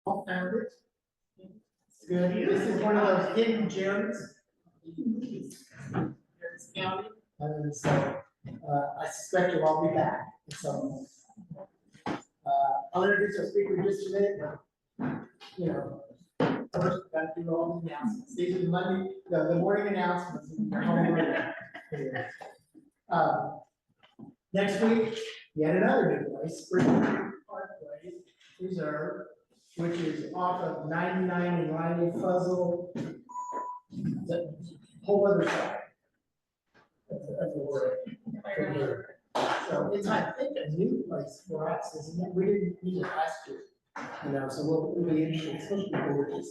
Found it. It's good. This is one of those hidden gems. Harris County. And so I suspect you'll all be back. So I'll introduce our speaker just a minute. You know, first, got to do all the announcements. These are the morning announcements. Next week, yet another new place, Spring Parkway Reserve, which is off of 99 and Riley Fuzzle. The whole other side of the word. So it's, I think, a new place for us, isn't it? We didn't use it last year. You know, so we'll be interested, especially for this.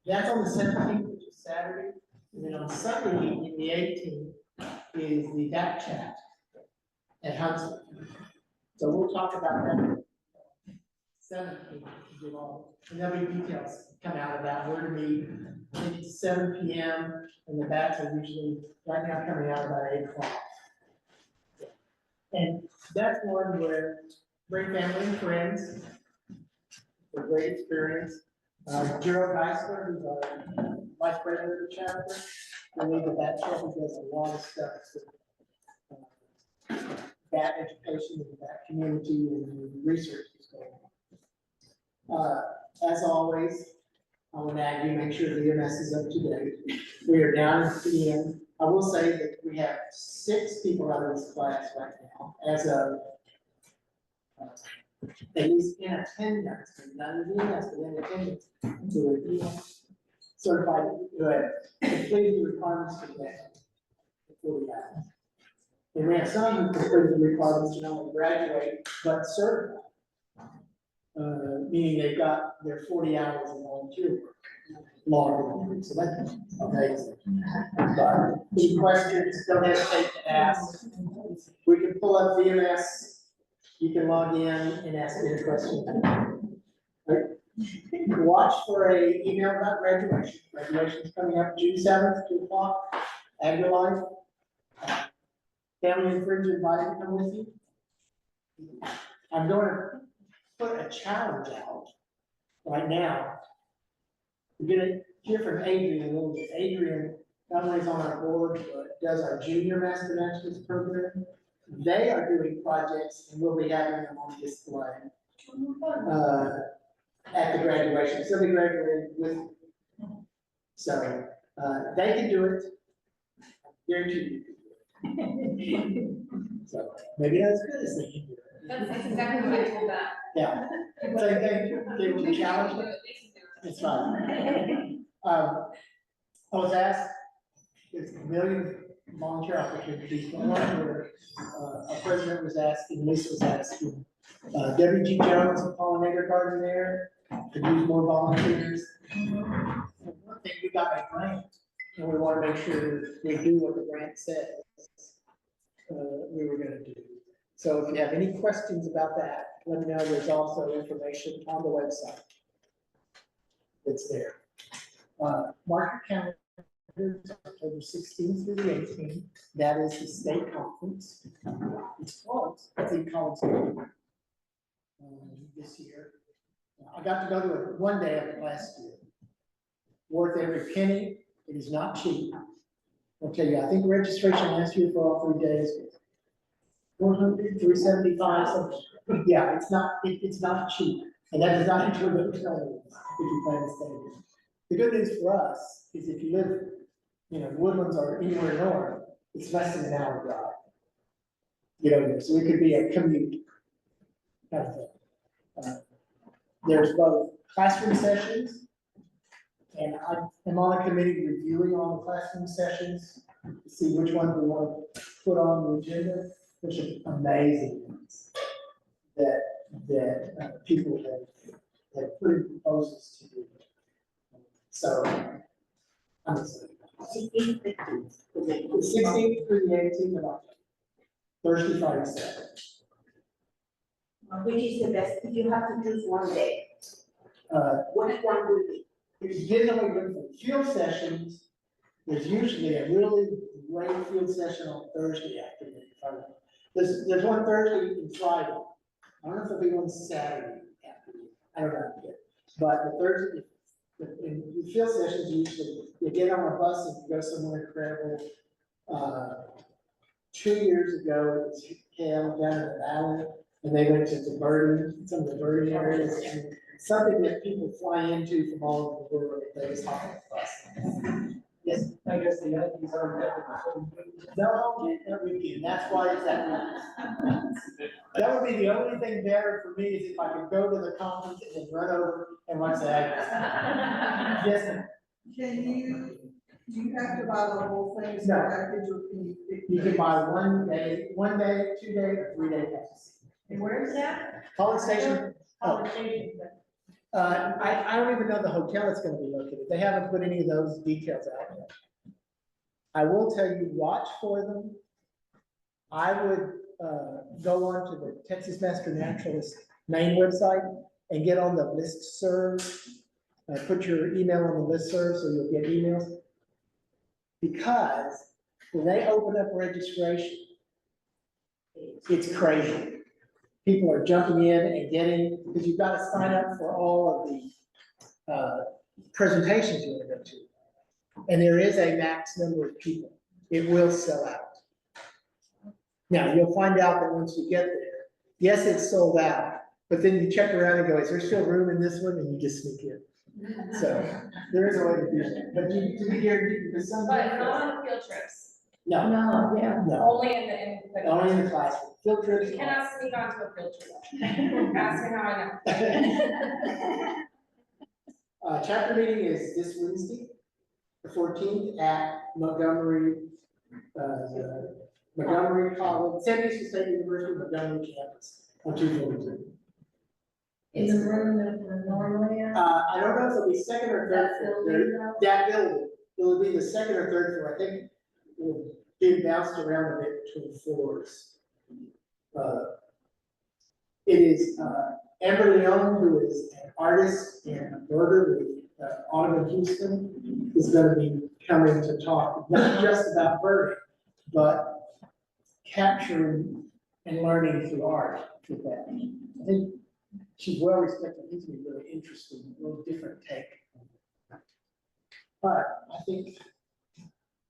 That's on the 17th, which is Saturday. And then on Sunday evening, the 18th, is the DAC chat at Huntsville. So we'll talk about that. 17th, and there'll be details come out about where to meet. I think it's 7 p.m. and the bats are usually right now coming out about 8 o'clock. And that's one where great family and friends, a great experience. Gerald Geisler, who's our vice president of the chapter, I believe that chapter does a lot of stuff with bat education and bat community and research is going on. As always, I will nag you, make sure the EMS is up to date. We are down at the end. I will say that we have 6 people out of this class right now, as of at least in attendance, none of the EMS, but in attendance, to a certified, who have completed the requirements for the next 40 hours. And we have some who completed the requirements to not only graduate, but certified. Meaning they've got their 40 hours of volunteer work logged in. So that's amazing. But any questions, don't hesitate to ask. We can pull up VMS. You can log in and ask me a question. Right. Watch for a email about graduation. Graduation is coming up June 7th, 2 o'clock. Add your life. Family and friends are invited to come with you. I'm going to put a challenge out right now. We're gonna hear from Adrian a little bit. Adrian not only is on our board, but does our junior master bachelor's program. They are doing projects and we'll be having them on display at the graduation. So they graduated with, so they can do it. Guarantee you. So maybe not as good as they can do it. That's exactly what I told them. Yeah. Same thing. They will be challenged. It's fine. I was asked, there's a million volunteer opportunities, but one where a president was asking, Lisa was asking, W.G. Jones, a pollinator garden there, could use more volunteers. One thing, we got a grant, and we want to make sure we do what the grant says we were going to do. So if you have any questions about that, let me know. There's also information on the website that's there. Mark your calendars, October 16th through the 18th. That is the state conference. It's close. I think college this year. I got to go to it one day of it last year. Worth every penny. It is not cheap. I'll tell you, I think registration last year for all 3 days was 400, 375, something. Yeah, it's not cheap. And that does not include the hotel if you plan to stay there. The good news for us is if you live, you know, Woodlands or anywhere north, it's less than an hour drive. Get over there. So it could be a commute kind of thing. There's both classroom sessions, and I am on a committee reviewing all the classroom sessions to see which ones we want to put on the agenda. There's some amazing ones that people have put in proposals to do. So I'm excited. The 16th through the 18th of October, Thursday, Friday, Saturday. Which is the best, if you have to choose one day? Which one would be? It's generally good for field sessions. There's usually a really great field session on Thursday afternoon. There's one Thursday and Friday. I don't know if there'll be one Saturday afternoon, I don't know yet. But the Thursday, in the field sessions, usually you get on a bus and you go somewhere incredible. 2 years ago, it was Hale down in the valley, and they went to the birding, some of the birding areas, and something that people fly into from all over the world, they just hop on the bus. Yes, I guess the Yankees aren't having they'll all get that weekend, that's why it's that nice. That would be the only thing better for me, is if I could go to the conference and then run over and watch the Aggies. Yes, ma'am. Do you have to buy the whole thing as a No. package, or can you pick? You can buy 1 day, 1 day, 2 day, or 3 day passes. And where is that? College Station, College Station. I don't even know the hotel it's gonna be located, they haven't put any of those details out yet. I will tell you, watch for them. I would, go on to the Texas Master Naturalist main website and get on the listserv. Put your email on the listserv so you'll get emails. Because when they open up registration, it's crazy. People are jumping in and getting, because you've got to sign up for all of the presentations you're gonna go to. And there is a max number of people. It will sell out. Now, you'll find out that once you get there, yes, it's sold out, but then you check around and go, is there still room in this one? And you just sneak in. So there is a way to do that, but you, to be guaranteed, because some. But not on the field trips, No, No, yeah. no, only in the. only in the classroom. Field trips. You cannot sneak onto a field trip. Ask me how I know. Chapter meeting is this Wednesday, the 14th at Montgomery, Montgomery College, San Diego State University, Montgomery campus on 242. In the room that we're normally at. I don't know if it'll be second or third That floor. building, though? That building, it'll be the second or third floor, I think we'll be bounced around a bit between floors. It is, Amber Leon, who is an artist and a builder with Autumn in Houston, is gonna be coming to talk, not just about birding, but capturing and learning through art with that. I think she's well respected, he's gonna be really interesting, a little different take. But I think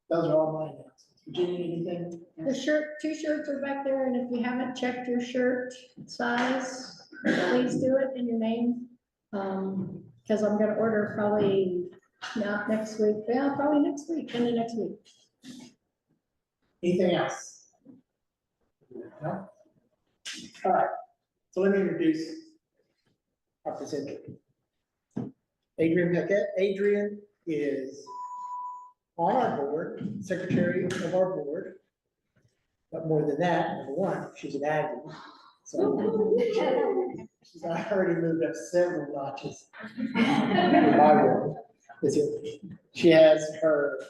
those are all my announcements. Virginia, anything? The shirt, 2 shirts are back there, and if you haven't checked your shirt size, please do it in your name. Because I'm gonna order probably not next week, yeah, probably next week, in the next week. Anything else? No? All right, so let me introduce our presenter. Adrian Paquette. Adrian is on our board, secretary of our board. But more than that, number one, she's an Aggie. So she's already moved up several notches in my world. She has her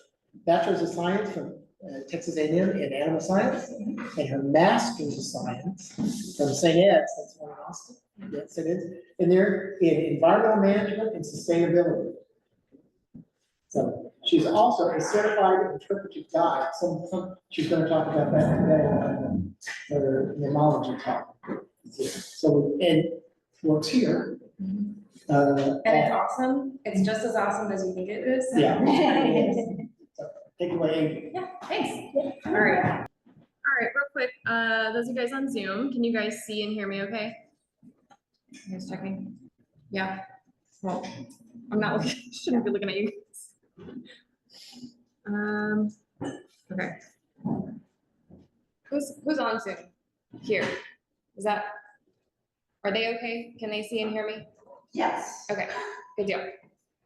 bachelor's of science from Texas A&M in animal science, and her master's of science from St. Ed's, that's one in Austin. Yes, it is, and they're in environmental management and sustainability. So she's also a certified interpretive guide, she's gonna talk about that today on her mammalogy talk. So, and works here. And it's awesome, it's just as awesome as you think it is. Yeah. So, take it away, Amy. Yeah, thanks. All right, real quick, those of you guys on Zoom, can you guys see and hear me okay? You guys checking? Yeah, well, I'm not looking, shouldn't be looking at you guys. Okay. Who's on Zoom? Here, is that, are they okay? Can they see and hear me? Yes. Okay, good deal.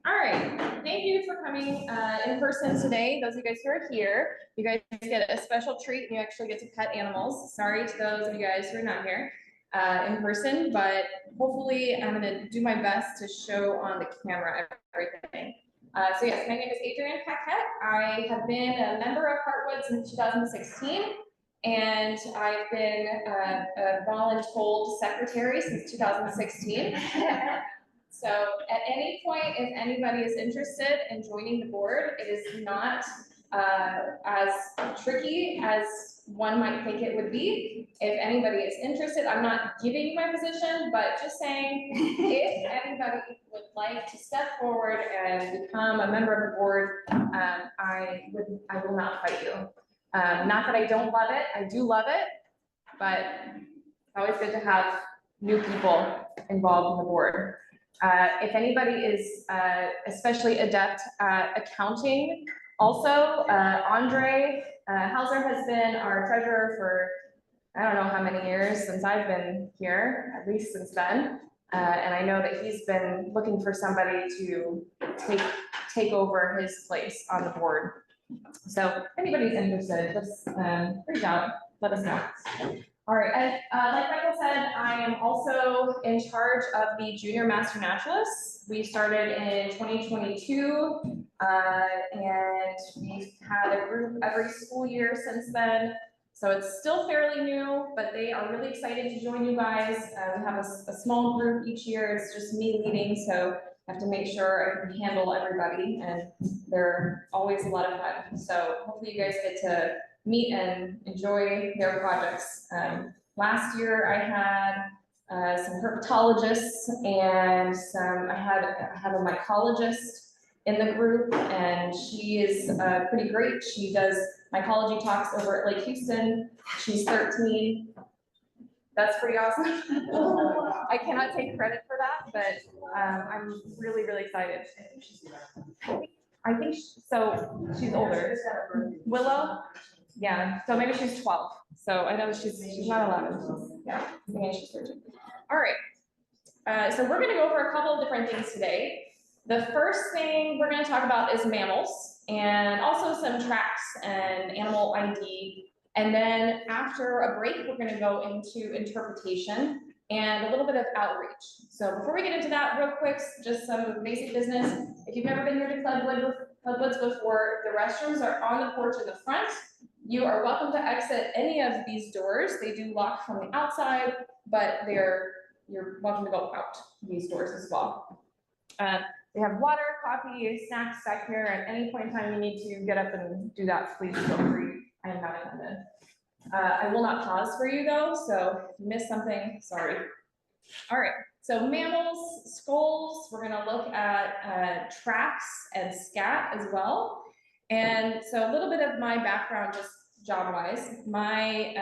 All right, thank you for coming in person today. Those of you guys who are here, you guys get a special treat and you actually get to pet animals. Sorry to those of you guys who are not here in person, but hopefully I'm gonna do my best to show on the camera everything. So yes, my name is Adrian Paquette. I have been a member of Heartwood since 2016. And I've been a voluntold secretary since 2016. So at any point, if anybody is interested in joining the board, it is not as tricky as one might think it would be. If anybody is interested, I'm not giving you my position, but just saying, if anybody would like to step forward and become a member of the board, I will not fight you. Not that I don't love it, I do love it, but it's always good to have new people involved in the board. If anybody is especially adept at accounting, also, Andre Hauser has been our treasurer for, I don't know how many years since I've been here, at least since then. And I know that he's been looking for somebody to take over his place on the board. So if anybody's interested, just reach out, let us know. All right, and like Michael said, I am also in charge of the Junior Master Naturalists. We started in 2022, and we've had a group every school year since then. So it's still fairly new, but they are really excited to join you guys. We have a small group each year. It's just me leading, so I have to make sure I can handle everybody, and they're always a lot of fun. So hopefully you guys get to meet and enjoy their projects. Last year I had some herpetologists and I have a mycologist in the group, and she is pretty great. She does mycology talks over at Lake Houston. She's 13. That's pretty awesome. I cannot take credit for that, but I'm really, really excited. I think so. She's older. Willow? Yeah, so maybe she's 12. So I know she's not 11. Yeah, I think she's 13. All right. So we're going to go over a couple of different things today. The first thing we're going to talk about is mammals, and also some tracks and animal ID. And then after a break, we're going to go into interpretation and a little bit of outreach. So before we get into that, real quick, just some basic business. If you've never been here to Clubwoods before, the restrooms are on the porch in the front. You are welcome to exit any of these doors. They do lock from the outside, but you're welcome to go out these doors as well. They have water, coffee, snacks back here. At any point in time you need to get up and do that, please feel free. I am not offended. I will not pause for you though, so if you missed something, sorry. All right, so mammals, skulls, we're gonna look at tracks and scat as well. And so a little bit of my background, just job-wise. My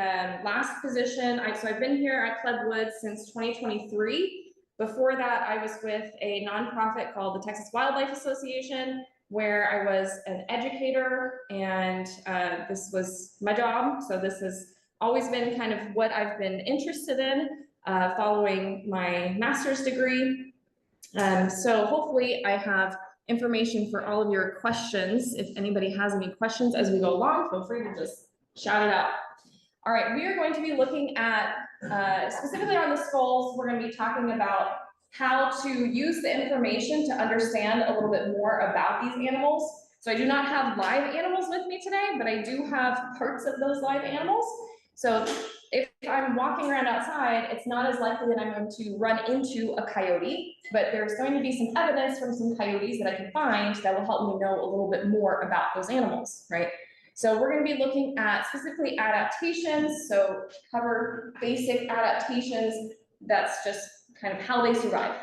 last position, so I've been here at Clubwoods since 2023. Before that, I was with a nonprofit called the Texas Wildlife Association, where I was an educator, and this was my job. So this has always been kind of what I've been interested in following my master's degree. So hopefully I have information for all of your questions. If anybody has any questions as we go along, feel free to just shout it out. All right, we are going to be looking at, specifically on the skulls, we're going to be talking about how to use the information to understand a little bit more about these animals. So I do not have live animals with me today, but I do have parts of those live animals. So if I'm walking around outside, it's not as likely that I'm going to run into a coyote, but there's going to be some evidence from some coyotes that I can find that will help me know a little bit more about those animals, right? So we're going to be looking at specifically adaptations, so cover basic adaptations. That's just kind of how they survive,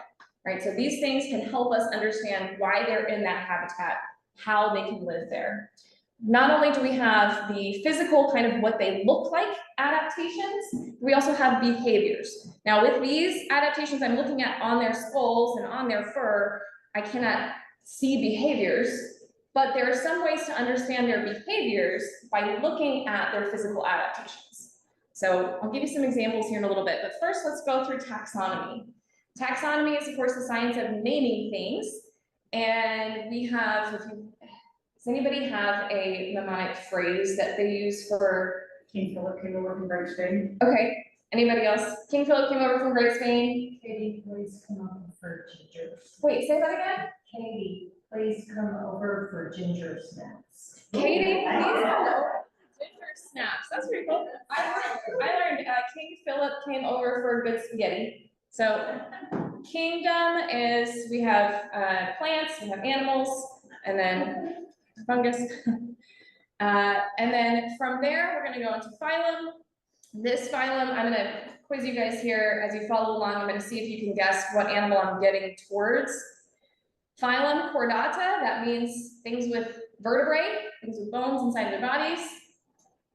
right? So these things can help us understand why they're in that habitat, how they can live there. Not only do we have the physical kind of what they look like adaptations, we also have behaviors. Now with these adaptations I'm looking at on their skulls and on their fur, I cannot see behaviors, but there are some ways to understand their behaviors by looking at their physical adaptations. So I'll give you some examples here in a little bit, but first let's go through taxonomy. Taxonomy is of course the science of naming things, and we have, does anybody have a mnemonic phrase that they use for? King Philip came over from Great Spain. Okay, anybody else? King Philip came over from Great Spain. Katie, please come over for ginger. Wait, say that again? Katie, please come over for ginger snaps. Katie, please come over. Ginger snaps, that's pretty cool. I learned King Philip came over for good spaghetti. So kingdom is, we have plants, we have animals, and then fungus. And then from there, we're gonna go into phylum. This phylum, I'm gonna quiz you guys here as you follow along. I'm gonna see if you can guess what animal I'm getting towards. Phylum Chordata, that means things with vertebrae, things with bones inside their bodies.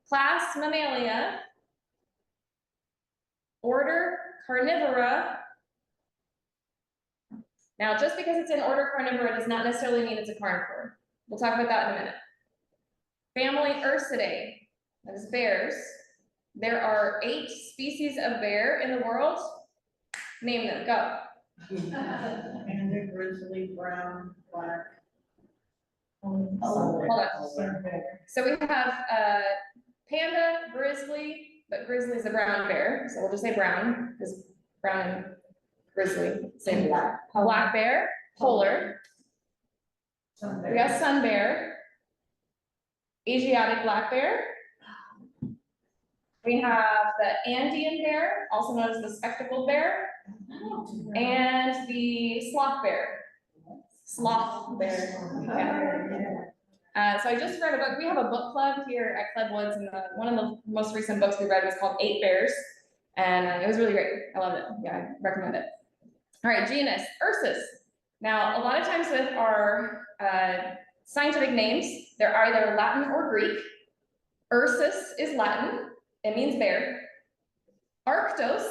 Class Mammalia. Order Carnivora. Now, just because it's in order Carnivora does not necessarily mean it's a carnivore. We'll talk about that in a minute. Family Ursidae, that is bears. There are 8 species of bear in the world. Name them, go. Panda, grizzly, brown, black. Hold on. So we have panda, grizzly, but grizzly is a brown bear, so we'll just say brown, because brown and grizzly, same black. Black bear, polar. We got sun bear. Asiatic black bear. We have the Andean bear, also known as the spectacled bear, and the sloth bear. Sloth bear. Yeah. So I just read a book. We have a book club here at Club Woods, and one of the most recent books we read was called 8 Bears, and it was really great. I loved it. Yeah, I recommend it. All right, genus Ursus. Now, a lot of times with our scientific names, they're either Latin or Greek. Ursus is Latin. It means bear. Arctos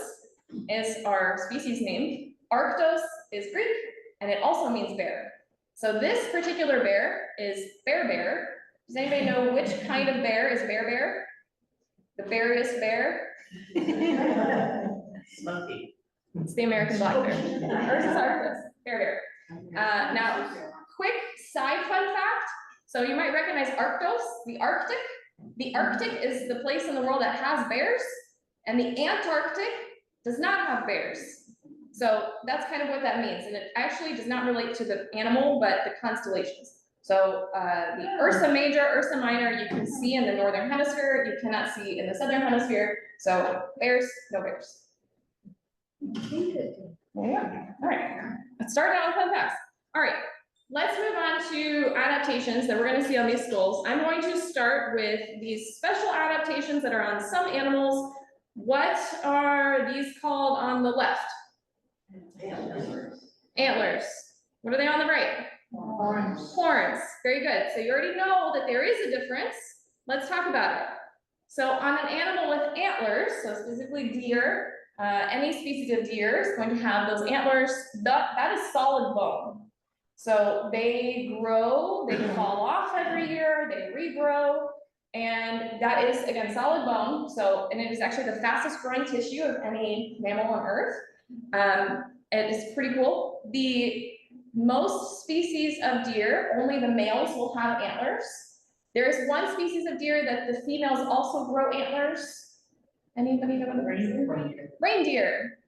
is our species name. Arctos is Greek, and it also means bear. So this particular bear is bear. Does anybody know which kind of bear is bear? The beariest bear? Smoky. It's the American black bear. Ursus arctos, bear. Now, quick side fun fact. So you might recognize Arctos, the Arctic. The Arctic is the place in the world that has bears, and the Antarctic does not have bears. So that's kind of what that means. And it actually does not relate to the animal, but the constellations. So the Ursa Major, Ursa Minor, you can see in the northern hemisphere, you cannot see in the southern hemisphere. So bears, no bears. There you go. All right, let's start out with fun facts. All right, let's move on to adaptations that we're going to see on these skulls. I'm going to start with these special adaptations that are on some animals. What are these called on the left? Antlers. What are they on the right? Horns. Horns. Very good. So you already know that there is a difference. Let's talk about it. So on an animal with antlers, so specifically deer, any species of deer is going to have those antlers. That is solid bone. So they grow, they fall off every year, they regrow, and that is, again, solid bone. So, and it is actually the fastest growing tissue of any mammal on Earth. It is pretty cool. The most species of deer, only the males will have antlers. There is one species of deer that the females also grow antlers. Anybody know what it is? Reindeer.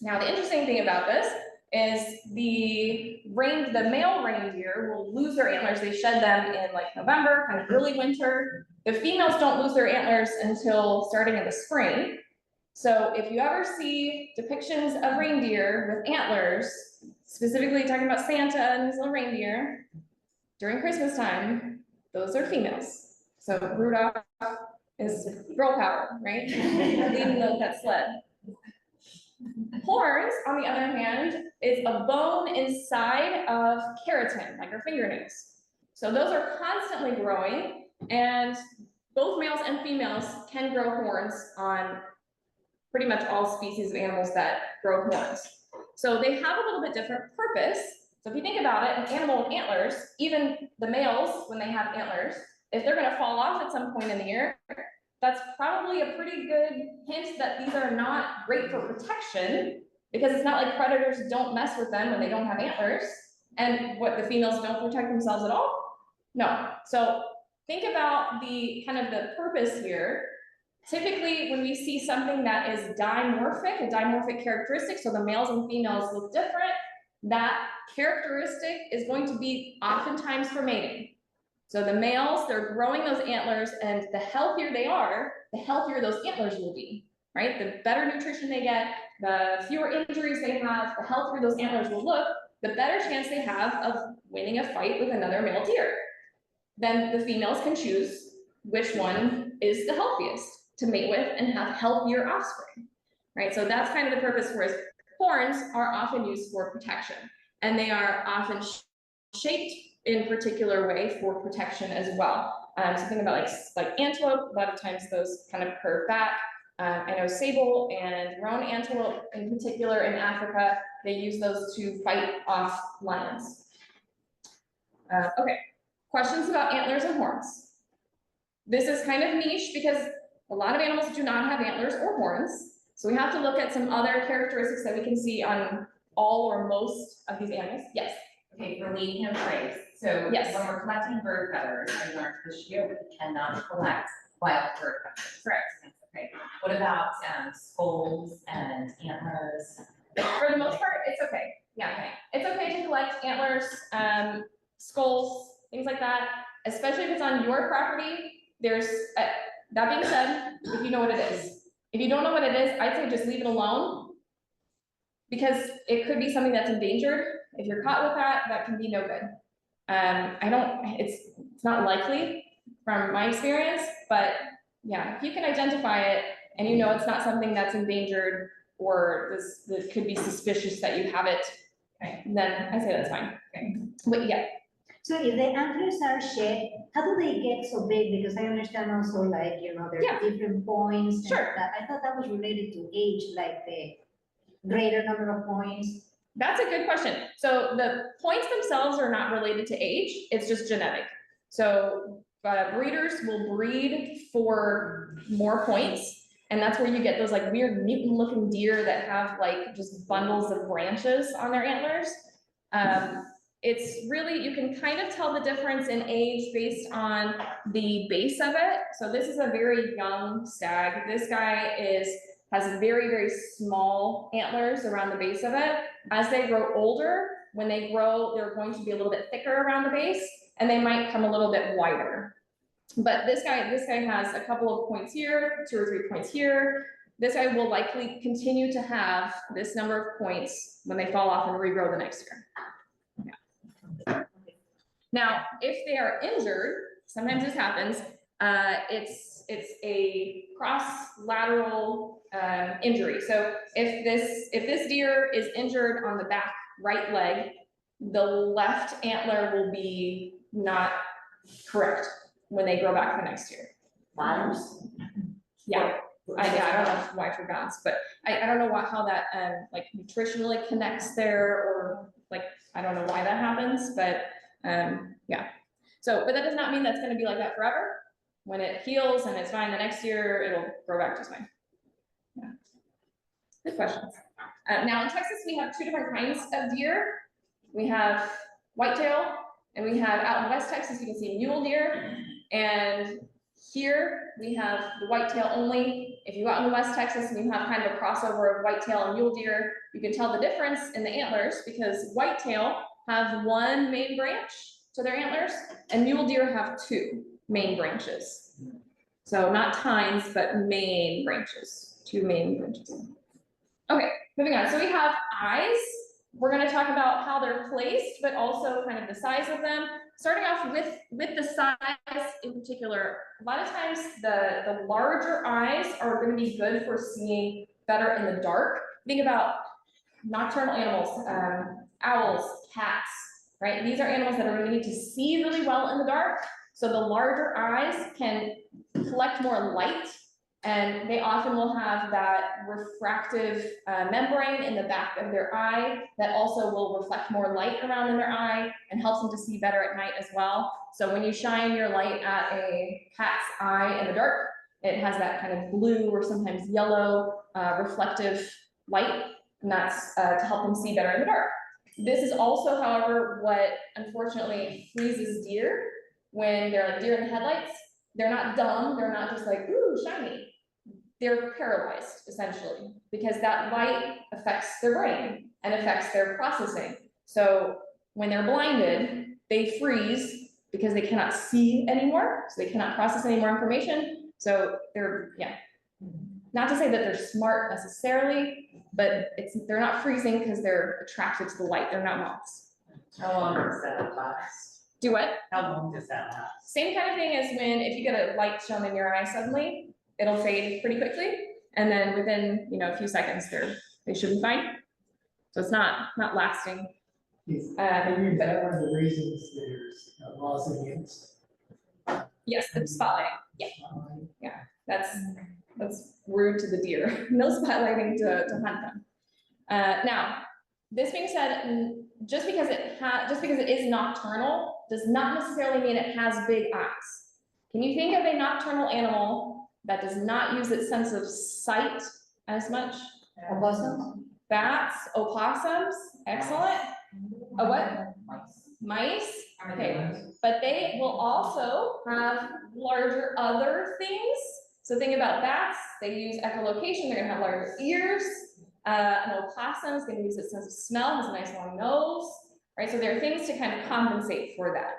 Now, the interesting thing about this is the male reindeer will lose their antlers. They shed them in like November, kind of early winter. The females don't lose their antlers until starting in the spring. So if you ever see depictions of reindeer with antlers, specifically talking about Santa and his little reindeer, during Christmas time, those are females. So Rudolph is girl power, right? Leading that sled. Horns, on the other hand, is a bone inside of keratin, like our fingernails. So those are constantly growing, and both males and females can grow horns on pretty much all species of animals that grow horns. So they have a little bit different purpose. So if you think about it, an animal with antlers, even the males, when they have antlers, if they're gonna fall off at some point in the year, that's probably a pretty good hint that these are not great for protection, because it's not like predators don't mess with them when they don't have antlers, and what, the females don't protect themselves at all? No. So think about the kind of the purpose here. Typically, when we see something that is dimorphic, a dimorphic characteristic, so the males and females look different, that characteristic is going to be oftentimes for mating. So the males, they're growing those antlers, and the healthier they are, the healthier those antlers will be, right? The better nutrition they get, the fewer injuries they have, the healthier those antlers will look, the better chance they have of winning a fight with another male deer. Then the females can choose which one is the healthiest to mate with and have healthier offspring, right? So that's kind of the purpose, whereas horns are often used for protection, and they are often shaped in particular way for protection as well. So think about like antelope, a lot of times those kind of curve back. I know sable and roan antelope in particular in Africa, they use those to fight off lions. Okay, questions about antlers and horns. This is kind of niche because a lot of animals do not have antlers or horns. So we have to look at some other characteristics that we can see on all or most of these animals. Yes. Okay, for leading of praise, so Yes. when we're collecting bird feathers, I learned this year we cannot collect wild bird feathers. Correct. Okay, what about skulls and antlers? For the most part, it's okay. Yeah, okay. It's okay to collect antlers, skulls, things like that, especially if it's on your property. There's, that being said, if you know what it is. If you don't know what it is, I'd say just leave it alone, because it could be something that's endangered. If you're caught with that, that can be no good. It's not likely from my experience, but yeah, if you can identify it and you know it's not something that's endangered or this could be suspicious that you have it, okay, then I say that's fine. Okay. But yeah. So if the antlers are shed, how do they get so big? Because I understand also like, you know, there Yeah. are different points. And Sure. that. I thought that was related to age, like the greater number of points. That's a good question. So the points themselves are not related to age, it's just genetic. So breeders will breed for more points, and that's where you get those like weird mutant looking deer that have like just bundles of branches on their antlers. It's really, you can kind of tell the difference in age based on the base of it. So this is a very young stag. This guy has very, very small antlers around the base of it. As they grow older, when they grow, they're going to be a little bit thicker around the base, and they might come a little bit wider. But this guy has a couple of points here, 2 or 3 points here. This guy will likely continue to have this number of points when they fall off and regrow the next year. Yeah. Now, if they are injured, sometimes this happens, it's a cross-lateral injury. So if this deer is injured on the back right leg, the left antler will be not correct when they grow back the next year. Bottoms? Yeah, I don't know why for balance, but I don't know how that like nutritionally connects there, or like I don't know why that happens, but yeah. So, but that does not mean that's going to be like that forever. When it heals and it's fine the next year, it'll grow back just fine. Yeah. Good questions. Now in Texas, we have 2 different kinds of deer. We have whitetail, and we have out in West Texas, you can see mule deer. And here we have the whitetail only. If you go out in West Texas and you have kind of a crossover of whitetail and mule deer, you can tell the difference in the antlers, because whitetail have 1 main branch to their antlers, and mule deer have 2 main branches. So not tines, but main branches, 2 main branches. Okay, moving on. So we have eyes. We're going to talk about how they're placed, but also kind of the size of them. Starting off with the size in particular, a lot of times the larger eyes are going to be good for seeing better in the dark. Think about nocturnal animals, owls, cats, right? These are animals that are going to need to see really well in the dark. So the larger eyes can collect more light, and they often will have that refractive membrane in the back of their eye that also will reflect more light around in their eye and helps them to see better at night as well. So when you shine your light at a cat's eye in the dark, it has that kind of blue or sometimes yellow reflective light, and that's to help them see better in the dark. This is also, however, what unfortunately freezes deer when they're like deer in the headlights. They're not dumb, they're not just like, ooh, shiny. They're paralyzed, essentially, because that light affects their brain and affects their processing. So when they're blinded, they freeze because they cannot see anymore, so they cannot process any more information. So they're, yeah, not to say that they're smart necessarily, but they're not freezing because they're attracted to the light. They're not moths. How long does that last? Do what? How long does that last? Same kind of thing as when, if you get a light shown in your eye suddenly, it'll fade pretty quickly. And then within, a few seconds, they should be fine. So it's not lasting. Is that one of the reasons there's laws against? Yes, the spotlight. Yeah, that's rude to the deer. No spotlighting to hunt them. Now, this being said, just because it is nocturnal does not necessarily mean it has big eyes. Can you think of a nocturnal animal that does not use its sense of sight as much? Opossums? Bats, opossums, excellent. A what? Mice. Okay, but they will also have larger other things. So think about bats, they use echolocation, they're gonna have larger ears. An opossum is gonna use its sense of smell, has a nice long nose, right? So there are things to kind of compensate for that.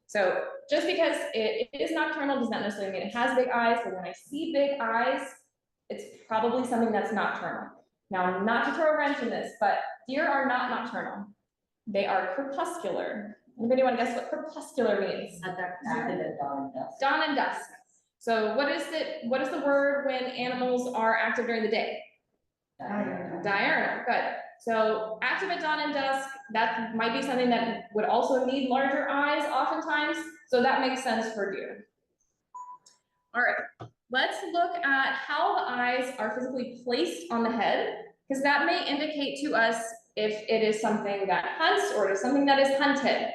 So just because it is nocturnal does not necessarily mean it has big eyes, but when I see big eyes, it's probably something that's nocturnal. Now, not to throw a wrench in this, but deer are not nocturnal. They are crepuscular. Anybody want to guess what crepuscular means? Active at dawn and dusk. Dawn and dusk. So what is the word when animals are active during the day? Diurnal, good. So active at dawn and dusk, that might be something that would also need larger eyes oftentimes. So that makes sense for deer. All right, let's look at how the eyes are physically placed on the head, because that may indicate to us if it is something that hunts or it is something that is hunted.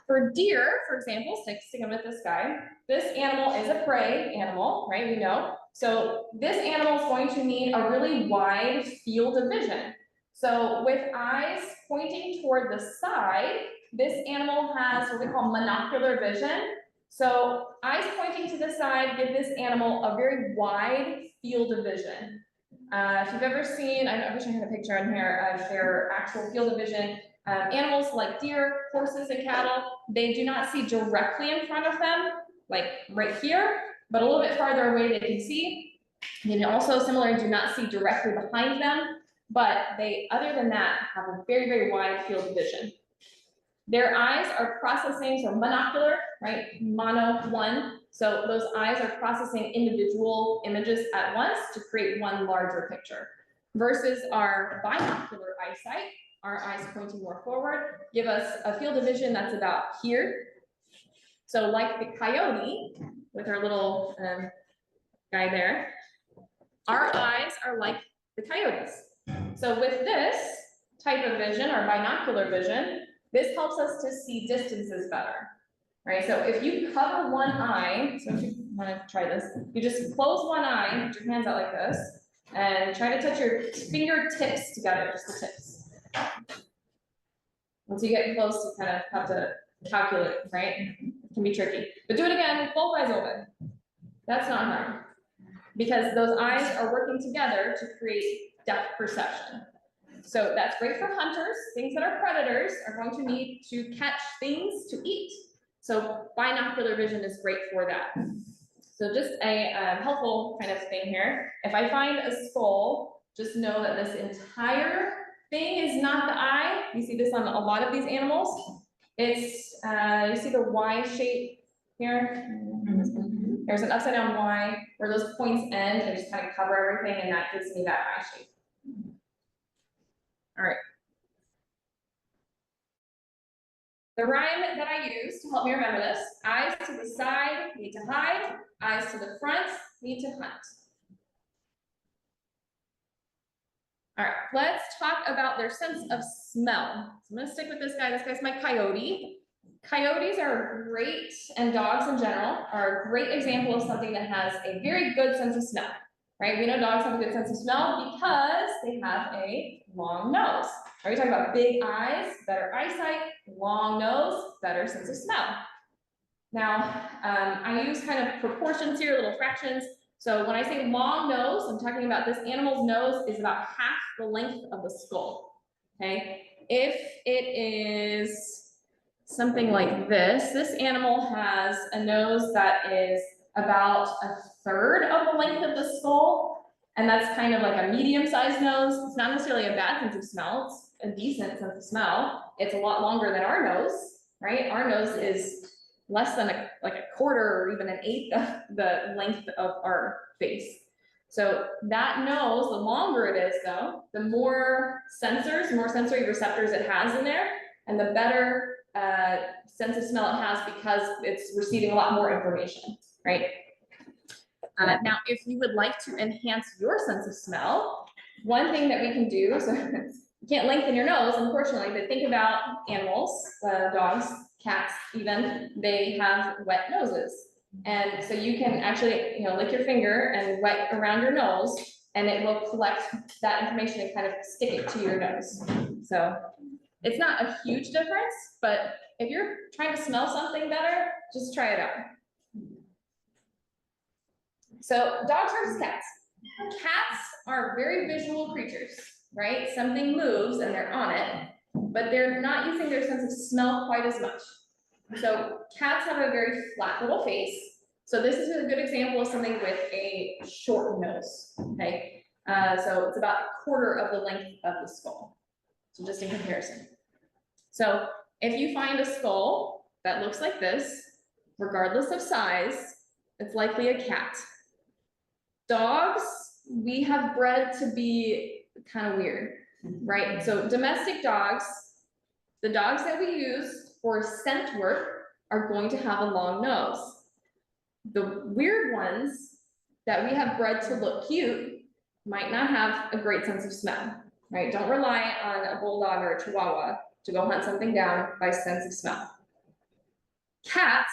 For deer, for example, sticking with this guy, this animal is a prey animal, right? We know. So this animal is going to need a really wide field of vision. So with eyes pointing toward the side, this animal has what we call monocular vision. So eyes pointing to the side give this animal a very wide field of vision. If you've ever seen, I wish I had a picture in here of their actual field of vision. Animals like deer, horses, and cattle, they do not see directly in front of them, like right here, but a little bit farther away they can see. They also similarly do not see directly behind them, but they, other than that, have a very, very wide field of vision. Their eyes are processing, so monocular, right? Mono, one. So those eyes are processing individual images at once to create one larger picture. Versus our binocular eyesight, our eyes pointing more forward, give us a field of vision that's about here. So like the coyote, with our little guy there, our eyes are like the coyotes. So with this type of vision, or binocular vision, this helps us to see distances better, right? So if you cover one eye, so if you want to try this, you just close one eye, put your hands out like this, and try to touch your fingertips together, just the tips. Once you get close, you kind of have to calculate, right? It can be tricky, but do it again with both eyes open. That's not hard, because those eyes are working together to create depth perception. So that's great for hunters. Things that are predators are going to need to catch things to eat. So binocular vision is great for that. So just a helpful kind of thing here. If I find a skull, just know that this entire thing is not the eye. You see this on a lot of these animals. It's, you see the Y shape here? There's an upside down Y where those points end and just kind of cover everything, and that gives me that eye shape. All right. The rhyme that I use to help me remember this: eyes to the side need to hide, eyes to the front need to hunt. All right, let's talk about their sense of smell. So I'm gonna stick with this guy. This guy's my coyote. Coyotes are great, and dogs in general are a great example of something that has a very good sense of smell, right? We know dogs have a good sense of smell because they have a long nose. Are we talking about big eyes, better eyesight, long nose, better sense of smell? Now, I use kind of proportions here, little fractions. So when I say long nose, I'm talking about this animal's nose is about half the length of the skull, okay? If it is something like this animal has a nose that is about a third of the length of the skull, and that's kind of like a medium-sized nose. It's not necessarily a bad sense of smell, it's a decent sense of smell. It's a lot longer than our nose, right? right? Our nose is less than like a quarter or even an eighth of the length of our face. So that nose, the longer it is though, the more sensors, more sensory receptors it has in there, and the better sense of smell it has because it's receiving a lot more information, right? Now, if you would like to enhance your sense of smell, one thing that we can do, so you can't lengthen your nose, unfortunately, but think about animals, dogs, cats even, they have wet noses. And so you can actually, lick your finger and wet around your nose, and it will collect that information and kind of stick it to your nose. So it's not a huge difference, but if you're trying to smell something better, just try it out. So dogs versus cats. Cats are very visual creatures, right? Something moves and they're on it, but they're not using their sense of smell quite as much. So cats have a very flat little face. So this is a good example of something with a short nose, okay? So it's about a quarter of the length of the skull. So just in comparison. So if you find a skull that looks like this, regardless of size, it's likely a cat. Dogs, we have bred to be kind of weird, right? So domestic dogs, the dogs that we use for scent work are going to have a long nose. The weird ones that we have bred to look cute might not have a great sense of smell, right? Don't rely on a bulldog or a chihuahua to go hunt something down by sense of smell. Cats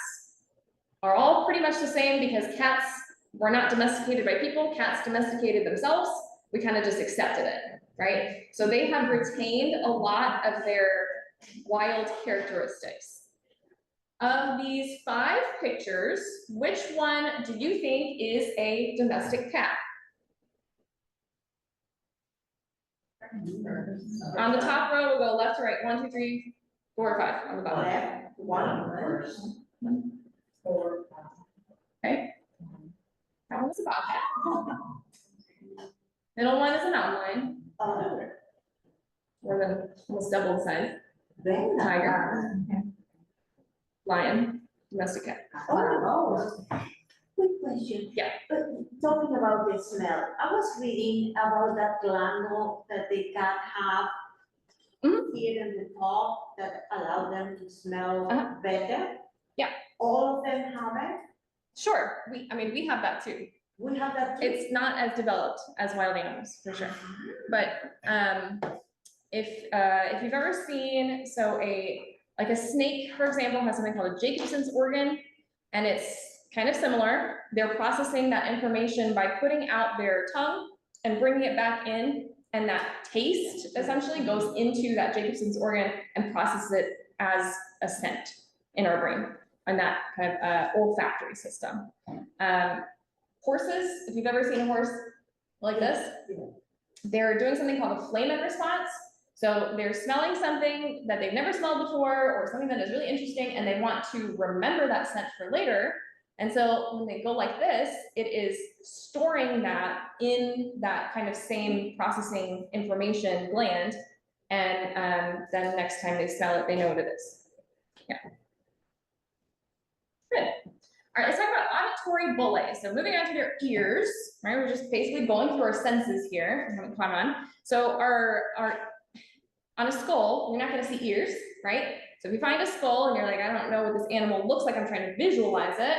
are all pretty much the same because cats were not domesticated by people, cats domesticated themselves. We kind of just accepted it, right? So they have retained a lot of their wild characteristics. Of these 5 pictures, which one do you think is a domestic cat? On the top row, we'll go left to right, 1, 2, 3, 4, or 5 on the bottom. Left, one first. 4, 5. Okay. That one's a bobcat. Middle one is an outline, more than almost double the size. Then Tiger. Lion, domestic cat. Oh, quick question. Yeah. Talking about the smell, I was reading about that gland that the cat have here in the top that allow them to smell better. Yeah. All of them have it. Sure, we have that too. We have that too. It's not as developed as wild animals, for sure. But if you've ever seen, so like a snake, for example, has something called a Jacobson's organ, and it's kind of similar. They're processing that information by putting out their tongue and bringing it back in, and that taste essentially goes into that Jacobson's organ and processes it as a scent in our brain, and that kind of olfactory system. Horses, if you've ever seen a horse like this, they're doing something called a flamen response. So they're smelling something that they've never smelled before, or something that is really interesting, and they want to remember that scent for later. And so when they go like this, it is storing that in that kind of same processing information gland. And then next time they smell it, they know what it is. Yeah. Good. All right, let's talk about auditory bullae. So moving on to their ears, right? We're just basically going through our senses here. We haven't caught on. So on a skull, you're not going to see ears, right? So if you find a skull and you're like, I don't know what this animal looks like, I'm trying to visualize it.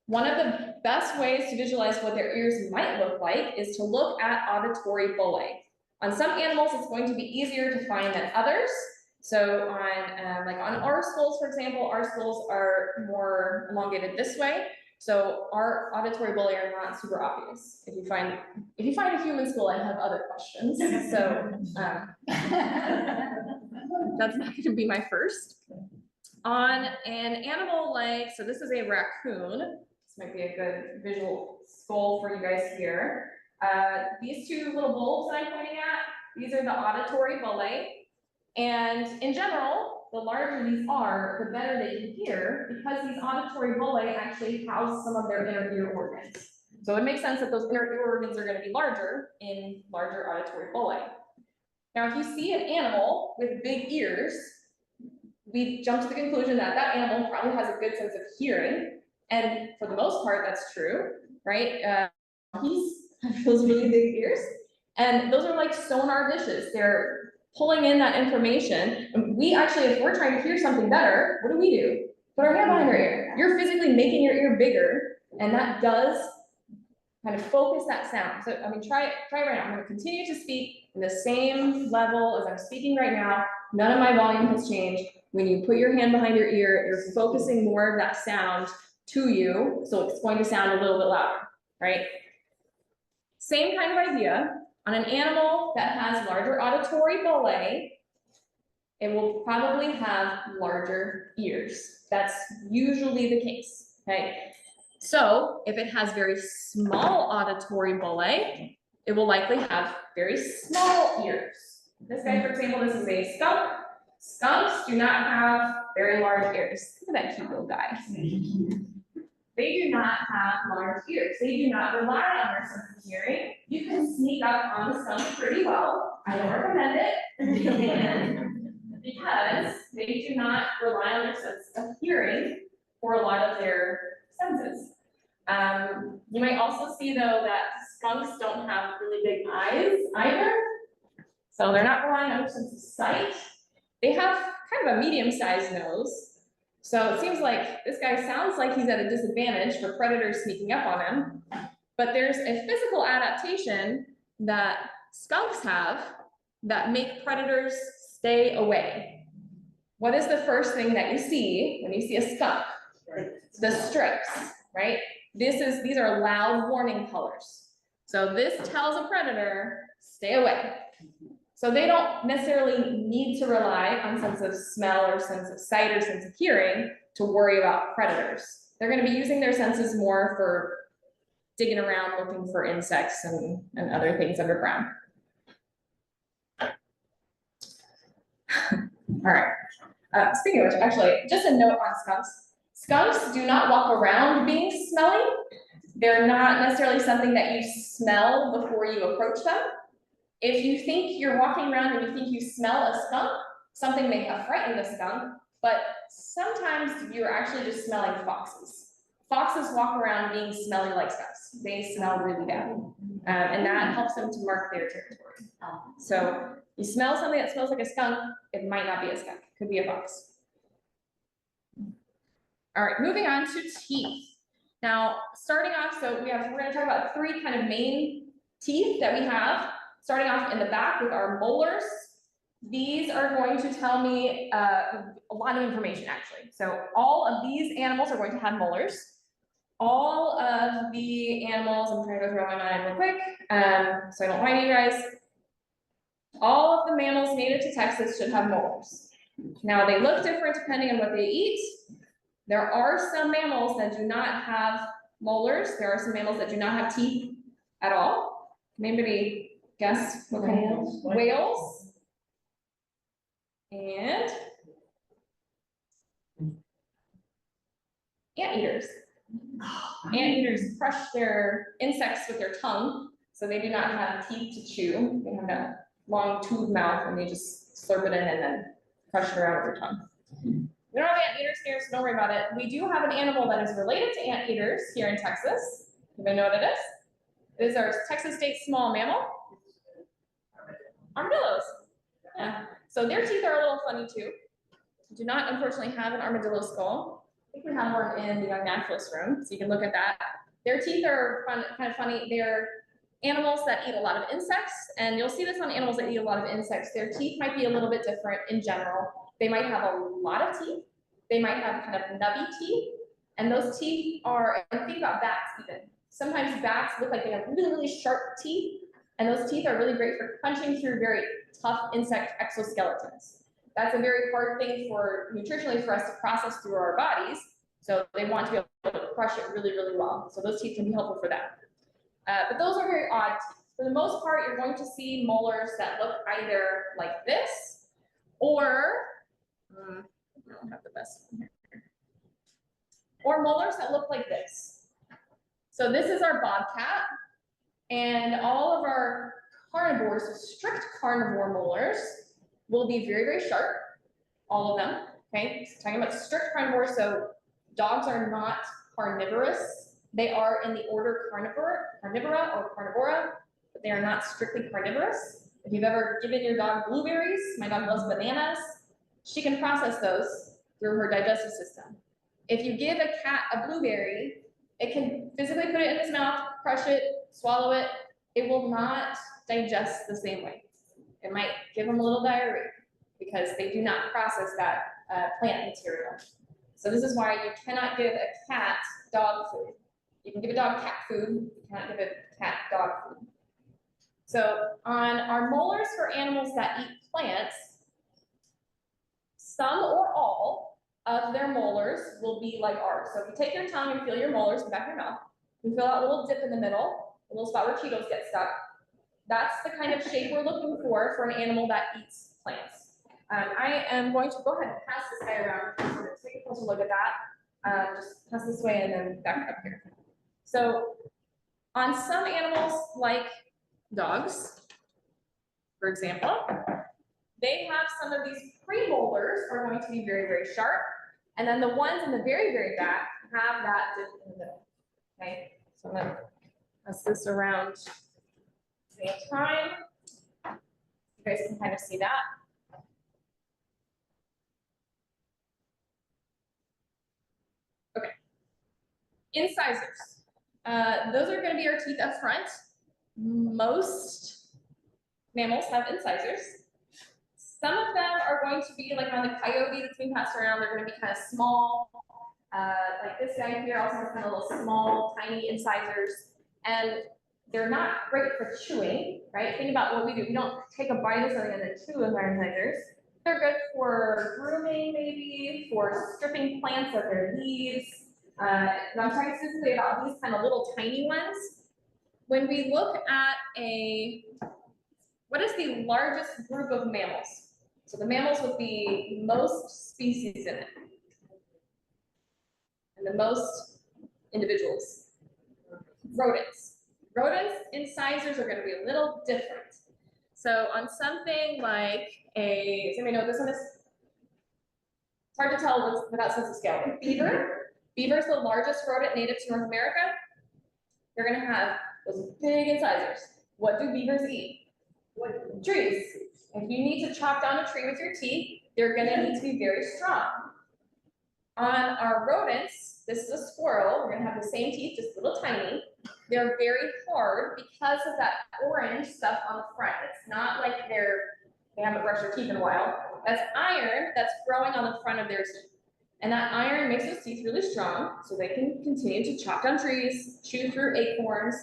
One of the best ways to visualize what their ears might look like is to look at auditory bullae. On some animals, it's going to be easier to find than others. So on our skulls, for example, our skulls are more elongated this way. So our auditory bullae are not super obvious. If you find a human skull, I have other questions. So that's not going to be my first. On an animal like, so this is a raccoon. This might be a good visual skull for you guys here. These 2 little bulbs that I'm pointing at, these are the auditory bullae. And in general, the larger these are, the better they can hear, because these auditory bullae actually house some of their inner ear organs. So it makes sense that those inner ear organs are going to be larger in larger auditory bullae. Now, if you see an animal with big ears, we jump to the conclusion that that animal probably has a good sense of hearing. And for the most part, that's true, right? He's those really big ears. And those are like sonar dishes. They're pulling in that information. And we actually, if we're trying to hear something better, what do? Put our hand behind our ear. You're physically making your ear bigger, and that does kind of focus that sound. So, I mean, try it right now. I'm gonna continue to speak in the same level as I'm speaking right now. None of my volume has changed. When you put your hand behind your ear, you're focusing more of that sound to you, so it's going to sound a little bit louder, right? Same kind of idea. On an animal that has larger auditory bullae, it will probably have larger ears. That's usually the case, okay? So if it has very small auditory bullae, it will likely have very small ears. This guy, for example, this is a skunk. Skunks do not have very large ears. Look at that cute little guy. They do not have large ears. They do not rely on their sense of hearing. You can sneak up on the skunk pretty well. I don't recommend it. Because they do not rely on their sense of hearing for a lot of their senses. You might also see though that skunks don't have really big eyes either. So they're not relying on their sense of sight. They have kind of a medium-sized nose. So it seems like this guy sounds like he's at a disadvantage for predators sneaking up on him. But there's a physical adaptation that skunks have that make predators stay away. What is the first thing that you see when you see a skunk? The stripes, right? These are loud warning colors. So this tells a predator, stay away. So they don't necessarily need to rely on sense of smell or sense of sight or sense of hearing to worry about predators. They're going to be using their senses more for digging around, looking for insects and other things underground. All right. Speaking of which, actually, just a note on skunks. Skunks do not walk around being smelly. They're not necessarily something that you smell before you approach them. If you think you're walking around and you think you smell a skunk, something may have frightened the skunk, but sometimes you're actually just smelling foxes. Foxes walk around being smelly like skunks. They smell really bad. And that helps them to mark their territory. So you smell something that smells like a skunk, it might not be a skunk, it could be a fox. All right, moving on to teeth. Now, starting off, so we're gonna talk about three kind of main teeth that we have. Starting off in the back with our molars. These are going to tell me a lot of information actually. So all of these animals are going to have molars. All of the animals, I'm trying to go through my mind real quick, so I don't mind you guys. All of the mammals native to Texas should have molars. Now they look different depending on what they eat. There are some mammals that do not have molars. There are some mammals that do not have teeth at all. Can anybody guess what kind of whales? And anteaters. Anteaters crush their insects with their tongue, so they do not have teeth to chew. They have that long tube mouth and they just slurp it in and then crush it around with their tongue. We don't have anteaters here, so don't worry about it. We do have an animal that is related to anteaters here in Texas. Anybody know what it is? It is our Texas state small mammal. Armadillos. Yeah. So their teeth are a little funny too. Do not unfortunately have an armadillo skull. I think we have one in the young naturalist room, so you can look at that. Their teeth are kind of funny. They're animals that eat a lot of insects, and you'll see this on animals that eat a lot of insects. Their teeth might be a little bit different in general. They might have a lot of teeth. They might have kind of nubby teeth, and those teeth are, and think about bats even. Sometimes bats look like they have really, really sharp teeth, and those teeth are really great for punching through very tough insect exoskeletons. That's a very hard thing for nutritionally for us to process through our bodies. So they want to be able to crush it really, really well. So those teeth can be helpful for that. But those are very odd teeth. For the most part, you're going to see molars that look either like this, or I don't have the best one here. Or molars that look like this. So this is our bobcat, and all of our carnivores, strict carnivore molars, will be very, very sharp, all of them. Okay, so talking about strict carnivores, so dogs are not carnivorous. They are in the order carnivora or carnivora, but they are not strictly carnivorous. If you've ever given your dog blueberries, my dog loves bananas, she can process those through her digestive system. If you give a cat a blueberry, it can physically put it in its mouth, crush it, swallow it. It will not digest the same way. It might give them a little diarrhea because they do not process that plant material. So this is why you cannot give a cat dog food. You can give a dog cat food, you cannot give a cat dog food. So on our molars for animals that eat plants, some or all of their molars will be like ours. So if you take your tongue and feel your molars in the back of your mouth, you feel that little dip in the middle, a little spot where Cheetos get stuck. That's the kind of shape we're looking for an animal that eats plants. I am going to go ahead and pass this guy around. So let's take a closer look at that. Just pass this way and then back up here. So on some animals like dogs, for example, they have some of these premolars are going to be very, very sharp. And then the ones in the very, very back have that dip in the middle. Okay, so I'm gonna pass this around at the same time. You guys can kind of see that. Okay. Incisors. Those are going to be our teeth up front. Most mammals have incisors. Some of them are going to be like on the coyote that's being passed around. They're going to be kind of small. Like this guy here also has kind of little small, tiny incisors. And they're not great for chewing, right? Think about what we do. We don't take a bite of something and then chew with our incisors. They're good for grooming, maybe, for stripping plants of their leaves. And I'm talking specifically about these kind of little tiny ones. When we look at what is the largest group of mammals? So the mammals with the most species in it. And the most individuals. Rodents. Rodents' incisors are going to be a little different. So on something like does anybody know what this one is? It's hard to tell without sense of scale. Beaver. Beaver is the largest rodent native to North America. They're going to have those big incisors. What do beavers eat? Trees. If you need to chop down a tree with your teeth, they're going to need to be very strong. On our rodents, this is a squirrel. We're going to have the same teeth, just a little tiny. They're very hard because of that orange stuff on the front. It's not like they haven't brushed their teeth in a while. That's iron that's growing on the front of their teeth. And that iron makes those teeth really strong, so they can continue to chop down trees, chew through acorns,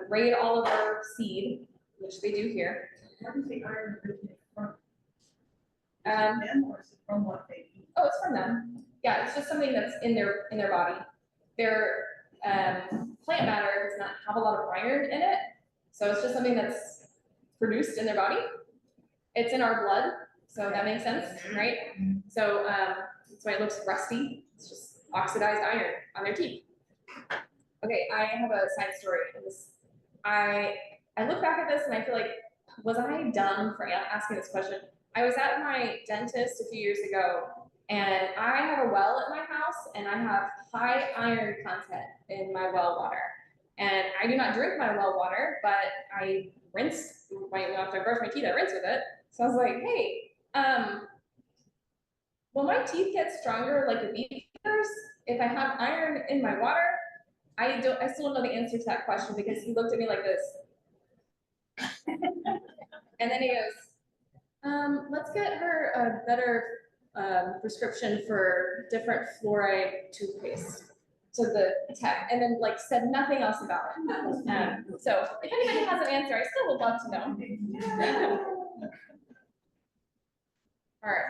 raid olive seed, which they do here. Where does the iron originate from? Um, Them, or is it from what they eat? Oh, it's from them. Yeah, it's just something that's in their body. Their plant matter does not have a lot of iron in it, so it's just something that's produced in their body. It's in our blood, so that makes sense, right? So that's why it looks rusty. It's just oxidized iron on their teeth. Okay, I have a side story. I look back at this and I feel like, was I dumb for asking this question? I was at my dentist a few years ago, and I have a well at my house, and I have high iron content in my well water. And I do not drink my well water, but I rinse after I brush my teeth, I rinse with it. So I was like, hey, will my teeth get stronger like a beaver's if I have iron in my water? I still don't know the answer to that question because he looked at me like this. And then he goes, let's get her a better prescription for different fluoride toothpaste. So the tech, and then like said nothing else about it. So if anybody has an answer, I still would love to know. All right.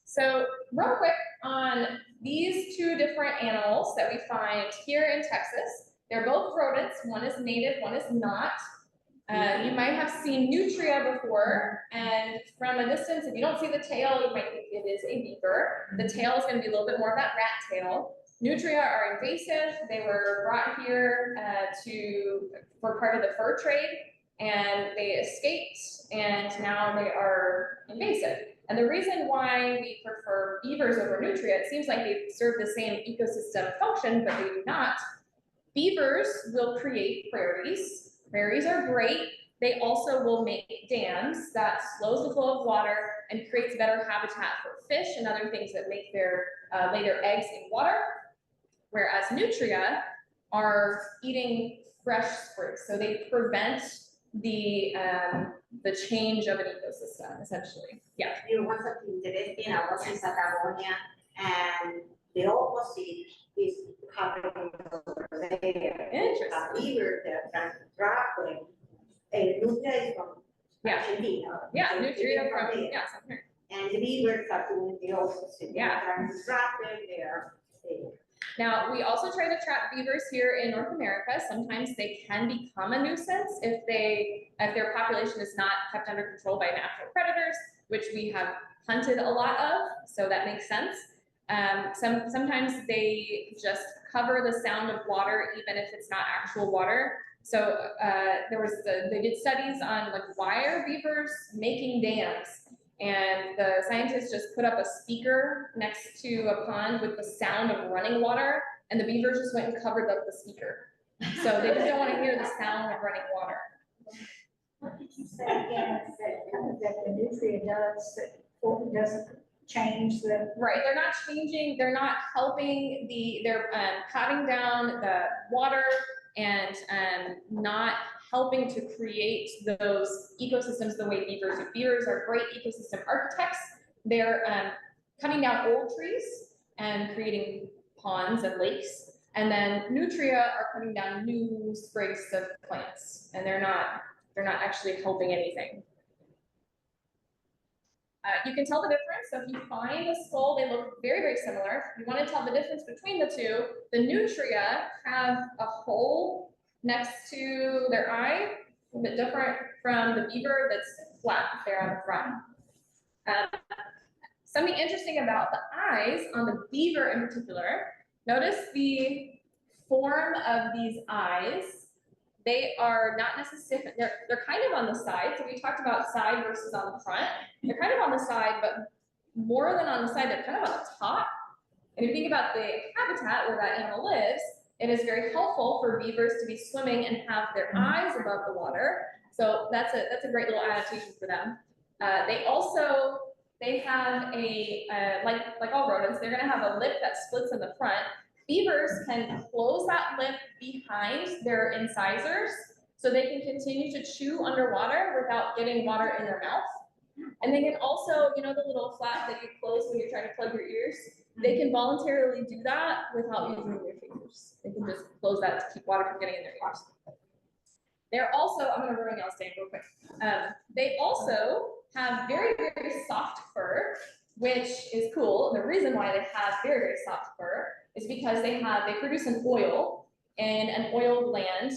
So real quick on these two different animals that we find here in Texas. They're both rodents. One is native, one is not. You might have seen nutria before, and from a distance, if you don't see the tail, you might think it is a beaver. The tail is going to be a little bit more of that rat tail. Nutria are invasive. They were brought here for part of the fur trade. and they escaped, and now they are invasive. And the reason why we prefer beavers over nutria, it seems like they serve the same ecosystem function, but they do not. Beavers will create prairies. Prairies are great. They also will make dams that slows the flow of water and creates better habitat for fish and other things that make their lay their eggs in water. Whereas nutria are eating fresh springs, so they prevent the change of an ecosystem, essentially. Yeah. It was interesting, I was in Patagonia, and the opposite is happening over there. Interesting. A beaver that can travel, nutria is from Yeah. Argentina. Yeah, So nutria they're from, there. yeah, somewhere. And the beavers are doing the opposite. Yeah. They're trying to trap them, they Now, we also try to trap beavers here in North America. Sometimes they can become a nuisance if their population is not kept under control by natural predators, which we have hunted a lot of, so that makes sense. Sometimes they just cover the sound of water, even if it's not actual water. So they did studies on like why are beavers making dams, and the scientists just put up a speaker next to a pond with the sound of running water, and the beavers just went and covered up the speaker. So they just don't want to hear the sound of running water. Say again, that the nutria doesn't change the. Right, they're not changing, they're not helping they're patting down the water and not helping to create those ecosystems the way beavers do. Beavers are great ecosystem architects. They're cutting down old trees and creating ponds and lakes. And then nutria are cutting down new sprigs of plants, and they're not actually helping anything. You can tell the difference. So if you find the skull, they look very, very similar. If you want to tell the difference between the two, the nutria have a hole next to their eye, a bit different from the beaver that's flat there on the front. Something interesting about the eyes on the beaver in particular, notice the form of these eyes. They are not necessarily, they're kind of on the side. So we talked about side versus on the front. They're kind of on the side, but more than on the side, they're kind of on the top. And if you think about the habitat where that animal lives, it is very helpful for beavers to be swimming and have their eyes above the water. So that's a great little adaptation for them. They have like all rodents, they're gonna have a lip that splits in the front. Beavers can close that lip behind their incisors so they can continue to chew underwater without getting water in their mouth. And they can also, you know, the little flap that you close when you're trying to plug your ears, they can voluntarily do that without using their fingers. They can just close that to keep water from getting in their ears. They're also, I'm gonna ruin y'all's day real quick. They also have very, very soft fur, which is cool. The reason why they have very, very soft fur is because they produce an oil, and an oil gland,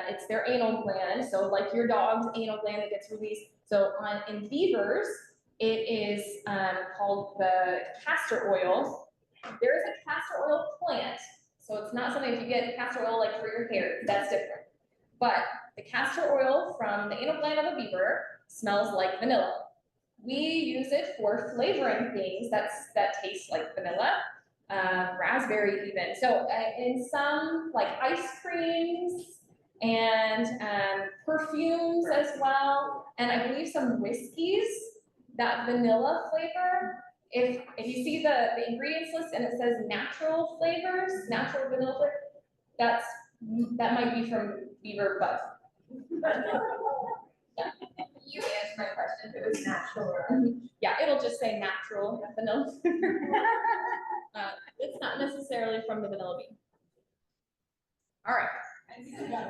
it's their anal gland. So like your dog's anal gland that gets released. So in beavers, it is called the castor oil. There is a castor oil plant. So it's not something if you get castor oil like for your hair, that's different. But the castor oil from the anal gland of a beaver smells like vanilla. We use it for flavoring things that taste like vanilla. Raspberry even. So in some like ice creams and perfumes as well, and I believe some whiskeys, that vanilla flavor, if you see the ingredients list and it says natural flavors, natural vanilla flavor, that might be from beaver butt. Yeah. You answered my question, if it was natural. Yeah, it'll just say natural vanilla flavor. It's not necessarily from the vanilla bean. All right.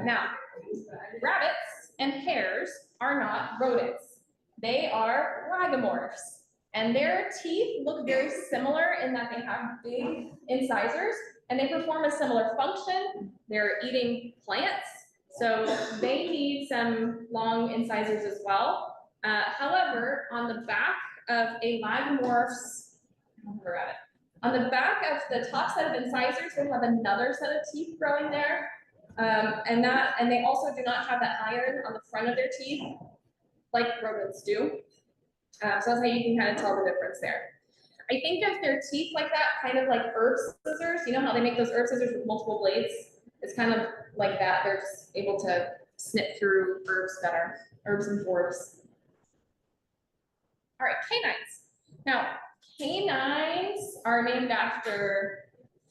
Now, rabbits and hares are not rodents. They are lagomorphs. And their teeth look very similar in that they have big incisors and they perform a similar function. They're eating plants, so they need some long incisors as well. However, on the back of a lagomorph's on the back of the top set of incisors, they have another set of teeth growing there. And they also do not have that iron on the front of their teeth like rodents do. So that's how you can kind of tell the difference there. I think of their teeth like that, kind of like herb scissors. You know how they make those herb scissors with multiple blades? It's kind of like that. They're just able to snip through herbs better, herbs and forbs. All right, canines. Now, canines are named after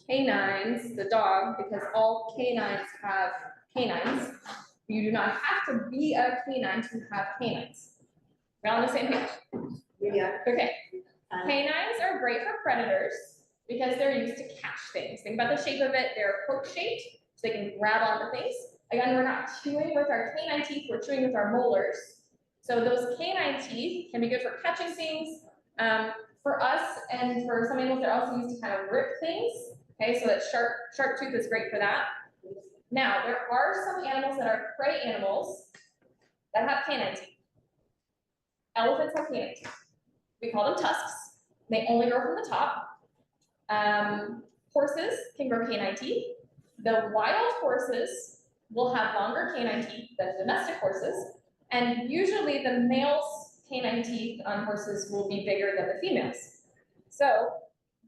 canines, the dog, because all canines have canines. You do not have to be a canine to have canines. We're all on the same page? Yeah. Okay. Canines are great for predators because they're used to catch things. Think about the shape of it. They're hook shaped, so they can grab onto things. Again, we're not chewing with our canine teeth, we're chewing with our molars. So those canine teeth can be good for catching things. For us and for some animals, they're also used to kind of rip things. Okay, so that sharp tooth is great for that. Now, there are some animals that are prey animals that have canine teeth. Elephants have canine teeth. We call them tusks. They only grow from the top. Horses can grow canine teeth. The wild horses will have longer canine teeth than domestic horses. And usually the male's canine teeth on horses will be bigger than the females. So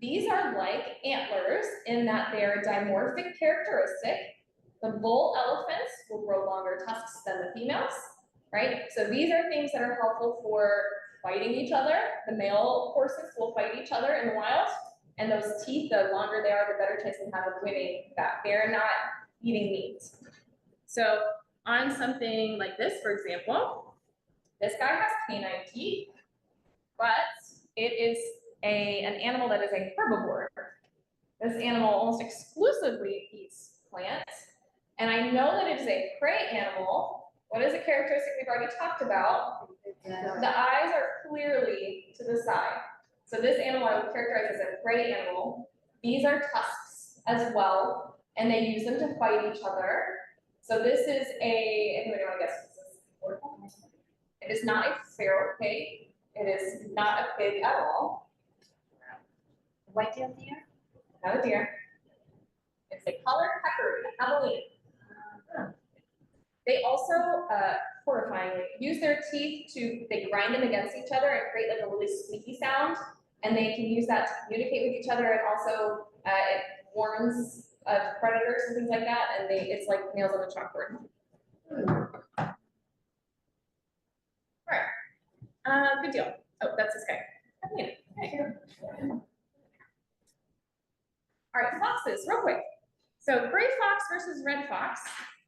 these are like antlers in that they are dimorphic characteristic. The bull elephants will grow longer tusks than the females, right? So these are things that are helpful for fighting each other. The male horses will fight each other in the wild, and those teeth, the longer they are, the better chance they have of winning that. They're not eating meat. So on something like this, for example, this guy has canine teeth, but it is an animal that is a herbivore. This animal almost exclusively eats plants, and I know that it is a prey animal. What is a characteristic we've already talked about? The eyes are clearly to the side. So this animal I would characterize as a prey animal. These are tusks as well, and they use them to fight each other. So this is anybody want to guess what this is? It is not a feral pig. It is not a pig at all. White-tailed deer? Not a deer. It's a colored peccary, a javelina. They also, horrifyingly, use their teeth they grind them against each other and create like a really squeaky sound. And they can use that to communicate with each other, and also it warns predators and things like that, and it's like nails on the chalkboard. All right, good deal. Oh, that's this guy. Okay. All right, foxes, real quick. So gray fox versus red fox.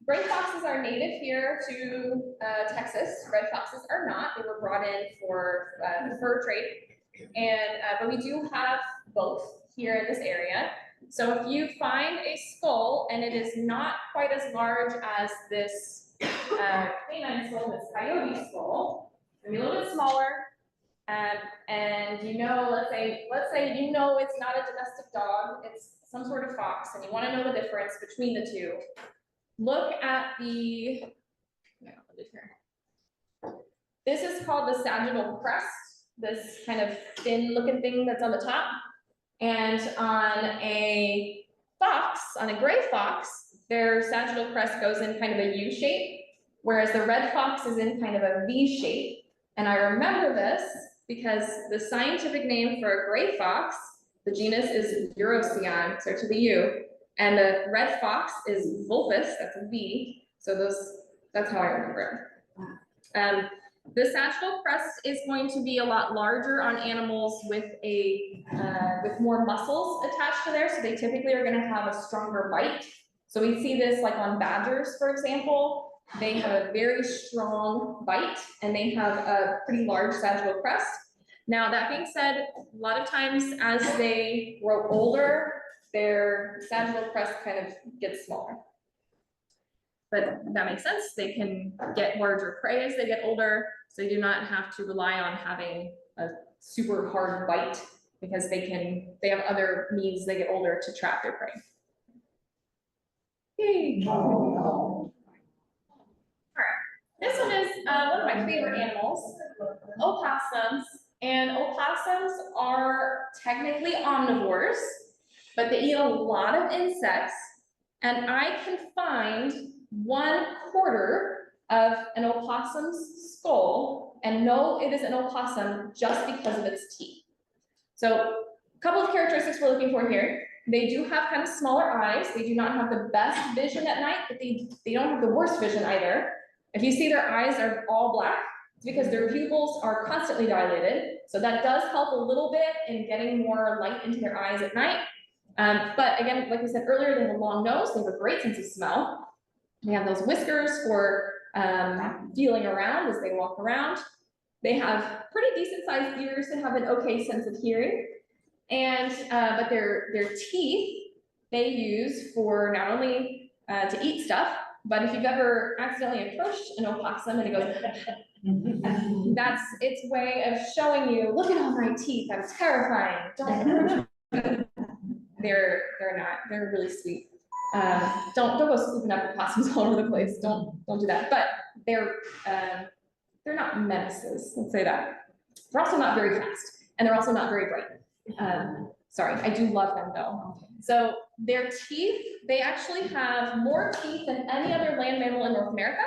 Gray foxes are native here to Texas. Red foxes are not. They were brought in for the fur trade. And but we do have both here in this area. So if you find a skull and it is not quite as large as this canine skull, this coyote skull, maybe a little bit smaller, and you know, let's say you know it's not a domestic dog, it's some sort of fox, and you want to know the difference between the two. Look at this is called the sagittal crest, this kind of thin looking thing that's on the top. And on a fox, on a gray fox, their sagittal crest goes in kind of a U shape, whereas the red fox is in kind of a V shape. And I remember this because the scientific name for a gray fox, the genus is Eurocyan, so to the U, and the red fox is Vulpus, that's a V. So that's how I remember it. The sagittal crest is going to be a lot larger on animals with more muscles attached to there, so they typically are going to have a stronger bite. So we see this like on badgers, for example. They have a very strong bite, and they have a pretty large sagittal crest. Now, that being said, a lot of times as they grow older, their sagittal crest kind of gets smaller. But that makes sense. They can get larger prey as they get older, so they do not have to rely on having a super hard bite because they have other means they get older to trap their prey. Yay. All right, this one is one of my favorite animals, opossums. And opossums are technically omnivores, but they eat a lot of insects. and I can find 1/4 of an opossum's skull and know it is an opossum just because of its teeth. So a couple of characteristics we're looking for here. They do have kind of smaller eyes. They do not have the best vision at night, but they don't have the worst vision either. If you see their eyes are all black, it's because their pupils are constantly dilated. So that does help a little bit in getting more light into their eyes at night. But again, like we said earlier, they have a long nose. They have a great sense of smell. They have those whiskers for feeling around as they walk around. They have pretty decent sized ears and have an okay sense of hearing. And, but their teeth, they use for not only to eat stuff, but if you've ever accidentally approached an opossum and it goes, that's its way of showing you, look at all my teeth, I'm terrifying. Don't they're not, they're really sweet. Don't go scooping up opossums all over the place. Don't do that. But they're not menaces, let's say that. They're also not very fast, and they're also not very bright. Sorry, I do love them though. So their teeth, they actually have more teeth than any other land mammal in North America.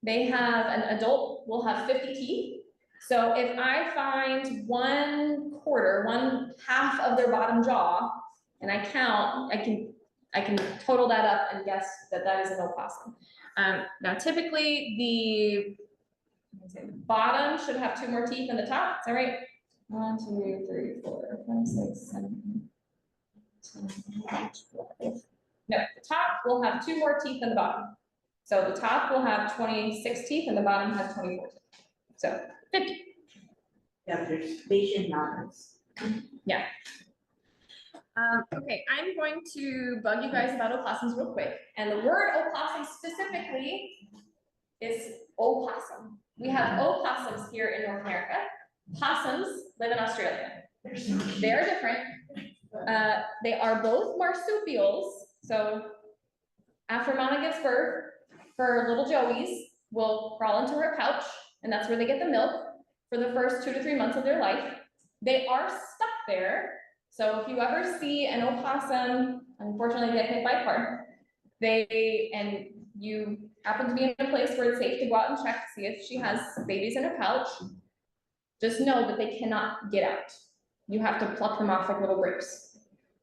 They have, an adult will have 50 teeth. So if I find 1/4 of their bottom jaw, and I count, I can total that up and guess that that is an opossum. Now typically the bottom should have 2 more teeth than the top, is that right? 1, 2, 3, 4, 5, 6, 7, 8, 12. No, the top will have 2 more teeth than the bottom. So the top will have 26 teeth and the bottom has 24 teeth. So 50. Yeah, there's vision knowledge. Yeah. Okay, I'm going to bug you guys about opossums real quick. And the word opossum specifically is opossum. We have opossums here in North America. Possums live in Australia. They're different. They are both marsupials. So after Mama gives birth, her little joeys will crawl into her pouch, and that's where they get the milk for the first 2 to 3 months of their life. They are stuck there. So if you ever see an opossum, unfortunately get hit by a car, and you happen to be in a place where it's safe to go out and check to see if she has babies in her pouch, just know that they cannot get out. You have to pluck them off like little grapes.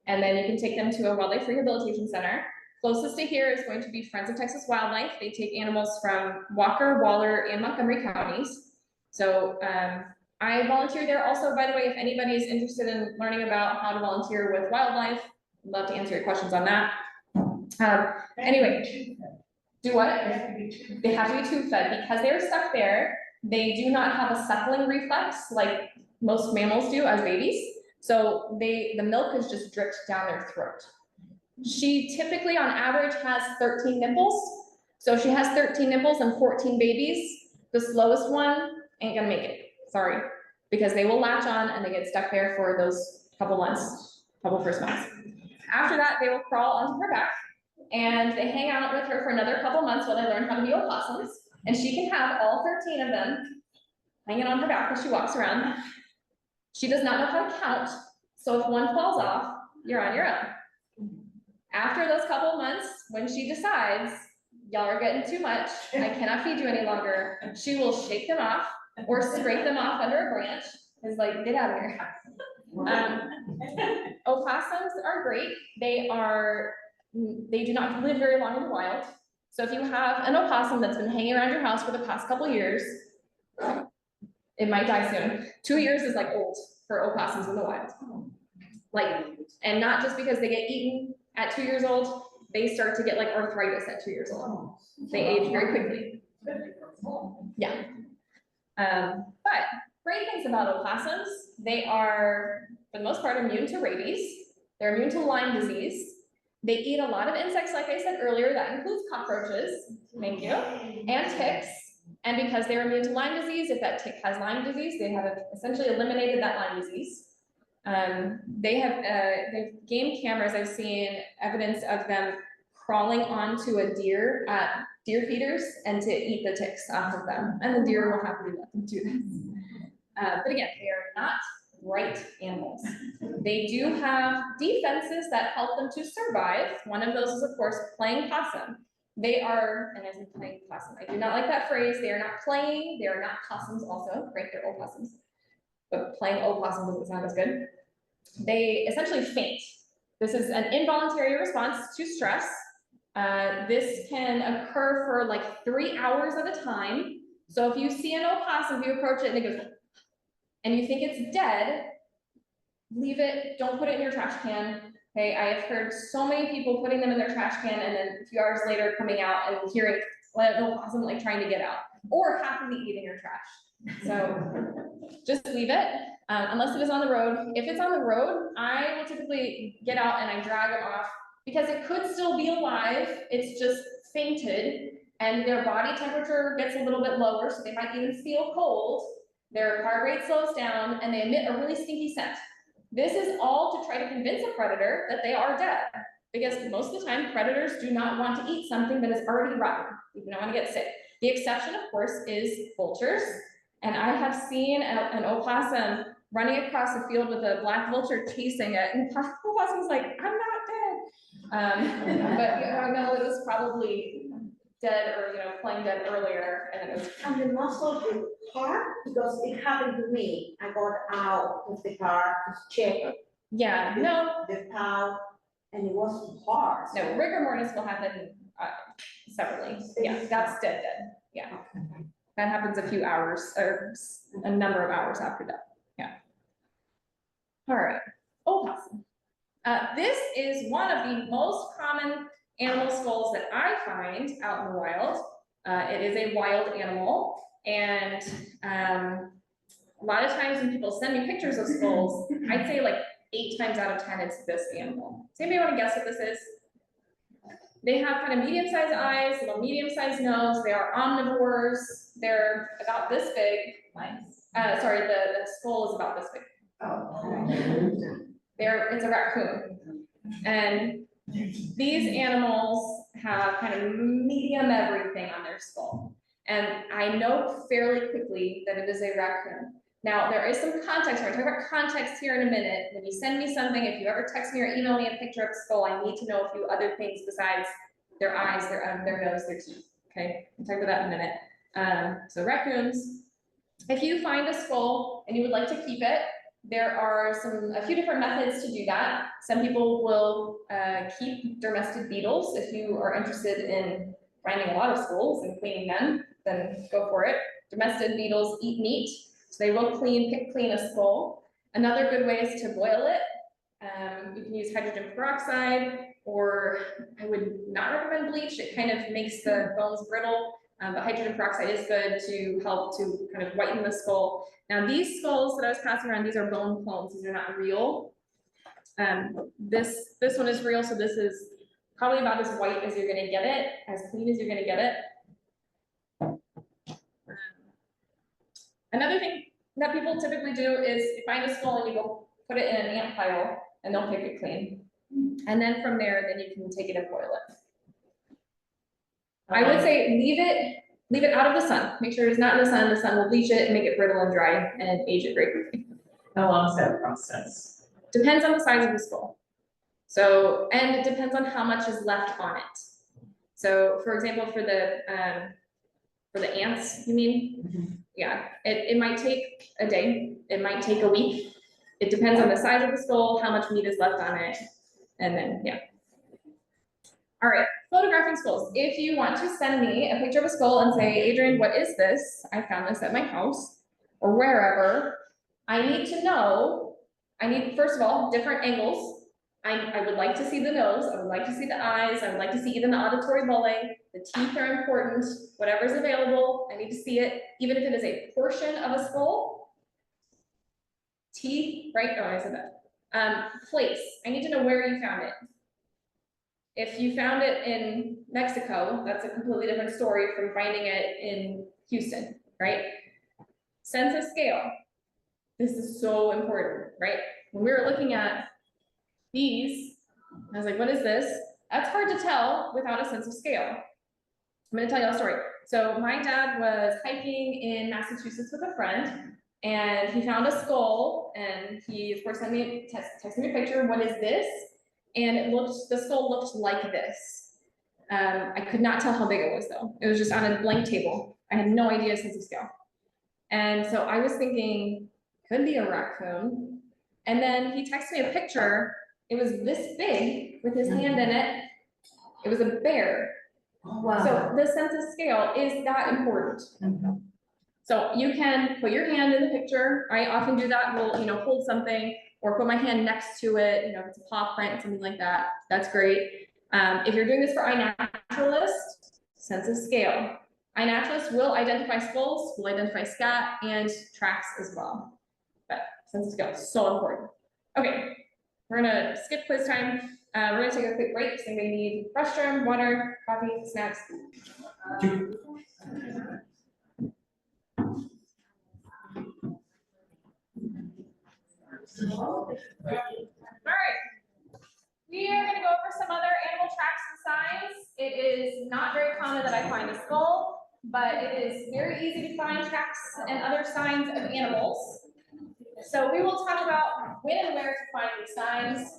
And then you can take them to a wildlife rehabilitation center. Closest to here is going to be Friends of Texas Wildlife. They take animals from Walker, Waller, and Montgomery counties. So I volunteer there also, by the way, if anybody is interested in learning about how to volunteer with wildlife, I'd love to answer your questions on that. Anyway, do what? They have to be tube fed because they're stuck there. They do not have a suckling reflex like most mammals do as babies. So the milk is just dripped down their throat. She typically on average has 13 nipples. So if she has 13 nipples and 14 babies, the slowest one ain't gonna make it, sorry. Because they will latch on and they get stuck there for those couple first months. After that, they will crawl onto her back and they hang out with her for another couple months while they learn how to be opossums. And she can have all 13 of them hanging on her back as she walks around. She does not know how to count. So if one falls off, you're on your own. After those couple of months, when she decides, y'all are getting too much, I cannot feed you any longer, she will shake them off or scrape them off under a branch. It's like, get out of here. Opossums are great. They do not live very long in the wild. So if you have an opossum that's been hanging around your house for the past couple years, it might die soon. 2 years is like old for opossums in the wild. Like, and not just because they get eaten at 2 years old, they start to get like arthritis at 2 years old. They age very quickly. Yeah. But great things about opossums, they are, for the most part, immune to rabies. They're immune to Lyme disease. They eat a lot of insects, like I said earlier, that includes cockroaches, thank you, and ticks. And because they're immune to Lyme disease, if that tick has Lyme disease, they have essentially eliminated that Lyme disease. They have game cameras. I've seen evidence of them crawling onto a deer at deer feeders and to eat the ticks off of them. And the deer will happily let them do this. But again, they are not bright animals. They do have defenses that help them to survive. One of those is, of course, playing possum. They are, and as in playing possum, I do not like that phrase. They are not playing, they are not possums also, right? They're opossums. But playing opossum doesn't sound as good. They essentially faint. This is an involuntary response to stress. This can occur for like 3 hours at a time. So if you see an opossum, if you approach it and it goes, and you think it's dead, leave it, don't put it in your trash can. Okay, I have heard so many people putting them in their trash can and then a few hours later coming out and hearing an opossum like trying to get out, or happily eating your trash. So just leave it, unless it is on the road. If it's on the road, I will typically get out and I drag them off because it could still be alive, it's just fainted, and their body temperature gets a little bit lower, so they might even feel cold. Their heart rate slows down, and they emit a really stinky scent. This is all to try to convince a predator that they are dead, because most of the time, predators do not want to eat something that is already rotten. You don't want to get sick. The exception, of course, is vultures, and I have seen an opossum running across the field with a black vulture chasing it, and the opossum's like, I'm not dead. But I know it was probably dead or, playing dead earlier, and it was. And the muscle is hard because it happened to me. I got out of the car to check Yeah, no, the cow, and it was hard. no, rigor mortis will happen separately. Yeah, that's dead. Yeah. That happens a few hours or a number of hours after that. Yeah. All right, opossum. This is one of the most common animal skulls that I find out in the wild. It is a wild animal, and a lot of times when people send me pictures of skulls, I'd say like 8 times out of 10 it's this animal. Does anybody want to guess what this is? They have kind of medium-sized eyes, little medium-sized nose. They are omnivores. They're about this big. Nice. Sorry, the skull is about this big. It's a raccoon. And these animals have kind of medium everything on their skull. And I know fairly quickly that it is a raccoon. Now, there is some context. We're going to talk about context here in a minute. When you send me something, if you ever text me or email me a picture of a skull, I need to know a few other things besides their eyes, their nose, their teeth. Okay, we'll talk about that in a minute. So raccoons, if you find a skull and you would like to keep it, there are a few different methods to do that. Some people will keep domestic beetles. If you are interested in finding a lot of skulls and cleaning them, then go for it. Domestic beetles eat meat, so they will pick clean a skull. Another good way is to boil it. You can use hydrogen peroxide, or I would not recommend bleach. It kind of makes the bones brittle, but hydrogen peroxide is good to help to kind of whiten the skull. Now these skulls that I was passing around, these are bone clones. These are not real. This one is real, so this is probably about as white as you're gonna get it, as clean as you're gonna get it. Another thing that people typically do is you find a skull and you go put it in an ant pile and they'll pick it clean. And then from there, then you can take it and boil it. I would say leave it out of the sun. Make sure it's not in the sun. The sun will bleach it and make it brittle and dry and age it very quickly. How long is that process? Depends on the size of the skull. So, and it depends on how much is left on it. So for example, for the ants, you mean? Mm-hmm. Yeah, it might take a day, it might take a week. It depends on the size of the skull, how much meat is left on it, and then, yeah. All right, photographing skulls. If you want to send me a picture of a skull and say, Adrian, what is this? I found this at my house, or wherever. I need to know, first of all, different angles. I would like to see the nose, I would like to see the eyes, I would like to see even the auditory bullae. The teeth are important, whatever's available, I need to see it, even if it is a portion of a skull. Teeth, right? Oh, I said that. Place, I need to know where you found it. If you found it in Mexico, that's a completely different story from finding it in Houston, right? Sense of scale. This is so important, right? When we were looking at these, I was like, what is this? That's hard to tell without a sense of scale. I'm gonna tell you a story. So my dad was hiking in Massachusetts with a friend, And he found a skull, and he of course sent me, texted me a picture, what is this? And the skull looked like this. I could not tell how big it was though. It was just on a blank table. I had no idea sense of scale. And so I was thinking, could be a raccoon. And then he texted me a picture. It was this big with his hand in it. It was a bear. Wow. So the sense of scale is that important. So you can put your hand in the picture. I often do that. We'll, hold something or put my hand next to it. If it's a paw print, something like that, that's great. If you're doing this for iNaturalist, sense of scale. iNaturalist will identify skulls, will identify scat and tracks as well. But sense of scale is so important. Okay, we're gonna skip quiz time. We're gonna take a quick break. So we need restroom, water, coffee, snacks. All right, we are going to go over some other animal tracks and signs. It is not very common that I find a skull, but it is very easy to find tracks and other signs of animals. So we will talk about when and where to find these signs,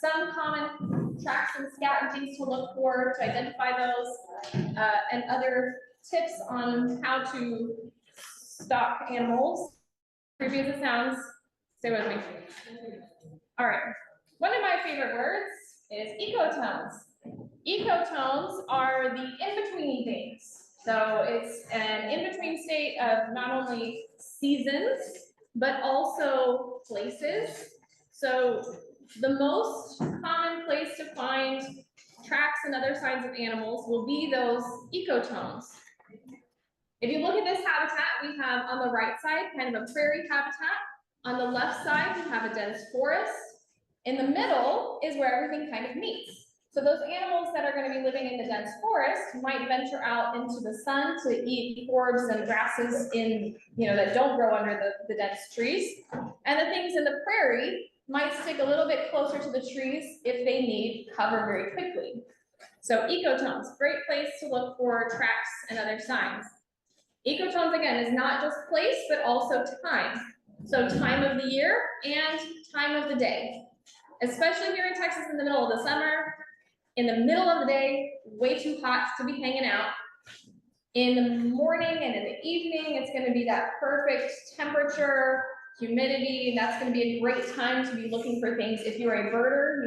some common tracks and scat and things to look for to identify those, and other tips on how to stalk animals. Creepy as it sounds, stay with me. All right, one of my favorite words is ecotones. Ecotones are the in-between things. So it's an in-between state of not only seasons, but also places. So the most common place to find tracks and other signs of animals will be those ecotones. If you look at this habitat, we have on the right side kind of a prairie habitat. On the left side, we have a dense forest. In the middle is where everything kind of meets. So those animals that are going to be living in the dense forest might venture out into the sun to eat forbs and grasses that don't grow under the dense trees. And the things in the prairie might stick a little bit closer to the trees if they need cover very quickly. So ecotones, great place to look for tracks and other signs. Ecotones, again, is not just place, but also time. So time of the year and time of the day. Especially here in Texas in the middle of the summer, in the middle of the day, way too hot to be hanging out. In the morning and in the evening, it's going to be that perfect temperature, humidity, and that's going to be a great time to be looking for things. If you're a birder,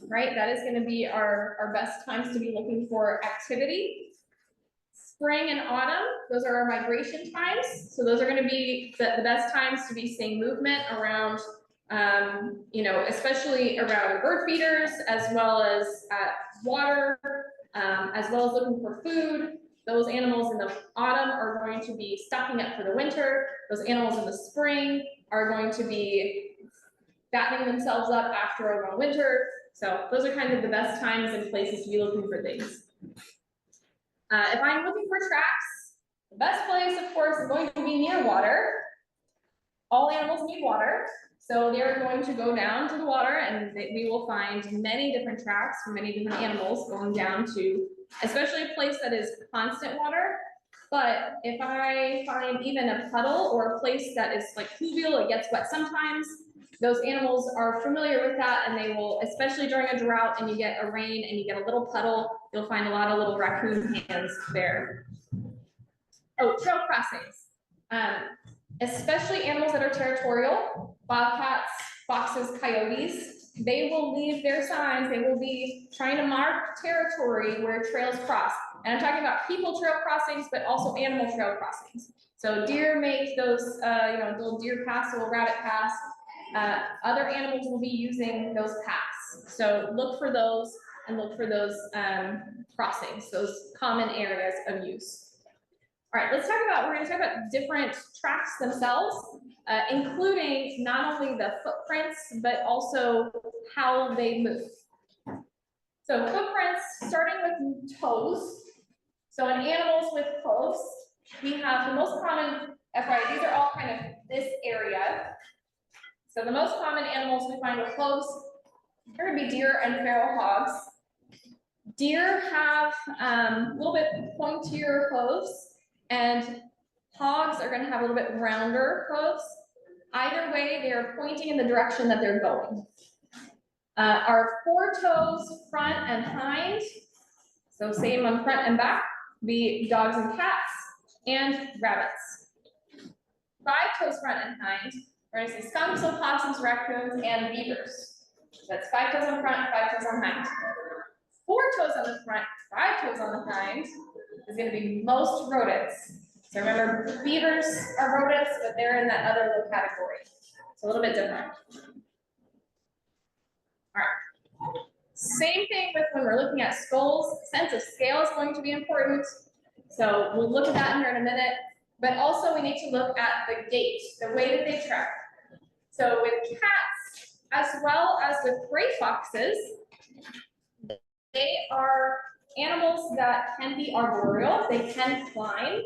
right? That is going to be our best times to be looking for activity. Spring and autumn, those are our migration times. So those are going to be the best times to be seeing movement around, especially around bird feeders, as well as water, as well as looking for food. Those animals in the autumn are going to be stocking up for the winter. Those animals in the spring are going to be fattening themselves up after a long winter. So those are kind of the best times and places to be looking for things. If I'm looking for tracks, the best place, of course, is going to be near water. All animals need water, so they're going to go down to the water, and we will find many different tracks from many different animals going down to, especially a place that is constant water. But if I find even a puddle or a place that is like fluvial, it gets wet sometimes, those animals are familiar with that, and they will, especially during a drought and you get a rain and you get a little puddle, you'll find a lot of little raccoon hands there. Oh, trail crossings. Especially animals that are territorial, bobcats, foxes, coyotes, they will leave their signs, they will be trying to mark territory where trails cross. And I'm talking about people trail crossings, but also animal trail crossings. So deer make those, little deer paths, little rabbit paths. Other animals will be using those paths. So look for those and look for those crossings, those common areas of use. All right, we're going to talk about different tracks themselves, including not only the footprints, but also how they move. So footprints, starting with toes. So in animals with hooves, we have the most common, FYI, these are all kind of this area. So the most common animals we find with hooves, here would be deer and feral hogs. Deer have a little bit pointier hooves, and Hogs are gonna have a little bit rounder hooves. Either way, they are pointing in the direction that they're going. Our 4 toes, front and hind, so same on front and back, be dogs and cats and rabbits. 5 toes, front and hind, we're gonna see skunks, opossums, raccoons, and beavers. That's 5 toes on front, 5 toes on hind. 4 toes on the front, 5 toes on the hind is gonna be most rodents. So remember, beavers are rodents, but they're in that other little category. It's a little bit different. All right. Same thing with when we're looking at skulls. Sense of scale is going to be important. So we'll look at that here in a minute. But also we need to look at the gait, the way that they track. So with cats, as well as with gray foxes, they are animals that can be arboreal, they can climb.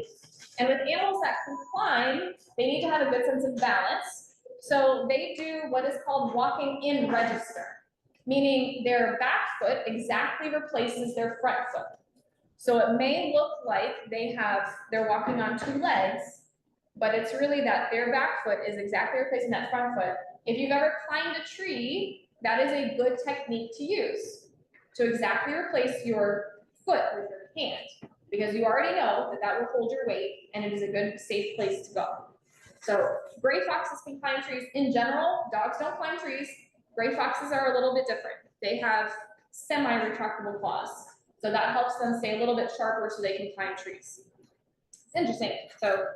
And with animals that can climb, they need to have a good sense of balance. So they do what is called walking in register, meaning their back foot exactly replaces their front foot. So it may look like they're walking on 2 legs, but it's really that their back foot is exactly replacing that front foot. If you've ever climbed a tree, that is a good technique to use to exactly replace your foot with your hand, because you already know that that will hold your weight and it is a good, safe place to go. So gray foxes can climb trees in general. Dogs don't climb trees. Gray foxes are a little bit different. They have semi-retractable claws. So that helps them stay a little bit sharper so they can climb trees. It's interesting. So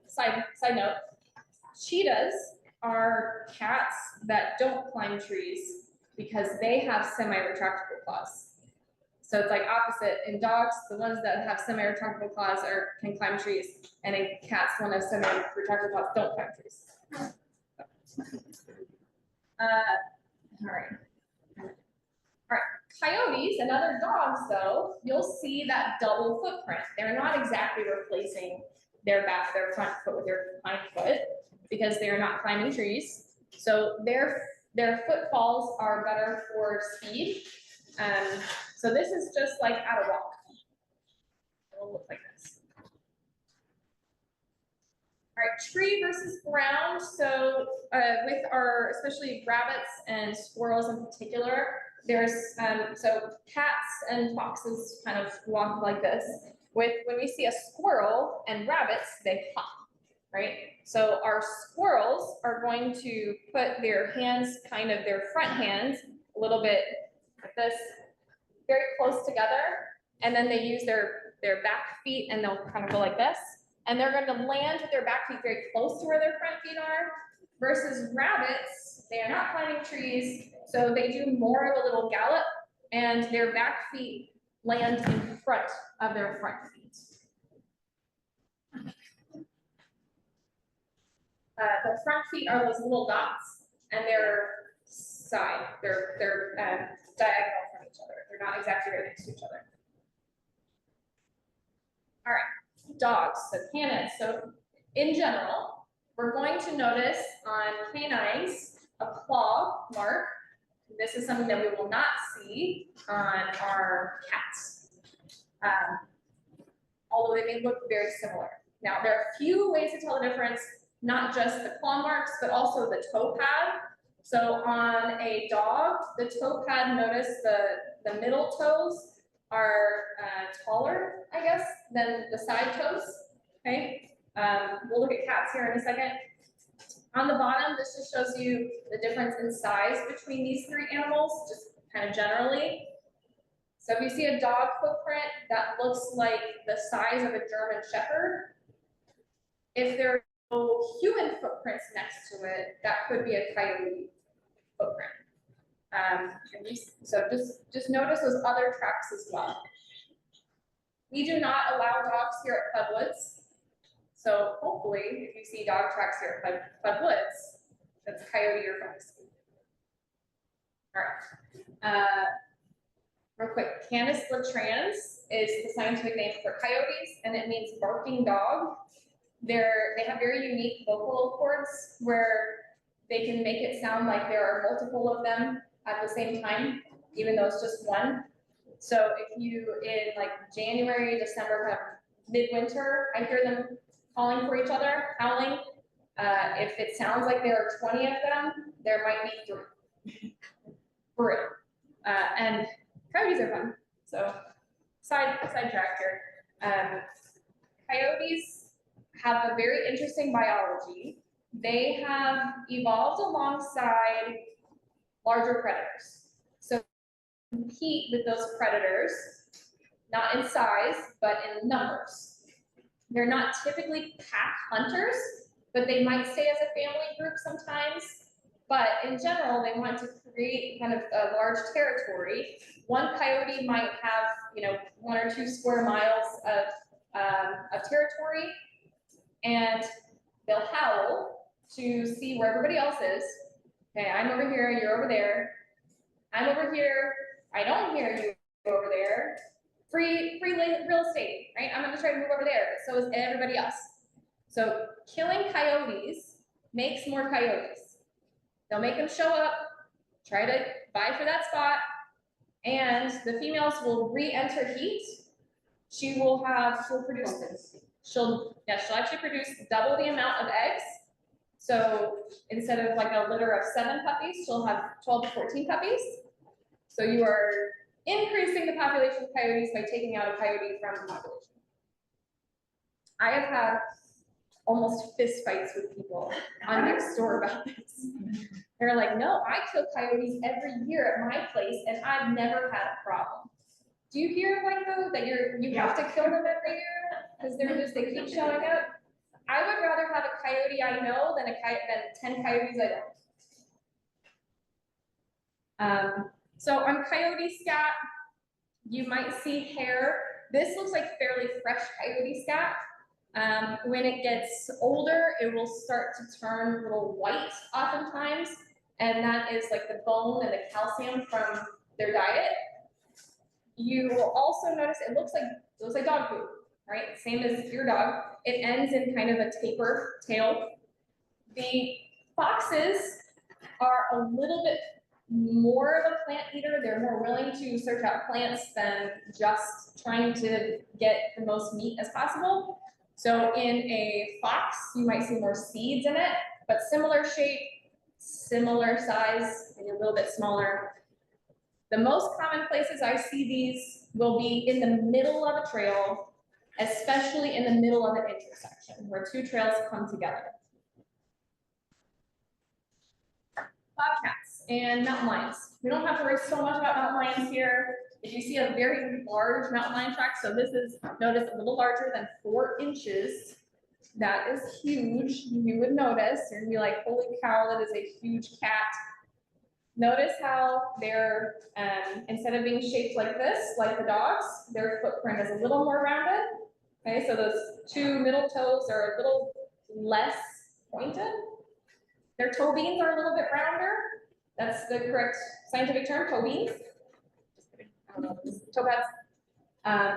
side note, cheetahs are cats that don't climb trees because they have semi-retractable claws. So it's like opposite. In dogs, the ones that have semi-retractable claws can climb trees, and in cats, the ones that have semi-retractable claws don't climb trees. All right. Coyotes and other dogs, though, you'll see that double footprint. They're not exactly replacing their front foot with their hind foot because they are not climbing trees. So their footfalls are better for speed. So this is just like at a walk. It will look like this. All right, tree versus ground. So with especially rabbits and squirrels in particular, there's, so cats and foxes kind of walk like this. When we see a squirrel and rabbits, they hop, right? So our squirrels are going to put their hands, kind of their front hands, a little bit like this, very close together, and then they use their back feet and they'll kind of go like this. And they're going to land with their back feet very close to where their front feet are, versus rabbits, they are not climbing trees, so they do more of a little gallop, and their back feet land in front of their front feet. The front feet are those little dots, and they're diagonal from each other. They're not exactly right next to each other. All right, dogs, so canines. So in general, we're going to notice on canines a claw mark. This is something that we will not see on our cats, although they may look very similar. Now, there are a few ways to tell the difference, not just the claw marks, but also the toe pad. So on a dog, the toe pad, notice the middle toes are taller, I guess, than the side toes, okay? We'll look at cats here in a second. On the bottom, this just shows you the difference in size between these 3 animals, just kind of generally. So if you see a dog footprint that looks like the size of a German Shepherd, if there are no human footprints next to it, that could be a coyote footprint. So just notice those other tracks as well. We do not allow dogs here at Heartwood. So hopefully, if you see dog tracks here at Heartwood, that's coyote or fox. All right. Real quick, Canis latrans is the scientific name for coyotes, and it means barking dog. They have very unique vocal cords where they can make it sound like there are multiple of them at the same time, even though it's just one. So if you, in like January, December, kind of midwinter, I hear them calling for each other, howling. If it sounds like there are 20 of them, there might be 3. For real. And coyotes are fun. So sidetrack here. Coyotes have a very interesting biology. They have evolved alongside larger predators. So compete with those predators, not in size, but in numbers. They're not typically pack hunters, but they might stay as a family group sometimes. But in general, they want to create kind of a large territory. One coyote might have, 1 or 2 square miles of territory, and they'll howl to see where everybody else is. Okay, I'm over here, you're over there. I'm over here, I don't hear you over there. Free real estate, right? I'm gonna try to move over there, but so is everybody else. So killing coyotes makes more coyotes. They'll make them show up, try to vie for that spot, and the females will re-enter heat. She'll actually produce double the amount of eggs. So instead of like a litter of 7 puppies, she'll have 12 to 14 puppies. So you are increasing the population of coyotes by taking out a coyote from the population. I have had almost fist fights with people on Nextdoor about this. They're like, no, I kill coyotes every year at my place and I've never had a problem. Do you hear like though that you have to kill them every year because they keep showing up? I would rather have a coyote I know than 10 coyotes I don't. So on coyote scat, you might see hair. This looks like fairly fresh coyote scat. When it gets older, it will start to turn a little white oftentimes, and that is like the bone and the calcium from their diet. You will also notice it looks like dog food, right? Same as your dog. It ends in kind of a taper tail. The foxes are a little bit more of a plant eater. They're more willing to search out plants than just trying to get the most meat as possible. So in a fox, you might see more seeds in it, but similar shape, similar size, maybe a little bit smaller. The most common places I see these will be in the middle of a trail, especially in the middle of an intersection where 2 trails come together. Bobcats and mountain lions. We don't have to worry so much about mountain lions here. If you see a very large mountain lion track, so this is, notice, a little larger than 4 inches. That is huge. You would notice, you're gonna be like, holy cow, that is a huge cat. Notice how they're, instead of being shaped like this, like the dogs, their footprint is a little more rounded. Okay, so those 2 middle toes are a little less pointed. Their toe beans are a little bit rounder. That's the correct scientific term, toe beans. I don't know, toe pads.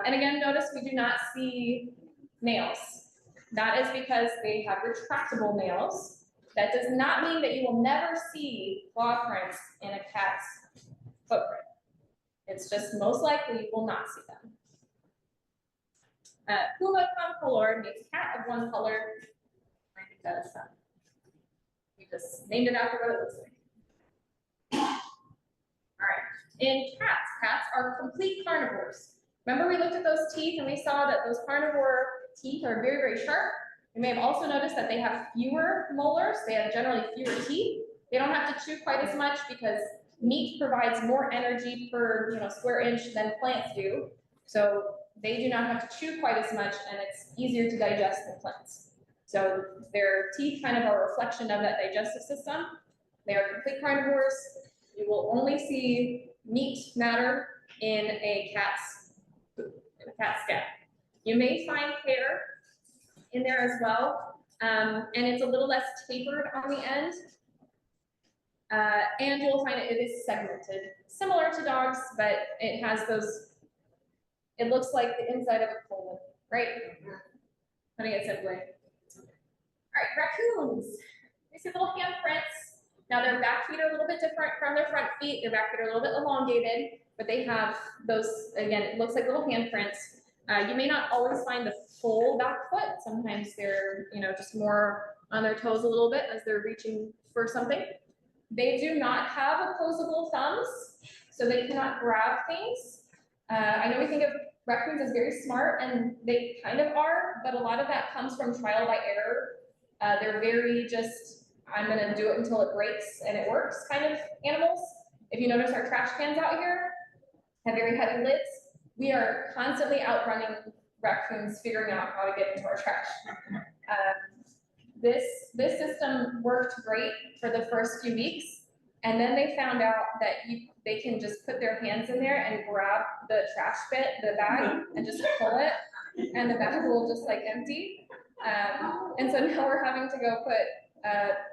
And again, notice we do not see nails. That is because they have retractable nails. That does not mean that you will never see claw prints in a cat's footprint. It's just most likely you will not see them. Puma concolor means cat of one color. I think that is fun. We just named it after what it looks like. All right, in cats are complete carnivores. Remember we looked at those teeth and we saw that those carnivore teeth are very, very sharp. You may have also noticed that they have fewer molars. They have generally fewer teeth. They don't have to chew quite as much because meat provides more energy per square inch than plants do. So they do not have to chew quite as much and it's easier to digest than plants. So their teeth kind of are a reflection of that digestive system. They are complete carnivores. You will only see meat matter in a cat's scat. You may find hair in there as well, and it's a little less tapered on the end. And you'll find it is segmented, similar to dogs, but it has those, it looks like the inside of a colon, right? Putting it simply. All right, raccoons. You see little handprints. Now their back feet are a little bit different from their front feet. Their back feet are a little bit elongated, but they have those, again, it looks like little handprints. You may not always find the full back foot. Sometimes they're, just more on their toes a little bit as they're reaching for something. They do not have opposable thumbs, so they cannot grab things. I know we think of raccoons as very smart, and they kind of are, but a lot of that comes from trial by error. They're very just, I'm gonna do it until it breaks and it works kind of animals. If you notice, our trash cans out here have very heavy lids. We are constantly outrunning raccoons figuring out how to get into our trash. This system worked great for the first few weeks, and then they found out that they can just put their hands in there and grab the trash the bag, and just pull it, and the bag will just like empty. And so now we're having to go put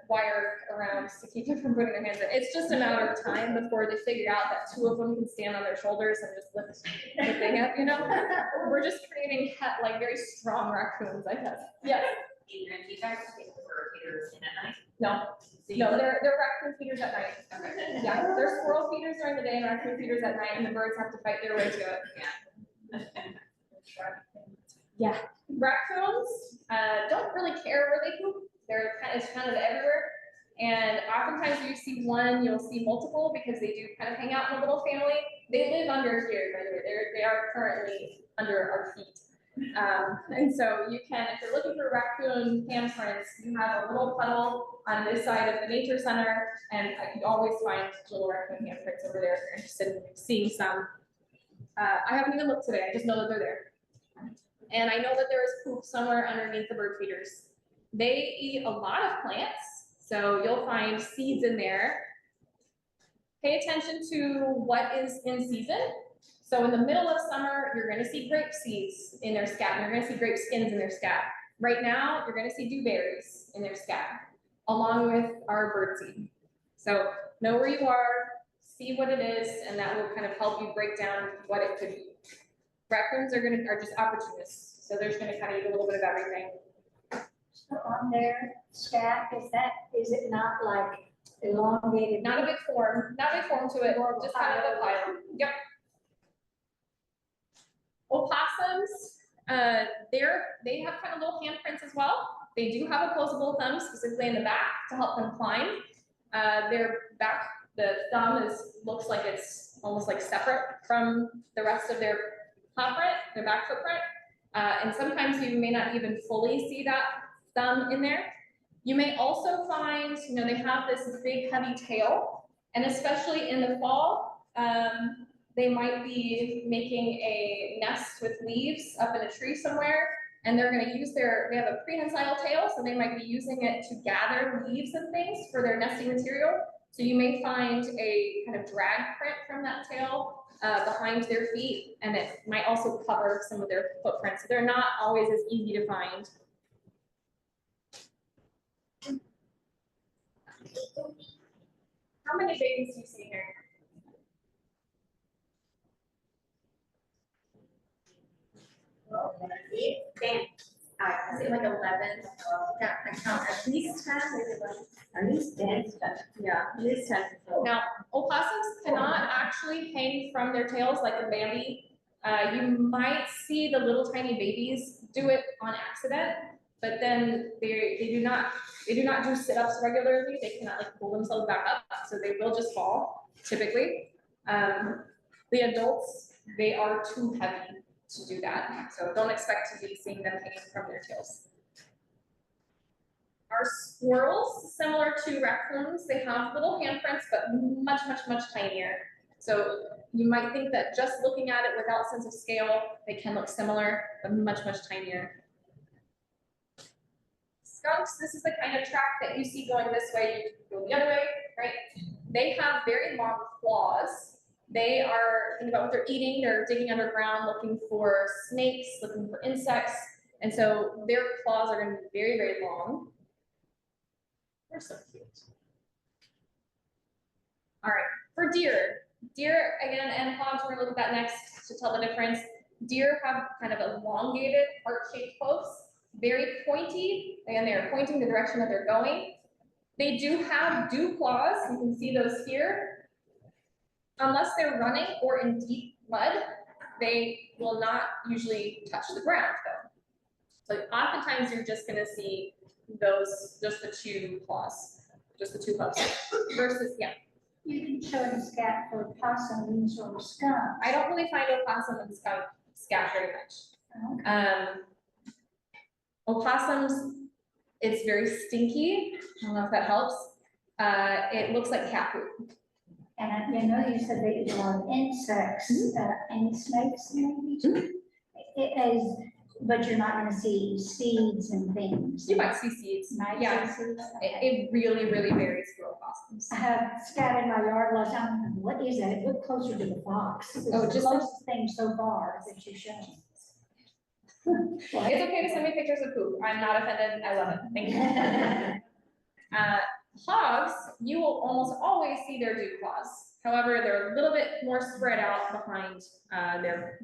wire around to keep them from putting their hands in. It's just a matter of time before they figure out that 2 of them can stand on their shoulders and just lift the thing up, We're just creating like very strong raccoons, I guess. Yes. Adrian, do you guys take the bird feeders in at night? No, they're raccoon feeders at night. Okay. Yeah, they're squirrel feeders during the day and raccoon feeders at night, and the birds have to fight their way to it. Yeah, raccoons don't really care where they poop. It's kind of everywhere. And oftentimes you see one, you'll see multiple, because they do kind of hang out in a little family. They live under here, by the way. They are currently under our feet. And so you can, if you're looking for raccoon handprints, you have a little puddle on this side of the nature center, and you always find little raccoon handprints over there if you're interested in seeing some. I haven't even looked today, I just know that they're there. And I know that there is poop somewhere underneath the bird feeders. They eat a lot of plants, so you'll find seeds in there. Pay attention to what is in season. So in the middle of summer, you're gonna see grape seeds in their scab, and you're gonna see grape skins in their scab. Right now, you're gonna see dewberries in their scab, along with our birdseed. So know where you are, see what it is, and that will kind of help you break down what it could be. Raccoons are just opportunists, so they're just gonna kind of eat a little bit of everything. So on their stack, is it not like elongated? Not a big form to it, just kind of a pile. Yep. Opossums, they have kind of little handprints as well. They do have opposable thumbs, specifically in the back, to help them climb. Their back, the thumb looks like it's almost like separate from the rest of their paw print, their back footprint. And sometimes you may not even fully see that thumb in there. You may also find, they have this big heavy tail, and especially in the fall, they might be making a nest with leaves up in a tree somewhere, and they're gonna use they have a prehensile tail, so they might be using it to gather leaves and things for their nesting material. So you may find a kind of drag print from that tail behind their feet, and it might also cover some of their footprints. So they're not always as easy to find. How many babies do you see here? Is it like 11? Yeah, I count at least 10, maybe 11. At least 10. Yeah, at least 10. Now, opossums cannot actually hang from their tails like a Bambi. You might see the little tiny babies do it on accident, but then they do not do sit-ups regularly. They cannot like pull themselves back up, so they will just fall typically. The adults, they are too heavy to do that, so don't expect to be seeing them hanging from their tails. Our squirrels, similar to raccoons, they have little handprints, but much tinier. So you might think that just looking at it without sense of scale, they can look similar, but much tinier. Skunks, this is the kind of track that you see going this way, you go the other way, right? They have very long claws. They are thinking about what they're eating, they're digging underground, looking for snakes, looking for insects, and so their claws are going to be very long. They're so cute. All right, for deer, again, and hogs, we're gonna look at that next to tell the difference. Deer have kind of elongated, heart-shaped hooves, very pointy. Again, they are pointing the direction that they're going. They do have dew claws. You can see those here. Unless they're running or in deep mud, they will not usually touch the ground though. So oftentimes you're just gonna see those, just the two claws, just the two hooves versus, yeah. You can show a scat for possums or skunks. I don't really find opossum and skunk scat very much. Opossums, it's very stinky. I don't know if that helps. It looks like cat poop. And I know you said they eat a lot of insects, and snakes maybe. It is, but you're not gonna see seeds and things. You might see seeds. Might Yeah. see seeds. It really, really varies for opossums. I have scat in my yard last time. What is that? It looked closer to the fox. It's Oh, the just- closest thing so far that you've shown. It's okay to send me pictures of poop. I'm not offended. I love it. Thank you. Hogs, you will almost always see their dew claws. However, they're a little bit more spread out behind their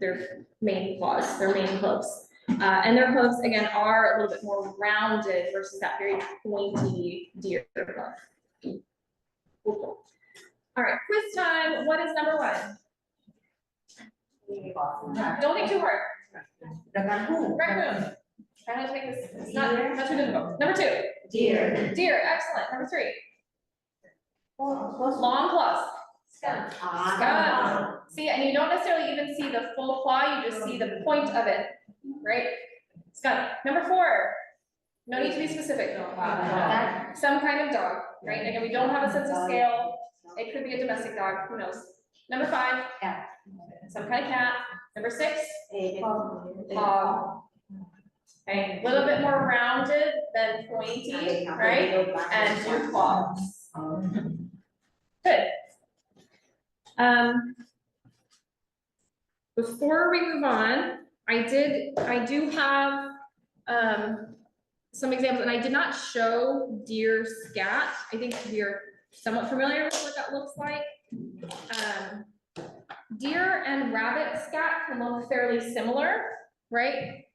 main claws, their main hooves. And their hooves, again, are a little bit more rounded versus that very pointy deer hoof. All right, quiz time. What is number 1? Don't think too hard. The raccoon. Raccoon. Try to take this, it's not too difficult. Number 2, Deer. deer, excellent. Number 3, What's long claws. skunk? Skunk. See, and you don't necessarily even see the full claw, you just see the point of it, right? Skunk. Number 4, no need to be specific. Some kind of dog, right? Again, we don't have a sense of scale. It could be a domestic dog, who knows? Number 5, Cat. some kind of cat. Number 6, Hog. hog. Okay, a little bit more rounded than pointy, right? And 2 claws. Good. Before we move on, I do have some examples, and I did not show deer scat. I think you're somewhat familiar with what that looks like. Deer and rabbit scat can look fairly similar, right?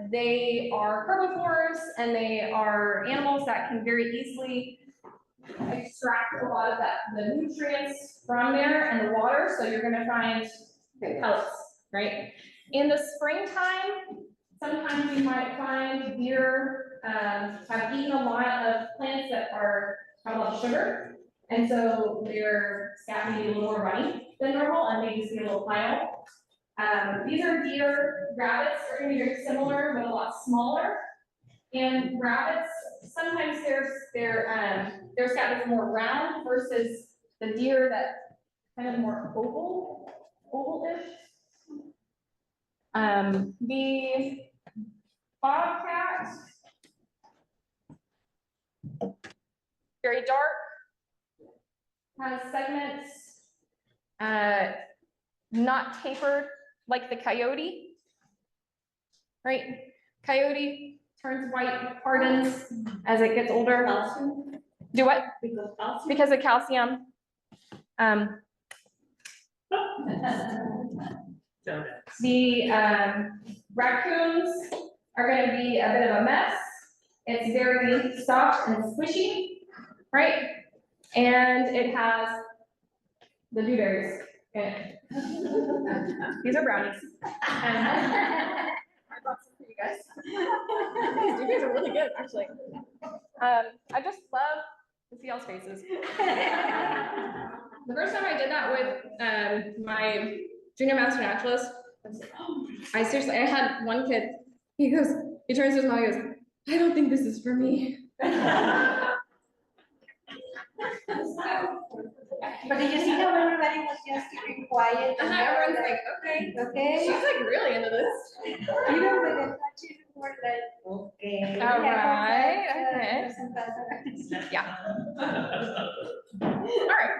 They are herbivores and they are animals that can very easily extract a lot of the nutrients from there and the water, so you're gonna find pellets, right? In the springtime, sometimes you might find deer have eaten a lot of plants that have a lot of sugar, and so their scat may be a little more runny than normal and maybe see a little pile. These are deer. Rabbits are gonna be very similar, but a lot smaller. And rabbits, sometimes their scat is more round versus the deer that kind of more oval-ish. The bobcat, very dark, has segments, not tapered like the coyote, right? Coyote turns white, hardens as it gets older. Calcium. Do what? Because calcium. Because of calcium. The raccoons are gonna be a bit of a mess. It's very soft and squishy, right? And it has the dewberries in it. These are brownies. I brought some for you guys. These dewberries are really good, actually. I just love to see y'all's faces. The first time I did that with my junior master naturalist, I seriously, I had one kid, he turns to his mom, he goes, I don't think this is for me. But did you see how everybody was just keeping quiet? And Everyone's like, okay, okay, she's like really into this. even with the touches were like, okay. All right, Okay. Yeah. All right.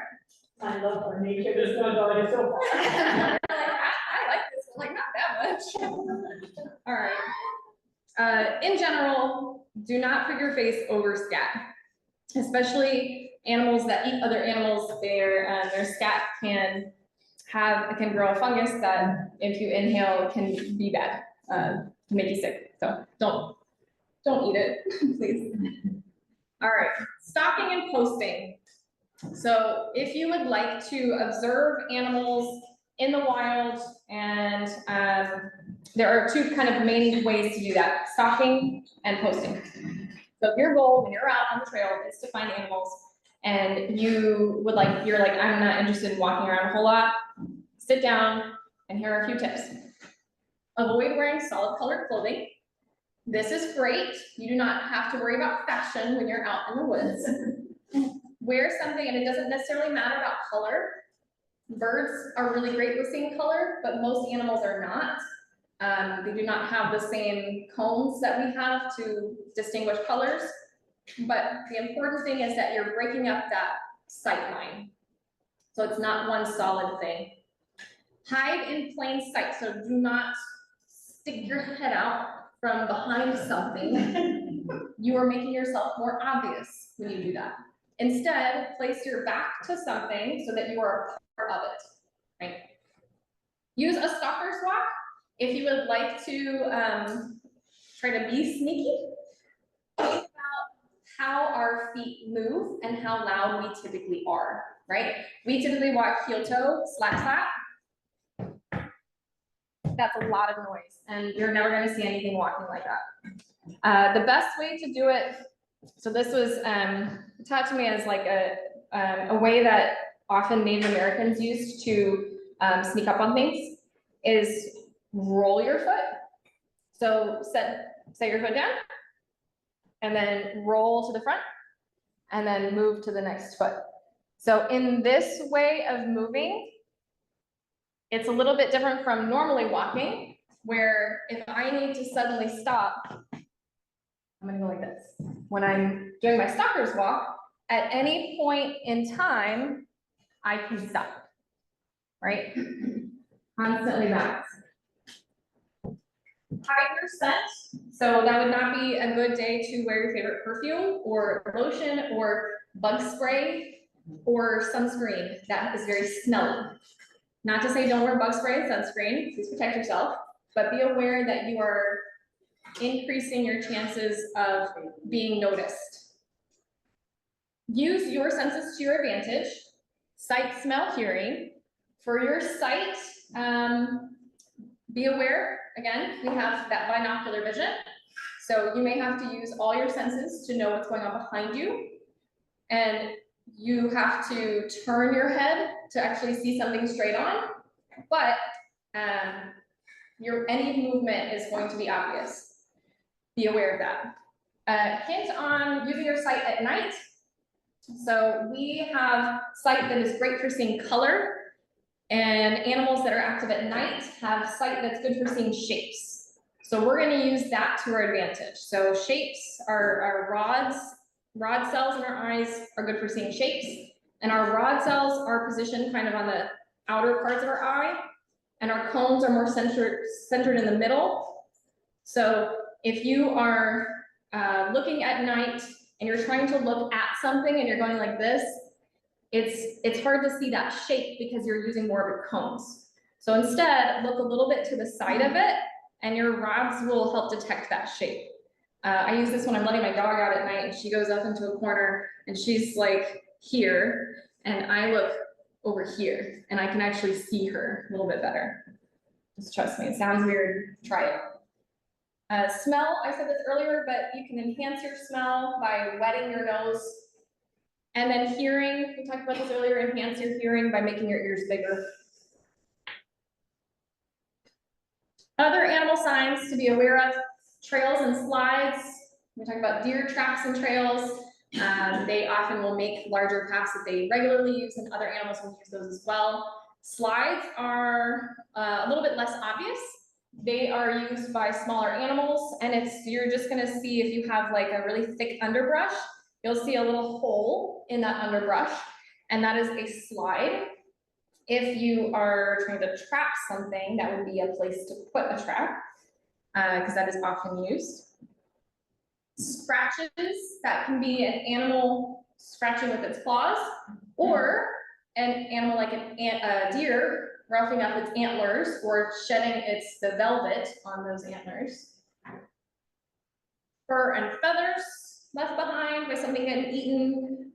My love for nature is not going so far. I like this, but like not that much. All right. In general, do not put your face over scat, especially animals that eat other animals. Their scat can grow a fungus that if you inhale can be bad, can make you sick. So don't eat it, please. All right, stalking and posting. So if you would like to observe animals in the wild, and there are two kind of main ways to do that: stalking and posting. So if your goal when you're out on the trail is to find animals, and you're like, I'm not interested in walking around a whole lot, sit down, and here are a few tips. Avoid wearing solid colored clothing. This is great. You do not have to worry about fashion when you're out in the woods. Wear something, and it doesn't necessarily matter about color. Birds are really great with seeing color, but most animals are not. They do not have the same cones that we have to distinguish colors. But the important thing is that you're breaking up that sight line. So it's not one solid thing. Hide in plain sight. So do not stick your head out from behind something. You are making yourself more obvious when you do that. Instead, place your back to something so that you are a part of it, right? Use a stalker's walk if you would like to try to be sneaky. Think about how our feet move and how loud we typically are, right? We typically walk heel toe, slap slap. That's a lot of noise, and you're never going to see anything walking like that. The best way to do it, so this was taught to me as like a way that often Native Americans used to sneak up on things, is roll your foot. So set your foot down, and then roll to the front, and then move to the next foot. So in this way of moving, it's a little bit different from normally walking, where if I need to suddenly stop, I'm gonna go like this. When I'm doing my stalker's walk, at any point in time, I can stop, right? Constantly balance. Hide your scent. So that would not be a good day to wear your favorite perfume or lotion or bug spray or sunscreen. That is very smelly. Not to say don't wear bug spray and sunscreen, please protect yourself, but be aware that you are increasing your chances of being noticed. Use your senses to your advantage. Sight, smell, hearing. For your sight, be aware, again, we have that binocular vision. So you may have to use all your senses to know what's going on behind you. And you have to turn your head to actually see something straight on, but any movement is going to be obvious. Be aware of that. Hint on using your sight at night. So we have sight that is great for seeing color, and animals that are active at night have sight that's good for seeing shapes. So we're going to use that to our advantage. So shapes are rod cells in our eyes are good for seeing shapes, and our rod cells are positioned kind of on the outer parts of our eye, and our cones are more centered in the middle. So if you are looking at night and you're trying to look at something and you're going like this, it's hard to see that shape because you're using more of your cones. So instead, look a little bit to the side of it, and your rods will help detect that shape. I use this when I'm letting my dog out at night, and she goes up into a corner, and she's like here, and I look over here, and I can actually see her a little bit better. Just trust me, it sounds weird, try it. Smell, I said this earlier, but you can enhance your smell by wetting your nose. And then hearing, we talked about this earlier, enhance your hearing by making your ears bigger. Other animal signs to be aware of: trails and slides. We talk about deer tracks and trails. They often will make larger paths that they regularly use, and other animals will use those as well. Slides are a little bit less obvious. They are used by smaller animals, and you're just gonna see if you have like a really thick underbrush, you'll see a little hole in that underbrush, and that is a slide. If you are trying to trap something, that would be a place to put a trap, because that is often used. Scratches, that can be an animal scratching with its claws, or an animal like a deer roughing up its antlers or shedding the velvet on those antlers. Fur and feathers left behind by something getting eaten.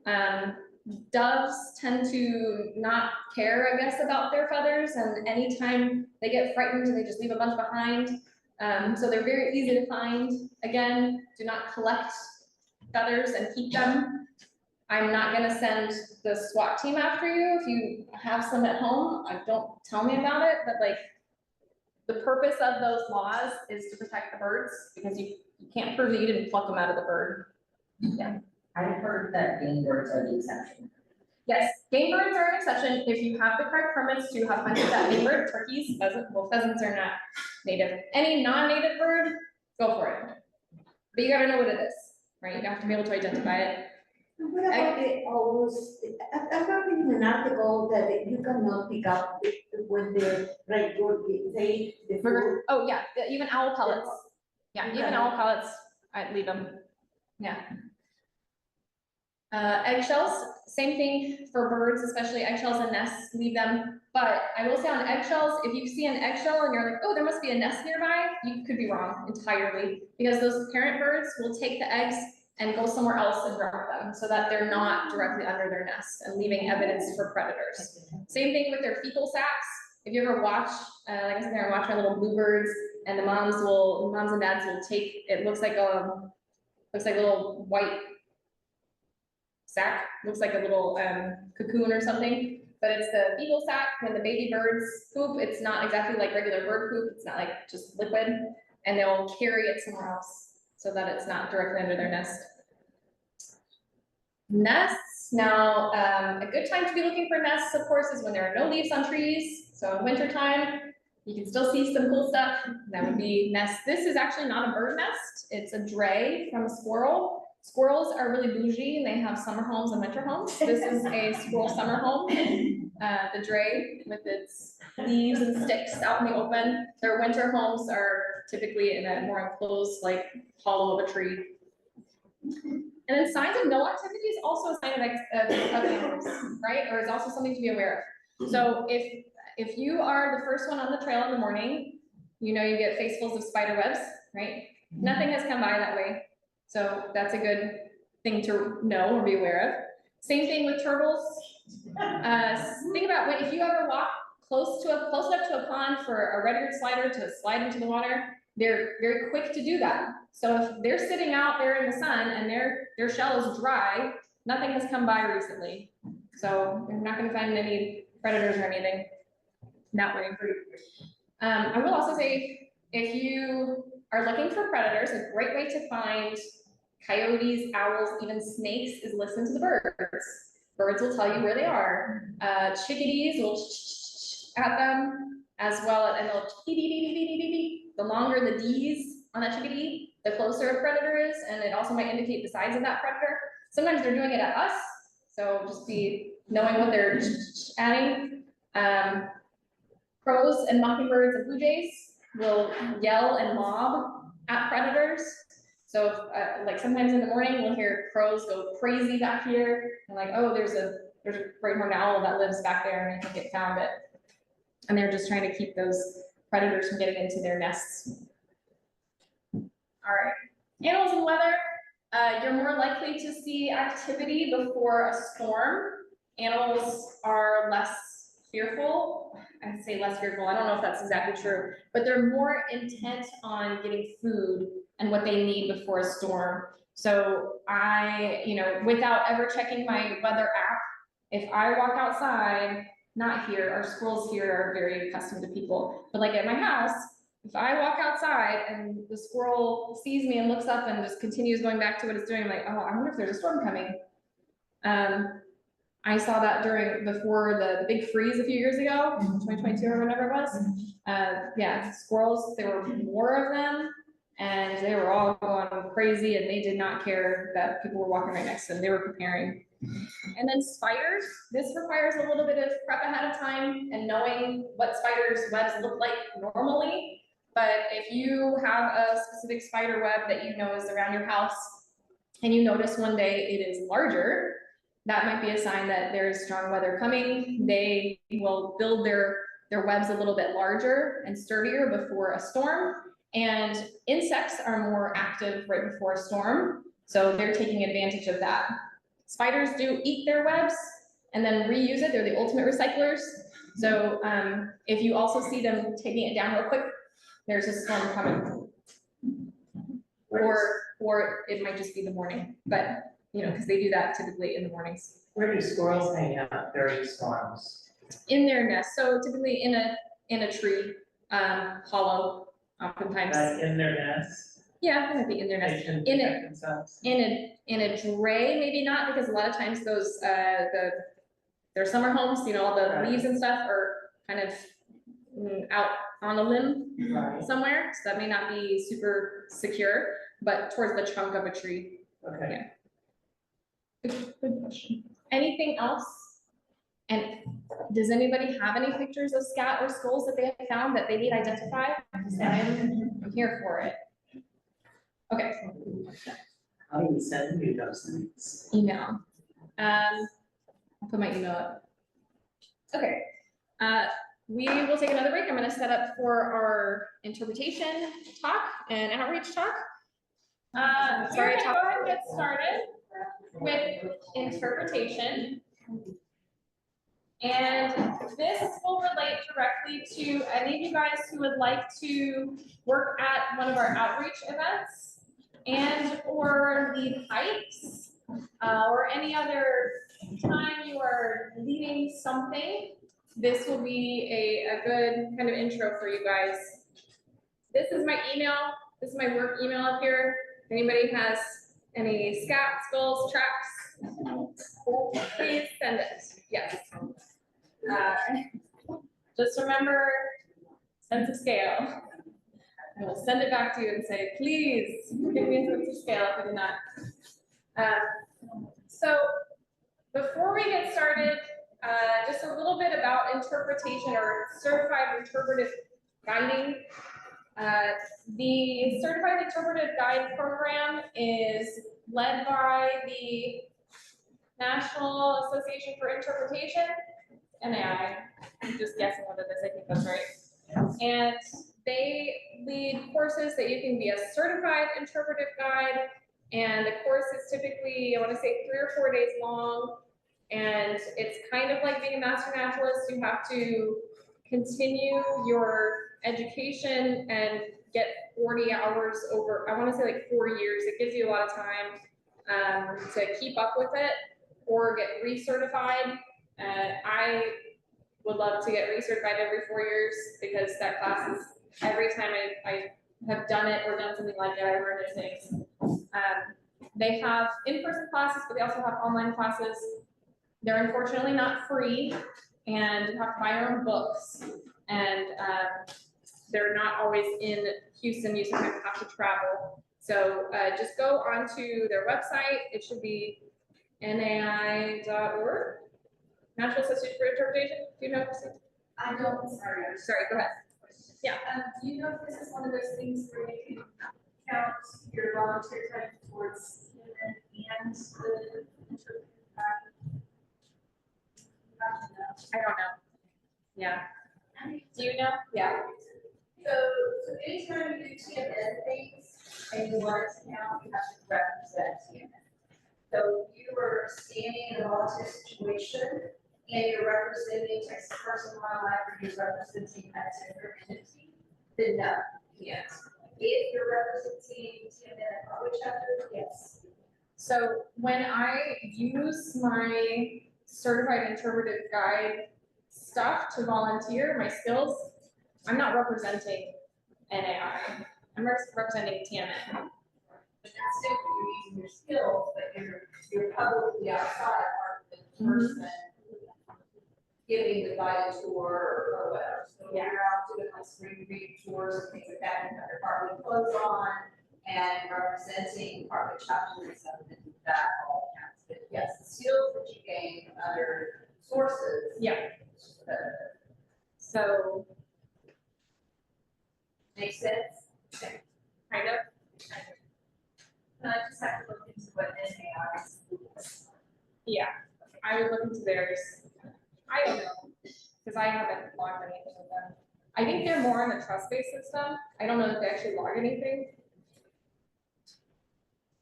doves tend to not care, I guess, about their feathers, and anytime they get frightened, they just leave a bunch behind. So they're very easy to find. Again, do not collect feathers and keep them. I'm not gonna send the SWAT team after you if you have some at home. Don't tell me about it, but like, the purpose of those laws is to protect the birds, because you can't prove that you didn't pluck them out of the bird. I've heard that game birds are the exception. Yes, game birds are an exception if you have the correct permits to have hunted that game bird. Turkeys, pheasants are not native. Any non-native bird, go for it. But you gotta know what it is, right? You have to be able to identify it. What about the owls? I read in an article that you cannot pick up when the redwood, they, the food. Oh, yeah, even owl pellets. Yeah, even owl pellets, I'd leave them. Yeah. Eggshells, same thing for birds, especially eggshells and nests, leave them. But I will say on eggshells, if you see an eggshell and you're like, oh, there must be a nest nearby, you could be wrong entirely, because those parent birds will take the eggs and go somewhere else and drop them, so that they're not directly under their nest and leaving evidence for predators. Same thing with their fecal sacs. If you ever watch, like I said, there and watch my little bluebirds, and the moms and dads will take, it looks like a little white sac, looks like a little cocoon or something, but it's the fecal sac. When the baby birds poop, it's not exactly like regular bird poop, it's not like just liquid, and they'll carry it somewhere else so that it's not directly under their nest. Nests, now a good time to be looking for nests, of course, is when there are no leaves on trees. So in wintertime, you can still see some cool stuff. That would be nests. This is actually not a bird nest, it's a dray from a squirrel. Squirrels are really bougie, and they have summer homes and winter homes. This is a squirrel summer home. The dray with its leaves and sticks out in the open. Their winter homes are typically in a more enclosed, like, hollow of a tree. And then signs of no activity is also a sign of animals, right? Or is also something to be aware of. So if you are the first one on the trail in the morning, you know you get facefuls of spider webs, right? Nothing has come by that way. So that's a good thing to know or be aware of. Same thing with turtles. Think about if you ever walk close enough to a pond for a red-eared slider to slide into the water, they're very quick to do that. So if they're sitting out there in the sun and their shell is dry, nothing has come by recently. So you're not gonna find any predators or anything that way. I will also say, if you are looking for predators, a great way to find coyotes, owls, even snakes is listen to the birds. Birds will tell you where they are. Chickadees will at them as well, and they'll the longer the D's on that chickadee, the closer a predator is, and it also might indicate the size of that predator. Sometimes they're doing it at us, so just be knowing what they're adding. Crows and mockingbirds and blue jays will yell and mob at predators. So like sometimes in the morning we'll hear crows go crazy back here, and like, oh, there's a great horned owl that lives back there, and I think it found it. And they're just trying to keep those predators from getting into their nests. All right, animals and weather. You're more likely to see activity before a storm. Animals are less fearful. I'd say less fearful. I don't know if that's exactly true, but they're more intent on getting food and what they need before a storm. So without ever checking my weather app, if I walk outside, not here, our squirrels here are very accustomed to people, but like at my house, if I walk outside and the squirrel sees me and looks up and just continues going back to what it's doing, I'm like, oh, I wonder if there's a storm coming. I saw that before the big freeze a few years ago, 2022 or whatever it was. Yeah, squirrels, there were more of them, and they were all going crazy, and they did not care that people were walking right next to them. They were preparing. And then spiders, this requires a little bit of prep ahead of time and knowing what spiders' webs look like normally. But if you have a specific spider web that you know is around your house, and you notice one day it is larger, that might be a sign that there is strong weather coming. They will build their webs a little bit larger and sturdier before a storm. And insects are more active right before a storm, so they're taking advantage of that. spiders do eat their webs and then reuse it. They're the ultimate recyclers. So if you also see them taking it down real quick, there's a storm coming. Or it might just be the morning, but you know, because they do that typically in the mornings. Where do squirrels hang out during storms? In their nest, so typically in a tree, hollow, oftentimes. Like in their nests? Yeah, they might be in their They nest. can In protect themselves? in a dray, maybe not, because a lot of times those, their summer homes, you know, all the Right. leaves and stuff are kind of out on a limb Right, somewhere, so that may not be super secure, but towards the trunk of a tree. okay. Good question. Anything else? And does anybody have any pictures of scat or skulls that they have found that they need identified? Because I'm here for it. Okay, How do you send me those things? email. I'll put my email up. Okay, we will take another break. I'm gonna set up for our interpretation talk and outreach talk. We're gonna go ahead and get started with interpretation. And this will relate directly to any of you guys who would like to work at one of our outreach events and or lead hikes, or any other time you are leading something. This will be a good kind of intro for you guys. This is my email. This is my work email up here. If anybody has any scat, skulls, tracks, please send it. Yes. Just remember, sense of scale. I will send it back to you and say, please give me a sense of scale if I did not. So before we get started, just a little bit about interpretation or certified interpretive guiding. The Certified Interpretive Guide program is led by the National Association for Interpretation, NAI. I'm just guessing whether this, I think that's right. And they lead courses that you can be a certified interpretive guide. And the course is typically, I want to say 3 or 4 days long. And it's kind of like being a master naturalist. You have to continue your education and get 40 hours over, I want to say like 4 years. It gives you a lot of time to keep up with it or get recertified. I would love to get recertified every 4 years because that class is, every time I have done it or done something like it, I learn new things. They have in-person classes, but they also have online classes. They're unfortunately not free, and you have to buy your own books. And they're not always in Houston. You sometimes have to travel. So just go onto their website. It should be nai.org. National Association for Interpretation. Do you know? I don't, sorry. Sorry, go ahead. Yeah. Do you know if this is one of those things where you can count your volunteer time towards and the interpretive guide? I don't know. Yeah. Do you know? Yeah. So anytime you do TMN things and you want it to count, you have to represent TMN. So you are standing in a volunteer situation and you're representing Texas Personal Wildlife or you're representing a particular entity, then no, you can't. If you're representing TMN at Heartwood chapter, yes. So when I use my certified interpretive guide stuff to volunteer my skills, I'm not representing NAI. I'm representing TMN. But that's still you're using your skills, but you're publicly outside of the person giving the guided tour or whatever. So you're out doing like spring reading tours and things like that, and have your Heartwood clothes on and representing Heartwood chapters and stuff, and that all counts. But yes, the skills that you gain from other sources. Yeah. So Makes sense? kind of. I just have to look into what NAI is. Yeah. I would look into theirs. I don't know, because I haven't logged anything with them. I think they're more in the trust-based system. I don't know if they actually log anything.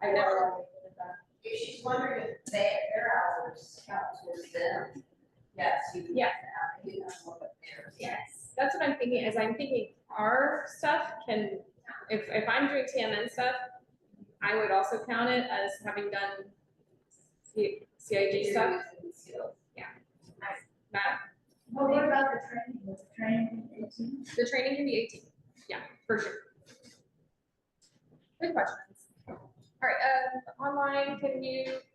I've never logged anything with them. If she's wondering if their hours count towards them. Yes, you. Yeah. You have to look at theirs. Yes, that's what I'm thinking, is I'm thinking our stuff can, if I'm doing TMN stuff, I would also count it as having done CIG stuff. That, Well, what about the training? Was the training 18? the training can be 18, yeah, for sure. Good questions. All right, online,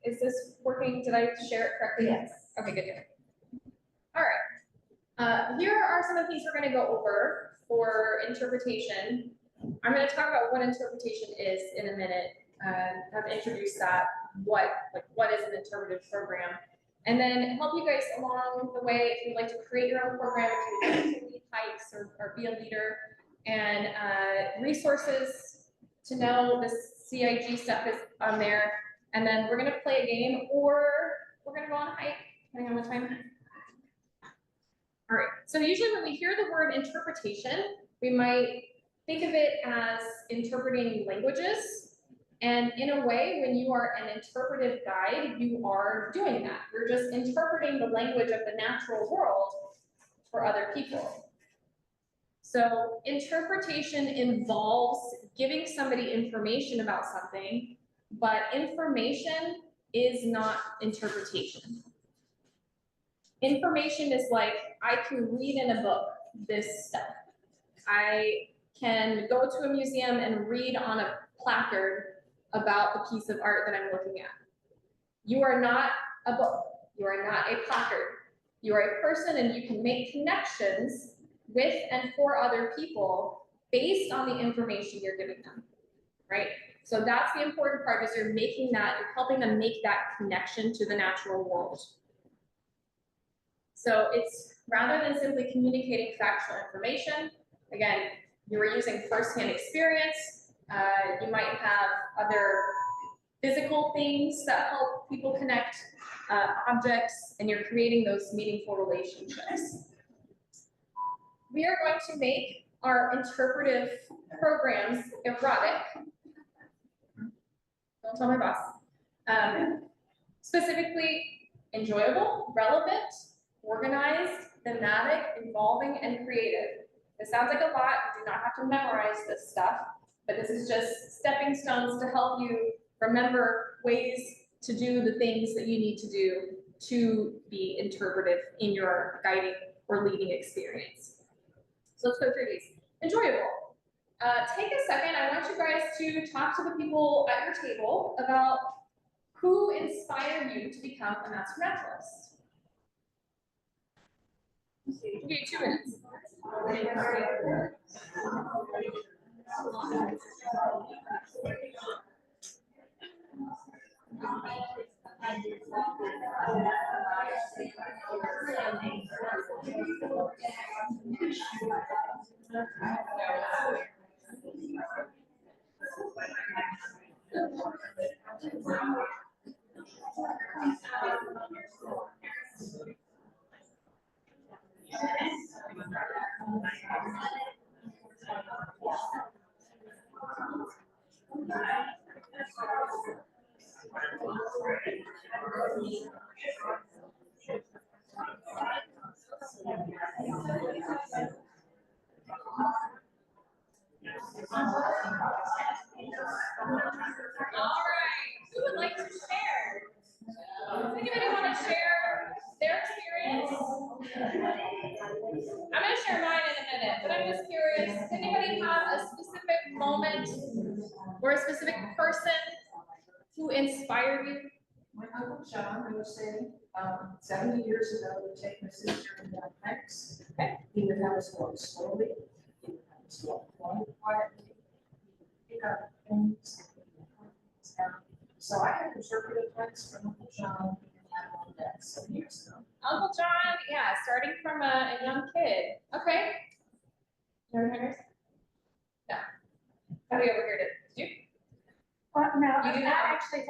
is this working? Did I share it correctly? Yes. Okay, good. All right. Here are some of the things we're gonna go over for interpretation. I'm gonna talk about what interpretation is in a minute. Have introduced that, what is an interpretive program? And then help you guys along the way if you'd like to create your own program, if you'd like to lead hikes or be a leader, and resources to know the CIG stuff is on there. And then we're gonna play a game, or we're gonna go on a hike, depending on the time. All right, so usually when we hear the word interpretation, we might think of it as interpreting languages. And in a way, when you are an interpretive guide, you are doing that. You're just interpreting the language of the natural world for other people. So interpretation involves giving somebody information about something, but information is not interpretation. Information is like, I can read in a book this stuff. I can go to a museum and read on a placard about the piece of art that I'm looking at. You are not a book. You are not a placard. You are a person, and you can make connections with and for other people based on the information you're giving them, right? So that's the important part, is you're making that, you're helping them make that connection to the natural world. So it's, rather than simply communicating factual information, again, you are using firsthand experience. You might have other physical things that help people connect, objects, and you're creating those meaningful relationships. We are going to make our interpretive programs erotic. Don't tell my boss. Specifically, enjoyable, relevant, organized, thematic, involving, and creative. This sounds like a lot. You do not have to memorize this stuff, but this is just stepping stones to help you remember ways to do the things that you need to do to be interpretive in your guiding or leading experience. So let's go through these. Enjoyable. Take a second. I want you guys to talk to the people at your table about who inspired you to become a master naturalist. I'll give you 2 minutes. All right, who would like to share? Does anybody want to share their experience? I'm going to share mine in a minute, but I'm just curious, does anybody have a specific moment or a specific person who inspired you? My uncle John, was saying, 70 years ago, would take my sister and down hikes. Okay. He would have us walk slowly. He would have us walk quietly. Pick up things. So I had interpretive hikes from Uncle John and that 7 years ago. Uncle John, yeah, starting from a young kid. Okay. No hangers? No. Somebody over here did you? Well, no, You do I not? actually,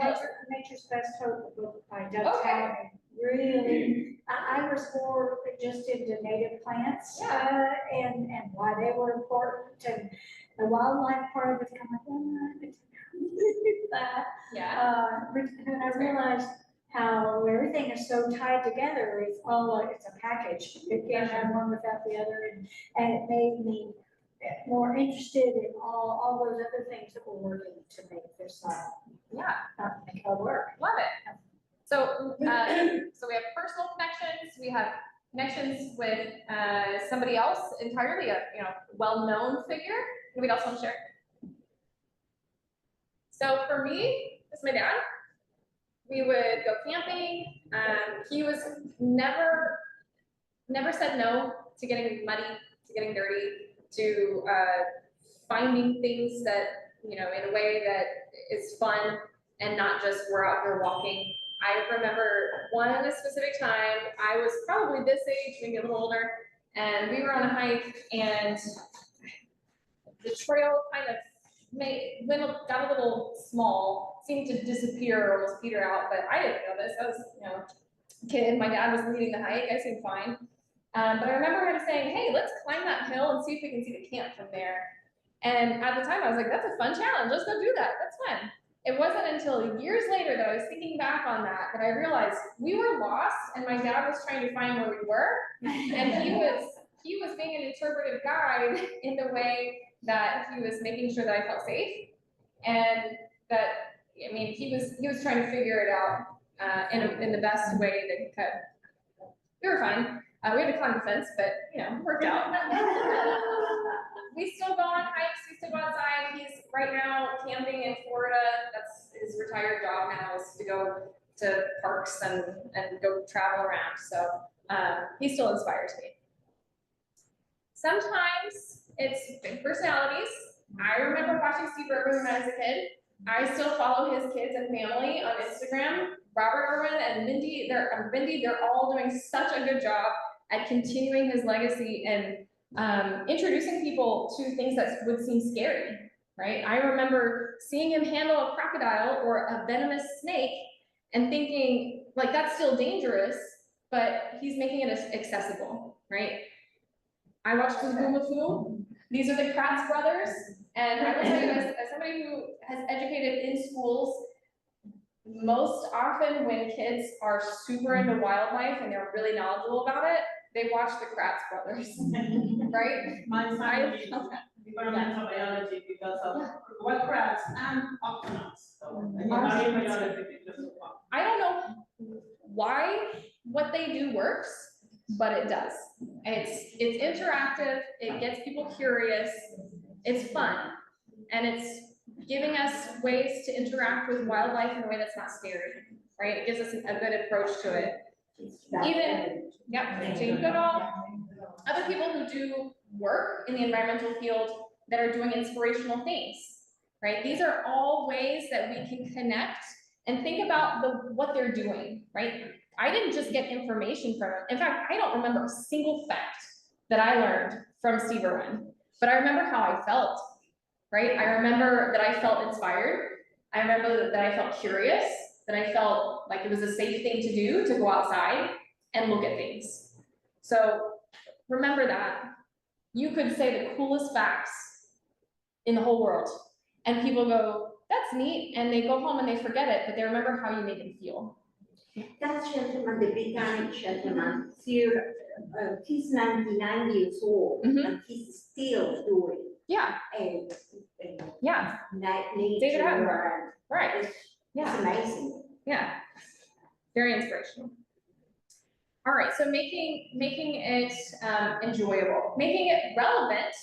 Nature's Best Hope, the book by Doug Okay. Talbot, really, I was more just into native plants, and why they were important, and the wildlife part of it's kind of like, that. Yeah. And I realized how everything is so tied together, it's all like, it's a package. You can't have one without the other, and it made me more interested in all those other things that we're working to make this, Yeah, make it work. love it. So, so we have personal connections, we have connections with, somebody else entirely, a, well-known figure. Anybody else want to share? So for me, it's my dad. We would go camping. He was never said no to getting muddy, to getting dirty, to finding things that, in a way that is fun and not just we're out here walking. I remember one specific time, I was probably this age, maybe a little older, and we were on a hike and the trail kind of got a little small, seemed to disappear or almost peter out, but I didn't know this. I was, a kid. My dad was leading the hike. I seemed fine. But I remember him saying, hey, let's climb that hill and see if we can see the camp from there. And at the time I was like, that's a fun challenge. Let's go do that. That's fun. It wasn't until years later that I was thinking back on that I realized we were lost and my dad was trying to find where we were. And he was being an interpretive guide in the way that he was making sure that I felt safe, and that, he was trying to figure it out in the best way that he could. We were fine. We had to climb the fence, but it worked out. We still go on hikes. We still go outside. He's right now camping in Florida. That's his retired job now, is to go to parks and go travel around. So he still inspires me. Sometimes it's big personalities. I remember watching Steve Irwin when I was a kid. I still follow his kids and family on Instagram. Robert Irwin and Mindy, they're all doing such a good job at continuing his legacy and introducing people to things that would seem scary, right? I remember seeing him handle a crocodile or a venomous snake and thinking, like, that's still dangerous, but he's making it accessible, right? I watched the Fu. These are the Kratz brothers, and I will tell you, as somebody who has educated in schools, most often when kids are super into wildlife and they're really knowledgeable about it, they watch the Kratz brothers, right? My son is environmental biology because of wet crabs and octonauts. So marine biology because of octonauts. I don't know what they do works, but it does. It's interactive, it gets people curious, it's fun, and it's giving us ways to interact with wildlife in a way that's not scary, right? It gives us a good approach to it. Even, Jane Goodall, other people who do work in the environmental field that are doing inspirational things, right? These are all ways that we can connect and think about what they're doing, right? I didn't just get information from him. In fact, I don't remember a single fact that I learned from Steve Irwin, but I remember how I felt, right? I remember that I felt inspired. I remember that I felt curious, that I felt like it was a safe thing to do, to go outside and look at things. So remember that. You could say the coolest facts in the whole world, and people go, that's neat, and they go home and they forget it, but they remember how you made them feel. That gentleman, the big gentleman, here, he's 99 years old, and he's still doing. Yeah. Yeah. Nature. David Attenborough. Right. It's amazing. Yeah. Very inspirational. All right, so making it enjoyable, making it relevant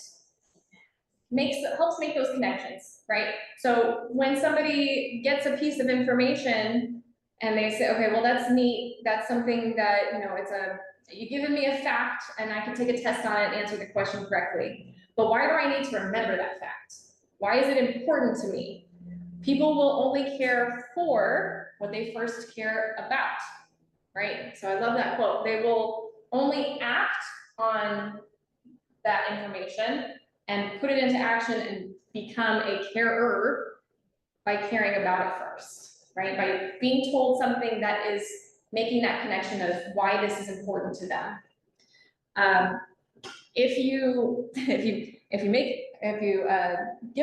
helps make those connections, right? So when somebody gets a piece of information and they say, okay, well, that's neat, that's something that, you've given me a fact and I can take a test on it and answer the question correctly. But why do I need to remember that fact? Why is it important to me? People will only care for what they first care about, right? So I love that quote. They will only act on that information and put it into action and become a carer by caring about it first, right? By being told something that is making that connection of why this is important to them. If you give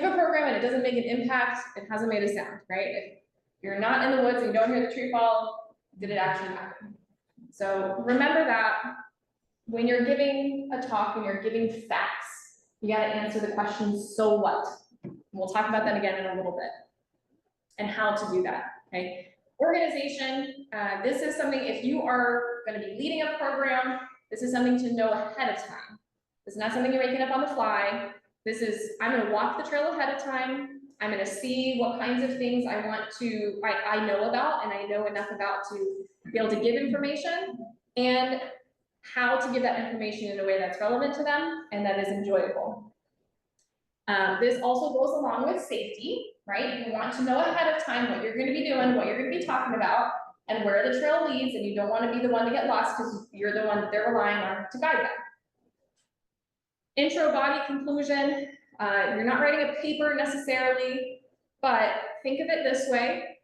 a program and it doesn't make an impact, it hasn't made a sound, right? If you're not in the woods and you don't hear the tree fall, Did it actually happen? So remember that when you're giving a talk, when you're giving facts, you gotta answer the question, so what? We'll talk about that again in a little bit. And how to do that, okay? Organization, this is something, if you are gonna be leading a program, this is something to know ahead of time. This is not something you're making up on the fly. This is, I'm gonna walk the trail ahead of time. I'm gonna see what kinds of things I want to, I know about and I know enough about to be able to give information and how to give that information in a way that's relevant to them and that is enjoyable. This also goes along with safety, right? You want to know ahead of time what you're gonna be doing, what you're gonna be talking about, and where the trail leads, and you don't wanna be the one to get lost because you're the one that they're relying on to guide them. Intro, body, conclusion. You're not writing a paper necessarily, but think of it this way.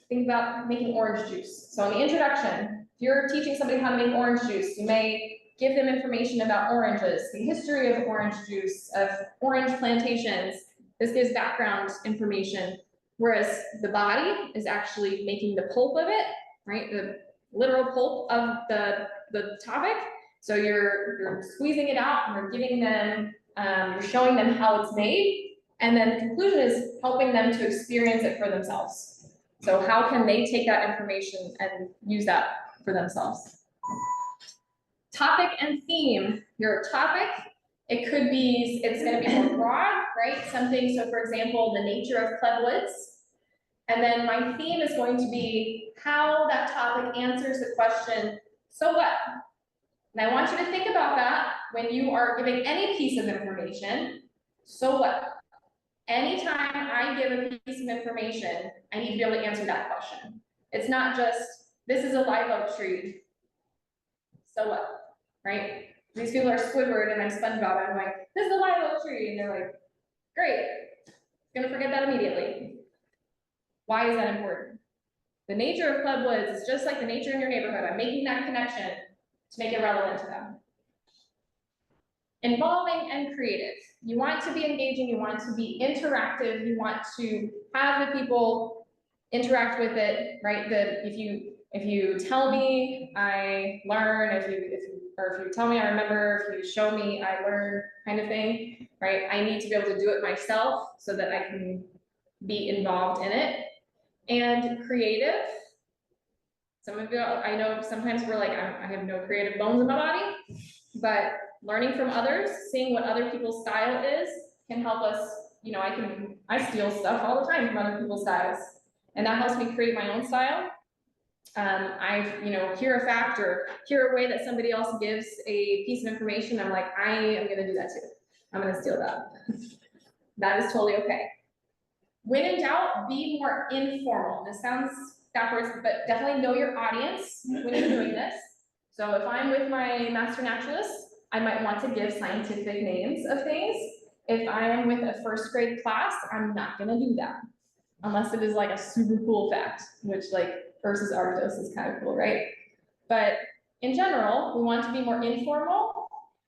Think about making orange juice. So in the introduction, if you're teaching somebody how to make orange juice, you may give them information about oranges, the history of orange juice, of orange plantations. This gives background information, whereas the body is actually making the pulp of it, right? The literal pulp of the topic. So you're squeezing it out and you're giving them, you're showing them how it's made. And then the conclusion is helping them to experience it for themselves. So how can they take that information and use that for themselves? Topic and theme. Your topic, it could be, it's gonna be more broad, right? Something, so for example, the nature of Heartwoods. And then my theme is going to be how that topic answers the question, so what? And I want you to think about that when you are giving any piece of information, so what? Anytime I give a piece of information, I need to be able to answer that question. It's not just, this is a live oak tree, so what, right? These people are Squidward and I'm SpongeBob, I'm like, this is a live oak tree, and they're like, great, gonna forget that immediately. Why is that important? The nature of Heartwoods is just like the nature in your neighborhood. I'm making that connection to make it relevant to them. Involving and creative. You want to be engaging, you want to be interactive, you want to have the people interact with it, right? If you tell me, I learn, if you tell me, I remember, if you show me, I learn, kind of thing, right? I need to be able to do it myself so that I can be involved in it. And creative. Some of you, I know sometimes we're like, I have no creative bones in my body, but learning from others, seeing what other people's style is, can help us, you know, I steal stuff all the time from other people's styles, and that helps me create my own style. Hear a fact or hear a way that somebody else gives a piece of information, I'm like, I am gonna do that too. I'm gonna steal that. That is totally okay. When in doubt, be more informal. This sounds backwards, but definitely know your audience when you're doing this. So if I'm with my master naturalist, I might want to give scientific names of things. If I am with a first grade class, I'm not gonna do that. Unless it is like a super cool fact, which like versus Arctos is kind of cool, right? But in general, we want to be more informal.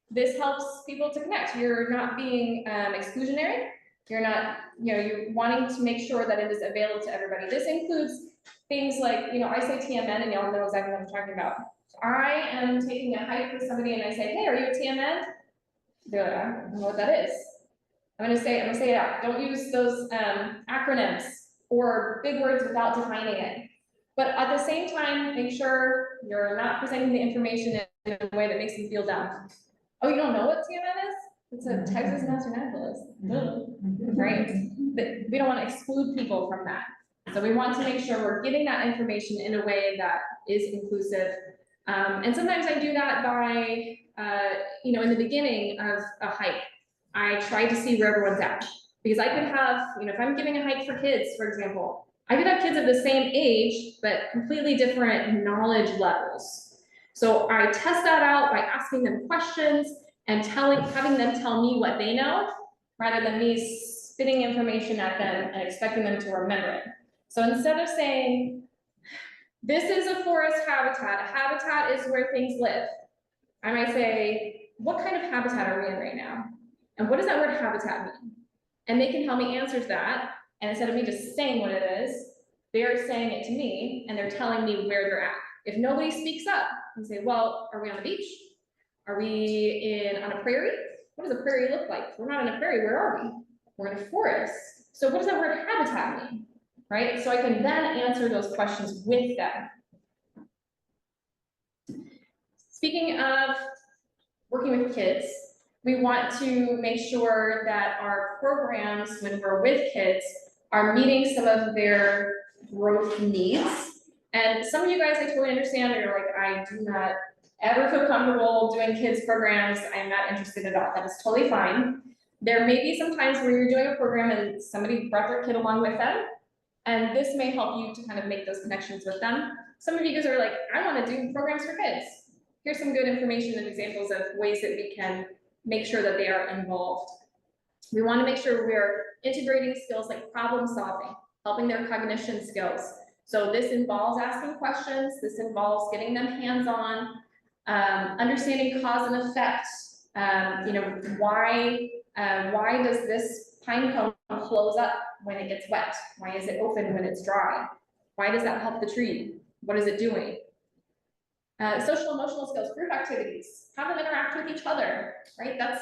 This helps people to connect. You're not being exclusionary. You're not, you're wanting to make sure that it is available to everybody. This includes things like, I say TMN and y'all know exactly what I'm talking about. So I am taking a hike with somebody and I say, hey, are you a TMN? They're like, I don't know what that is. I'm gonna say it out. Don't use those acronyms or big words without defining it. But at the same time, make sure you're not presenting the information in a way that makes them feel dumb. Oh, you don't know what TMN is? It's a Texas Master Naturalist, right? But we don't want to exclude people from that. So we want to make sure we're giving that information in a way that is inclusive. And sometimes I do that by, in the beginning of a hike, I try to see where everyone's at. Because I could have, if I'm giving a hike for kids, for example, I could have kids of the same age, but completely different knowledge levels. So I test that out by asking them questions and having them tell me what they know, rather than me spitting information at them and expecting them to remember it. So instead of saying, this is a forest habitat, a habitat is where things live, I might say, what kind of habitat are we in right now? And what does that word habitat mean? And they can help me answer that, and instead of me just saying what it is, they're saying it to me, and they're telling me where they're at. If nobody speaks up, you say, well, are we on the beach? Are we on a prairie? What does a prairie look like? We're not in a prairie, where are we? We're in a forest. So what does that word habitat mean, right? So I can then answer those questions with them. Speaking of working with kids, we want to make sure that our programs, when we're with kids, are meeting some of their growth needs. And some of you guys, I totally understand, you're like, I do not ever feel comfortable doing kids programs, I'm not interested at all, that is totally fine. There may be some times where you're doing a program and somebody brought their kid along with them, and this may help you to kind of make those connections with them. Some of you guys are like, I wanna do programs for kids. Here's some good information and examples of ways that we can make sure that they are involved. We wanna make sure we're integrating skills like problem solving, helping their cognition skills. So this involves asking questions, this involves getting them hands-on, understanding cause and effect. You know, why does this pine cone close up when it gets wet? Why is it open when it's dry? Why does that help the tree? What is it doing? Social emotional skills, group activities, have them interact with each other, right? That's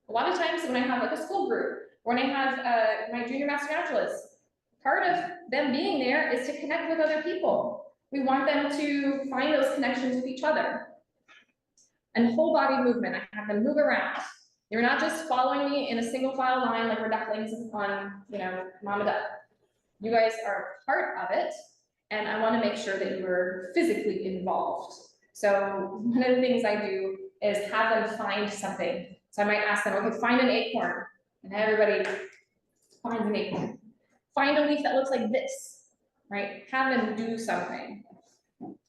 a lot of times when I have like a school group, when I have my junior master naturalists, part of them being there is to connect with other people. We want them to find those connections with each other. And whole body movement, I have them move around. You're not just following me in a single file line like we're ducklings on, you know, Mama Duck. You guys are part of it, and I want to make sure that you're physically involved. So one of the things I do is have them find something. So I might ask them, okay, find an acorn, and everybody finds an acorn. Find a leaf that looks like this, right? Have them do something.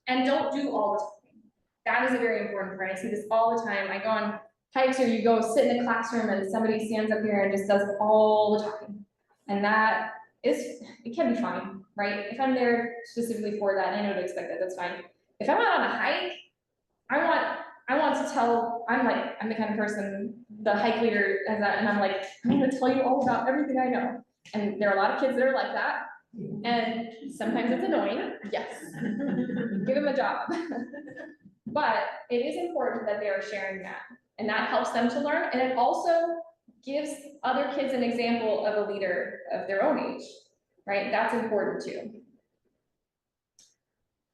And don't do all the time. That is a very important part. I see this all the time. I go on hikes or you go sit in a classroom and somebody stands up here and just does all the talking. And that is, it can be fine, right? If I'm there specifically for that, and I know to expect that, that's fine. If I'm out on a hike, I want to tell, I'm the kind of person, the hike leader, and I'm like, I'm gonna tell you all about everything I know. And there are a lot of kids that are like that. And sometimes it's annoying, yes. Give them a job. But it is important that they are sharing that, and that helps them to learn, and it also gives other kids an example of a leader of their own age, right? That's important too.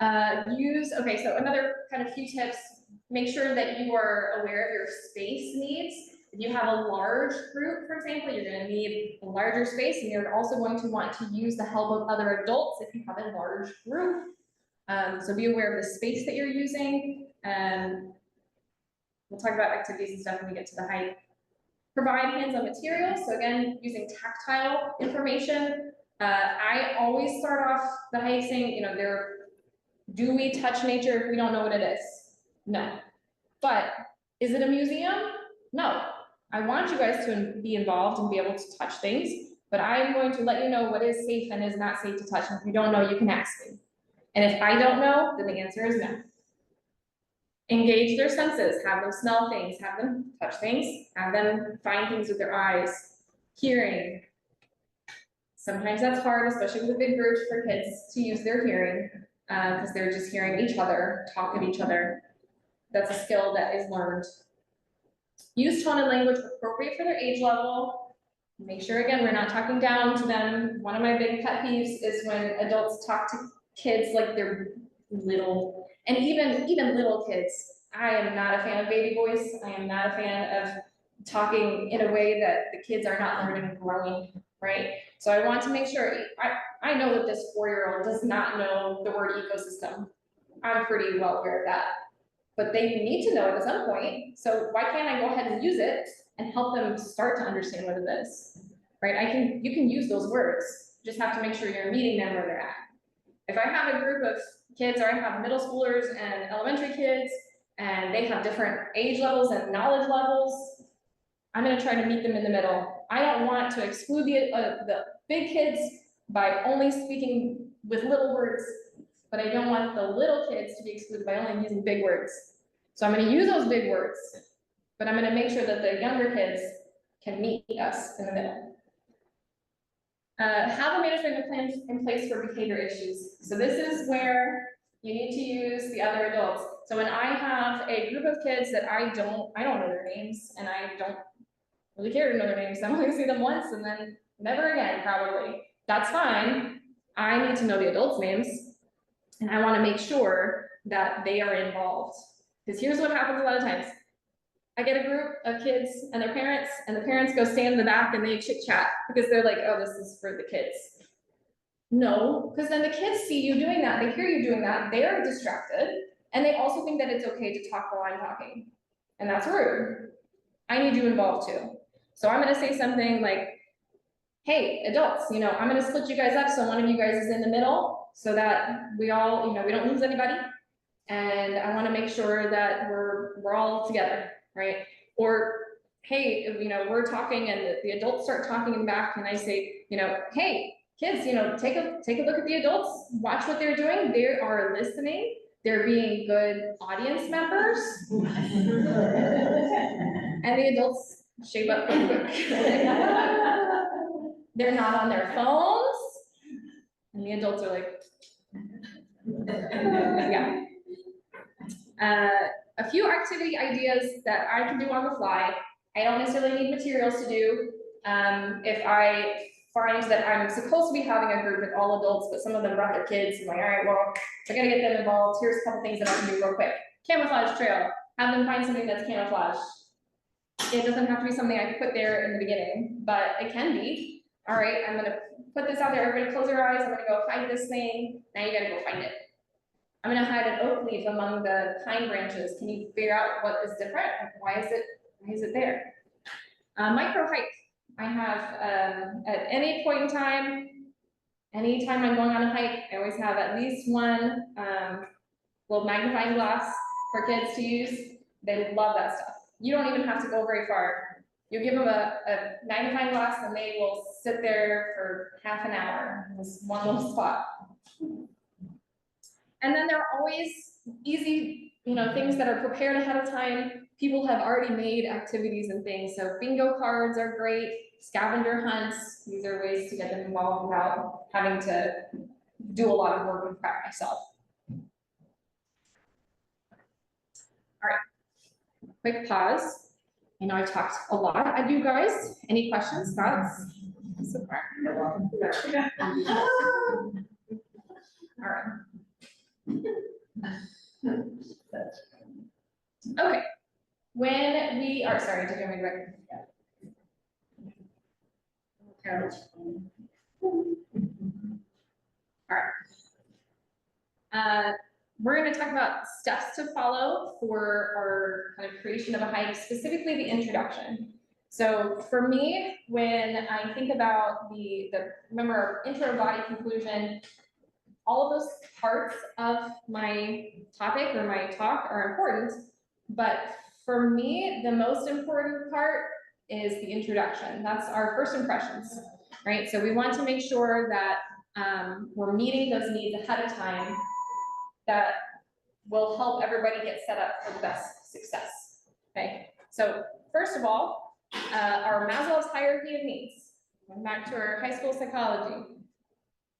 Okay, so another kind of few tips, make sure that you are aware of your space needs. If you have a large group, for example, you're gonna need a larger space, and you're also going to want to use the help of other adults if you have a large group. So be aware of the space that you're using. We'll talk about activities and stuff when we get to the hike. Provide hands-on materials. So again, using tactile information. I always start off the hike saying, you know, do we touch nature if we don't know what it is? No. But is it a museum? No. I want you guys to be involved and be able to touch things, but I'm going to let you know what is safe and is not safe to touch. And if you don't know, you can ask me. And if I don't know, then the answer is no. Engage their senses, have them smell things, have them touch things, have them find things with their eyes. Hearing. Sometimes that's hard, especially with big groups for kids to use their hearing, because they're just hearing each other, talk at each other. That's a skill that is learned. Use tone and language appropriate for their age level. Make sure, again, we're not talking down to them. One of my big pet peeves is when adults talk to kids like they're little, and even little kids. I am not a fan of baby voice. I am not a fan of talking in a way that the kids are not learning and growing, right? So I want to make sure, I know that this 4-year-old does not know the word ecosystem. I'm pretty well aware of that. But they need to know it at some point. So why can't I go ahead and use it and help them start to understand what it is, right? You can use those words, just have to make sure you're meeting them where they're at. If I have a group of kids, or I have middle schoolers and elementary kids, and they have different age levels and knowledge levels, I'm gonna try to meet them in the middle. I don't want to exclude the big kids by only speaking with little words, but I don't want the little kids to be excluded by only using big words. So I'm gonna use those big words, but I'm gonna make sure that the younger kids can meet us in the middle. Have a management plan in place for behavior issues. So this is where You need to use the other adults. So when I have a group of kids that I don't know their names, and I don't really care to know their names, I'm only gonna see them once and then never again, probably. That's fine. I need to know the adults' names, and I wanna make sure that they are involved. Because here's what happens a lot of times. I get a group of kids and their parents, and the parents go stand in the back and they chit chat because they're like, oh, this is for the kids. No, because then the kids see you doing that, they hear you doing that, they're distracted, and they also think that it's okay to talk while I'm talking. And that's rude. I need you involved too. So I'm gonna say something like, hey, adults, I'm gonna split you guys up so one of you guys is in the middle so that we all, we don't lose anybody. And I wanna make sure that we're all together, right? Or, hey, we're talking and the adults start talking in the back, and I say, hey, kids, take a look at the adults, watch what they're doing. They are listening. They're being good audience members. And the adults shape up pretty quick. They're not on their phones. And the adults are like, yeah. A few activity ideas that I can do on the fly. I don't necessarily need materials to do. If I find that I'm supposed to be having a group with all adults, but some of them brought their kids, I'm like, all right, well, I gotta get them involved. Here's a couple things that I can do real quick. Camouflage trail. Have them find something that's camouflaged. It doesn't have to be something I put there in the beginning, but it can be. All right, I'm gonna put this out there. Everybody close your eyes. I'm gonna go hide this thing. Now you gotta go find it. I'm gonna hide an oak leaf among the pine branches. Can you figure out what is different? Why is it there? Micro hike. I have, at any point in time, anytime I'm going on a hike, I always have at least one little magnifying glass for kids to use. They love that stuff. You don't even have to go very far. You give them a magnifying glass and they will sit there for half an hour in this one little spot. And then there are always easy, things that are prepared ahead of time. People have already made activities and things. So bingo cards are great. Scavenger hunts. These are ways to get them involved without having to do a lot of work and prep myself. All right, quick pause. I know I talked a lot at you guys. Any questions, thoughts so far? All right. Okay, when we are, sorry, did you want me to write? All right. We're going to talk about steps to follow for our kind of creation of a hike, specifically the introduction. So for me, when I think about remember intro, body, conclusion, all of those parts of my topic or my talk are important, but for me, the most important part is the introduction. That's our first impressions, right? So we want to make sure that we're meeting those needs ahead of time that will help everybody get set up for the best success, okay? So first of all, our Maslow's hierarchy of needs. Going back to our high school psychology.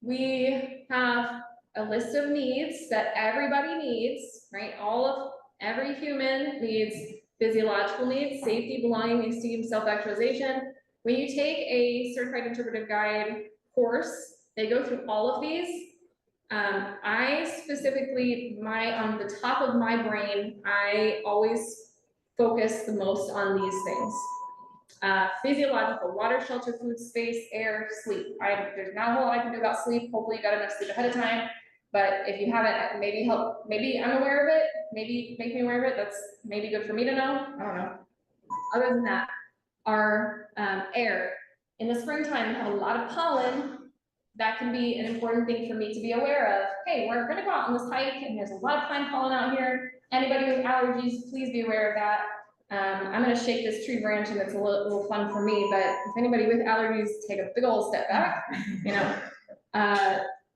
We have a list of needs that everybody needs, right? Every human needs physiological needs, safety, belonging, esteem, self-actualization. When you take a certified interpretive guide course, they go through all of these. I specifically, on the top of my brain, I always focus the most on these things. Physiological, water, shelter, food, space, air, sleep. There's not a whole lot I can do about sleep. Hopefully you got enough sleep ahead of time. But if you haven't, maybe I'm aware of it, maybe make me aware of it. That's maybe good for me to know. I don't know. Other than that, our air. In the springtime, we have a lot of pollen. That can be an important thing for me to be aware of. Hey, we're gonna go out on this hike and there's a lot of pine pollen out here. Anybody with allergies, please be aware of that. I'm gonna shake this tree branch and it's a little fun for me, but if anybody with allergies, take a big old step back,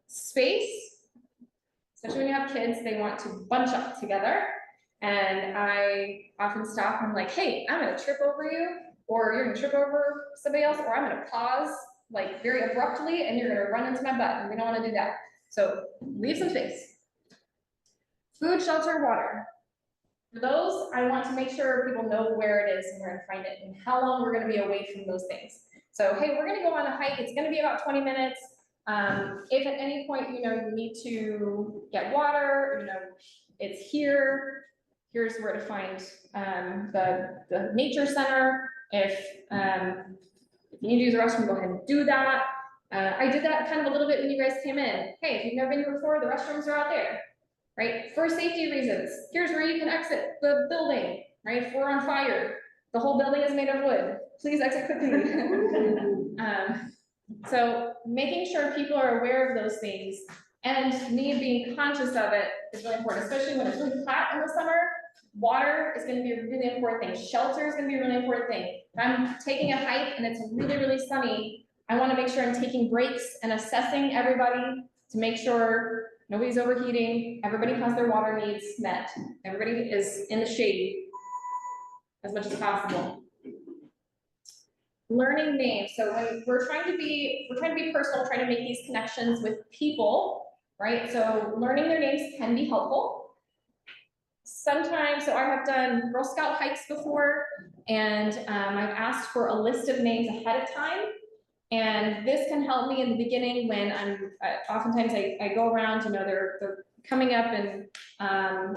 Space, especially when you have kids, they want to bunch up together. And I often stop and I'm like, hey, I'm gonna trip over you, or you're gonna trip over somebody else, or I'm gonna pause like very abruptly and you're gonna run into my butt, and we don't wanna do that. So leave some space. Food, shelter, water. For those, I want to make sure people know where it is and where to find it and how long we're gonna be away from those things. So, hey, we're gonna go on a hike, it's gonna be about 20 minutes. If at any point, you know, you need to get water, you know, it's here. Here's where to find the nature center. If you need to use the restroom, go ahead and do that. I did that kind of a little bit when you guys came in. Hey, if you've never been here before, the restrooms are out there, right? For safety reasons, here's where you can exit the building, right? If we're on fire, the whole building is made of wood. Please exit quickly. So making sure people are aware of those things and me being conscious of it is really important, especially when it's really hot in the summer. Water is gonna be a really important thing. Shelter is gonna be a really important thing. If I'm taking a hike and it's really, really sunny, I wanna make sure I'm taking breaks and assessing everybody to make sure nobody's overheating, everybody has their water needs met, everybody is in the shade as much as possible. Learning names. So when we're trying to be personal, trying to make these connections with people, right? So learning their names can be helpful. Sometimes, so I have done Girl Scout hikes before, and I've asked for a list of names ahead of time. And this can help me in the beginning when I'm, oftentimes I go around, you know, they're coming up in,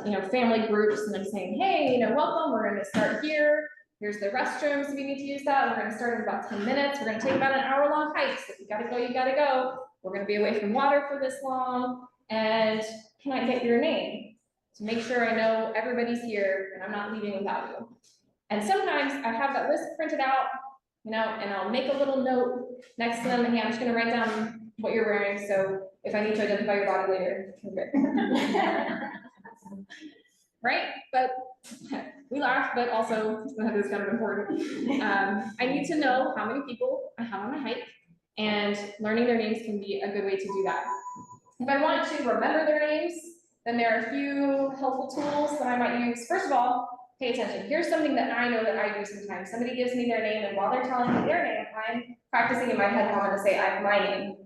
you know, family groups, and I'm saying, hey, you know, welcome, we're gonna start here. Here's the restrooms if you need to use that. We're gonna start in about 10 minutes. We're gonna take about an hour-long hike. So if you gotta go, you gotta go. We're gonna be away from water for this long. And can I get your name? To make sure I know everybody's here and I'm not leaving without you. And sometimes I have that list printed out, you know, and I'll make a little note next to them. Hey, I'm just gonna write down what you're wearing. So if I need to identify your body later, right? But we laugh, but also that is kind of important. I need to know how many people I have on my hike, and learning their names can be a good way to do that. If I want to remember their names, then there are a few helpful tools that I might use. First of all, pay attention. Here's something that I know that I do sometimes. Somebody gives me their name, and while they're telling me their name, I'm practicing in my head how I'm gonna say my name.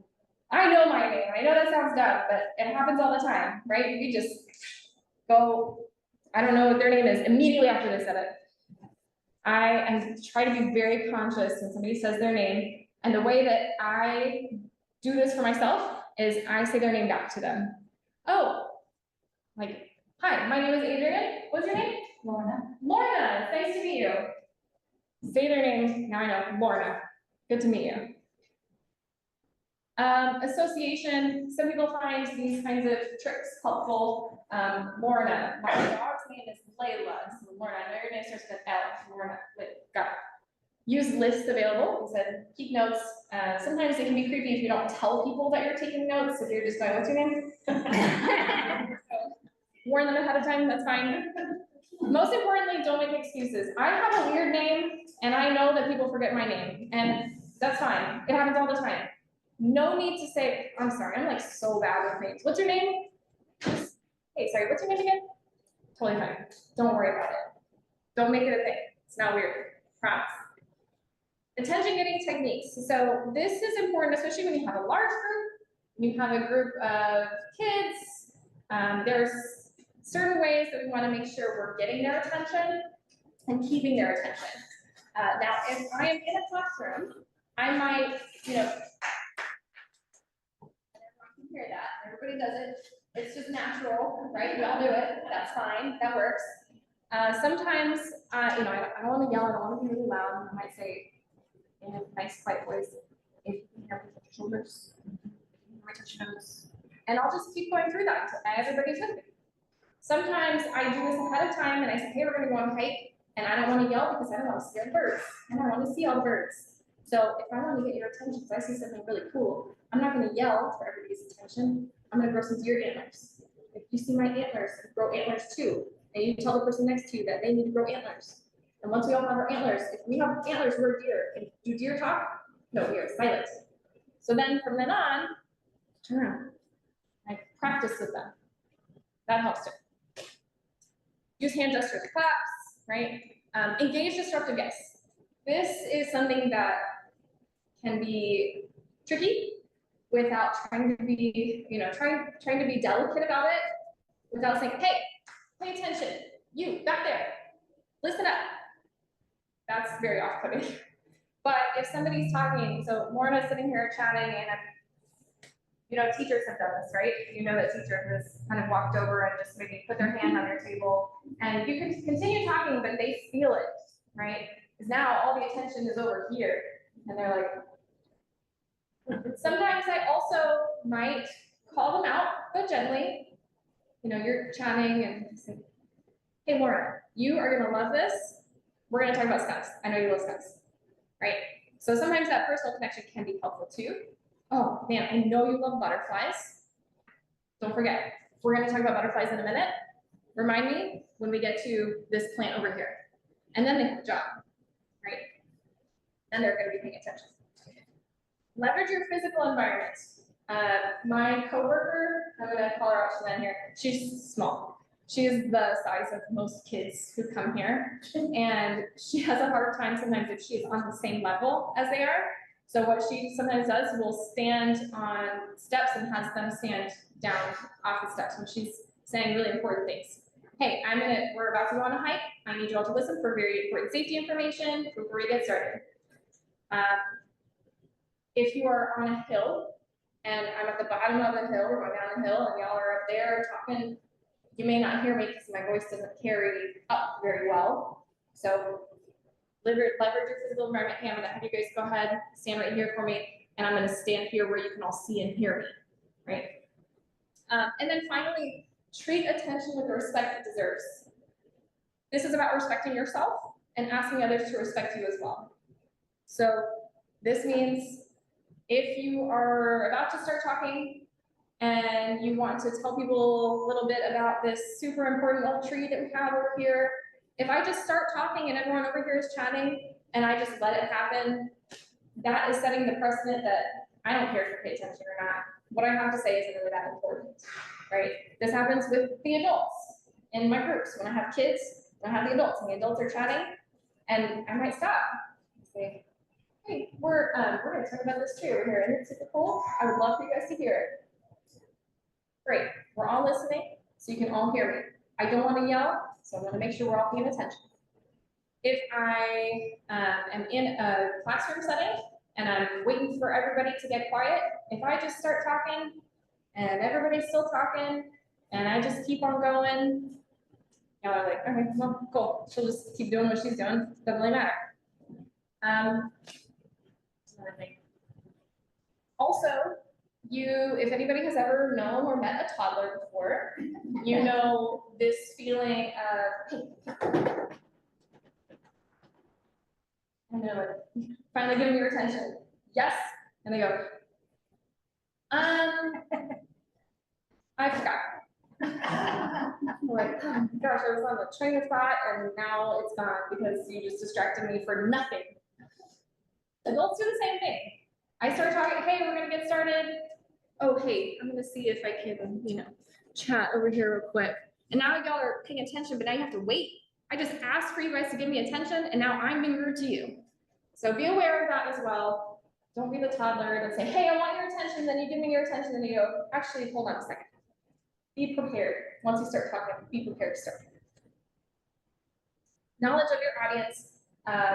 I know my name. I know that sounds dumb, but it happens all the time, right? We just go, I don't know what their name is, immediately after they said it. I try to be very conscious when somebody says their name, and the way that I do this for myself is I say their name back to them. Oh, like, hi, my name is Adrian. What's your name? Lorna. Lorna, it's nice to meet you. Say their name, now I know, Lorna. Good to meet you. Association, some people find these kinds of tricks helpful. Lorna, my dog's name is Layla, so Lorna, I know your name starts with L, Lorna, got it. Use lists available, he said, keep notes. Sometimes it can be creepy if you don't tell people that you're taking notes, if you're just going, what's your name? So, warn them ahead of time, that's fine. Most importantly, don't make excuses. I have a weird name, and I know that people forget my name, and that's fine, it happens all the time. No need to say, I'm sorry, I'm like so bad with names. What's your name? Hey, sorry, what's your name again? Totally fine. Don't worry about it. Don't make it a thing. It's not weird. Promise. Attention getting techniques. So this is important, especially when you have a large group, you have a group of kids. There's certain ways that we want to make sure we're getting their attention and keeping their attention. Now, if I am in a classroom, I might, you know, hear that, everybody does it, it's just natural, right? We all do it, that's fine, that works. Sometimes, you know, I don't want to yell, I don't want to be really loud, I might say in a nice, quiet voice, if you have touch your shoulders, touch your nose, and I'll just keep going through that until everybody's with me. Sometimes I do this ahead of time and I say, hey, we're gonna go on a hike, and I don't want to yell because I don't want to scare the birds, and I want to see all the birds. So if I want to get your attention, because I see something really cool, I'm not going to yell for everybody's attention. I'm going to grow some deer antlers. If you see my antlers, grow antlers too. And you tell the person next to you that they need to grow antlers. And once we all have our antlers, if we have antlers, we're deer. And do deer talk? No, we are silent. So then from then on, turn around. I practice with them. That helps too. Use hand gestures, claps, right? Engage disruptive guests. This is something that can be tricky without trying to be, you know, trying to be delicate about it. without saying, hey, pay attention, you back there, listen up. That's very off-putting. But if somebody's talking, so Lorna's sitting here chatting and you know, teachers have done this, right? You know that teachers has kind of walked over and just maybe put their hand on their table and you can continue talking, but they feel it, right? Because now all the attention is over here and they're like, sometimes I also might call them out, but gently. You know, you're chatting and say, hey, Laura, you are gonna love this. We're gonna talk about skunks. I know you love skunks, right? So sometimes that personal connection can be helpful too. Oh man, I know you love butterflies. Don't forget, we're gonna talk about butterflies in a minute. Remind me when we get to this plant over here. And then they have a job, right? And they're gonna be paying attention. Leverage your physical environment. My coworker, I'm gonna call her out, she's not here. She's small. She's the size of most kids who come here. And she has a hard time sometimes if she's on the same level as they are. So what she sometimes does, will stand on steps and has them stand down off the steps when she's saying really important things. Hey, we're about to go on a hike. I need you all to listen for very important safety information before we get started. If you are on a hill and I'm at the bottom of the hill, or I'm down the hill and y'all are up there talking, you may not hear me because my voice doesn't carry up very well. So leverage your physical environment. Hey, I'm gonna have you guys go ahead, stand right here for me, and I'm gonna stand here where you can all see and hear me, right? And then finally, treat attention with the respect it deserves. This is about respecting yourself and asking others to respect you as well. So this means if you are about to start talking and you want to tell people a little bit about this super important old tree that we have over here, if I just start talking and everyone over here is chatting and I just let it happen, that is setting the precedent that I don't care if you pay attention or not. What I have to say isn't really that important, right? This happens with the adults in my groups. When I have kids, when I have the adults and the adults are chatting, and I might stop and say, hey, we're gonna talk about this tree over here, and it's super cool. I would love for you guys to hear it. Great, we're all listening, so you can all hear me. I don't want to yell, so I'm gonna make sure we're all paying attention. If I am in a classroom setting and I'm waiting for everybody to get quiet, if I just start talking and everybody's still talking and I just keep on going, y'all are like, okay, well, cool. She'll just keep doing what she's doing. Doesn't really matter. Another thing. Also, if anybody has ever known or met a toddler before, you know this feeling of, and they're like, finally giving your attention. Yes. And they go, I forgot. I'm like, oh gosh, I was on the train of thought and now it's gone because you just distracted me for nothing. Adults do the same thing. I start talking, hey, we're gonna get started. Oh, hey, I'm gonna see if I can, chat over here real quick. And now y'all are paying attention, but now you have to wait. I just asked for you guys to give me attention and now I'm being rude to you. So be aware of that as well. Don't be the toddler that say, hey, I want your attention, then you give me your attention, and you go, actually, hold on a second. Be prepared. Once you start talking, be prepared to start. Knowledge of your audience.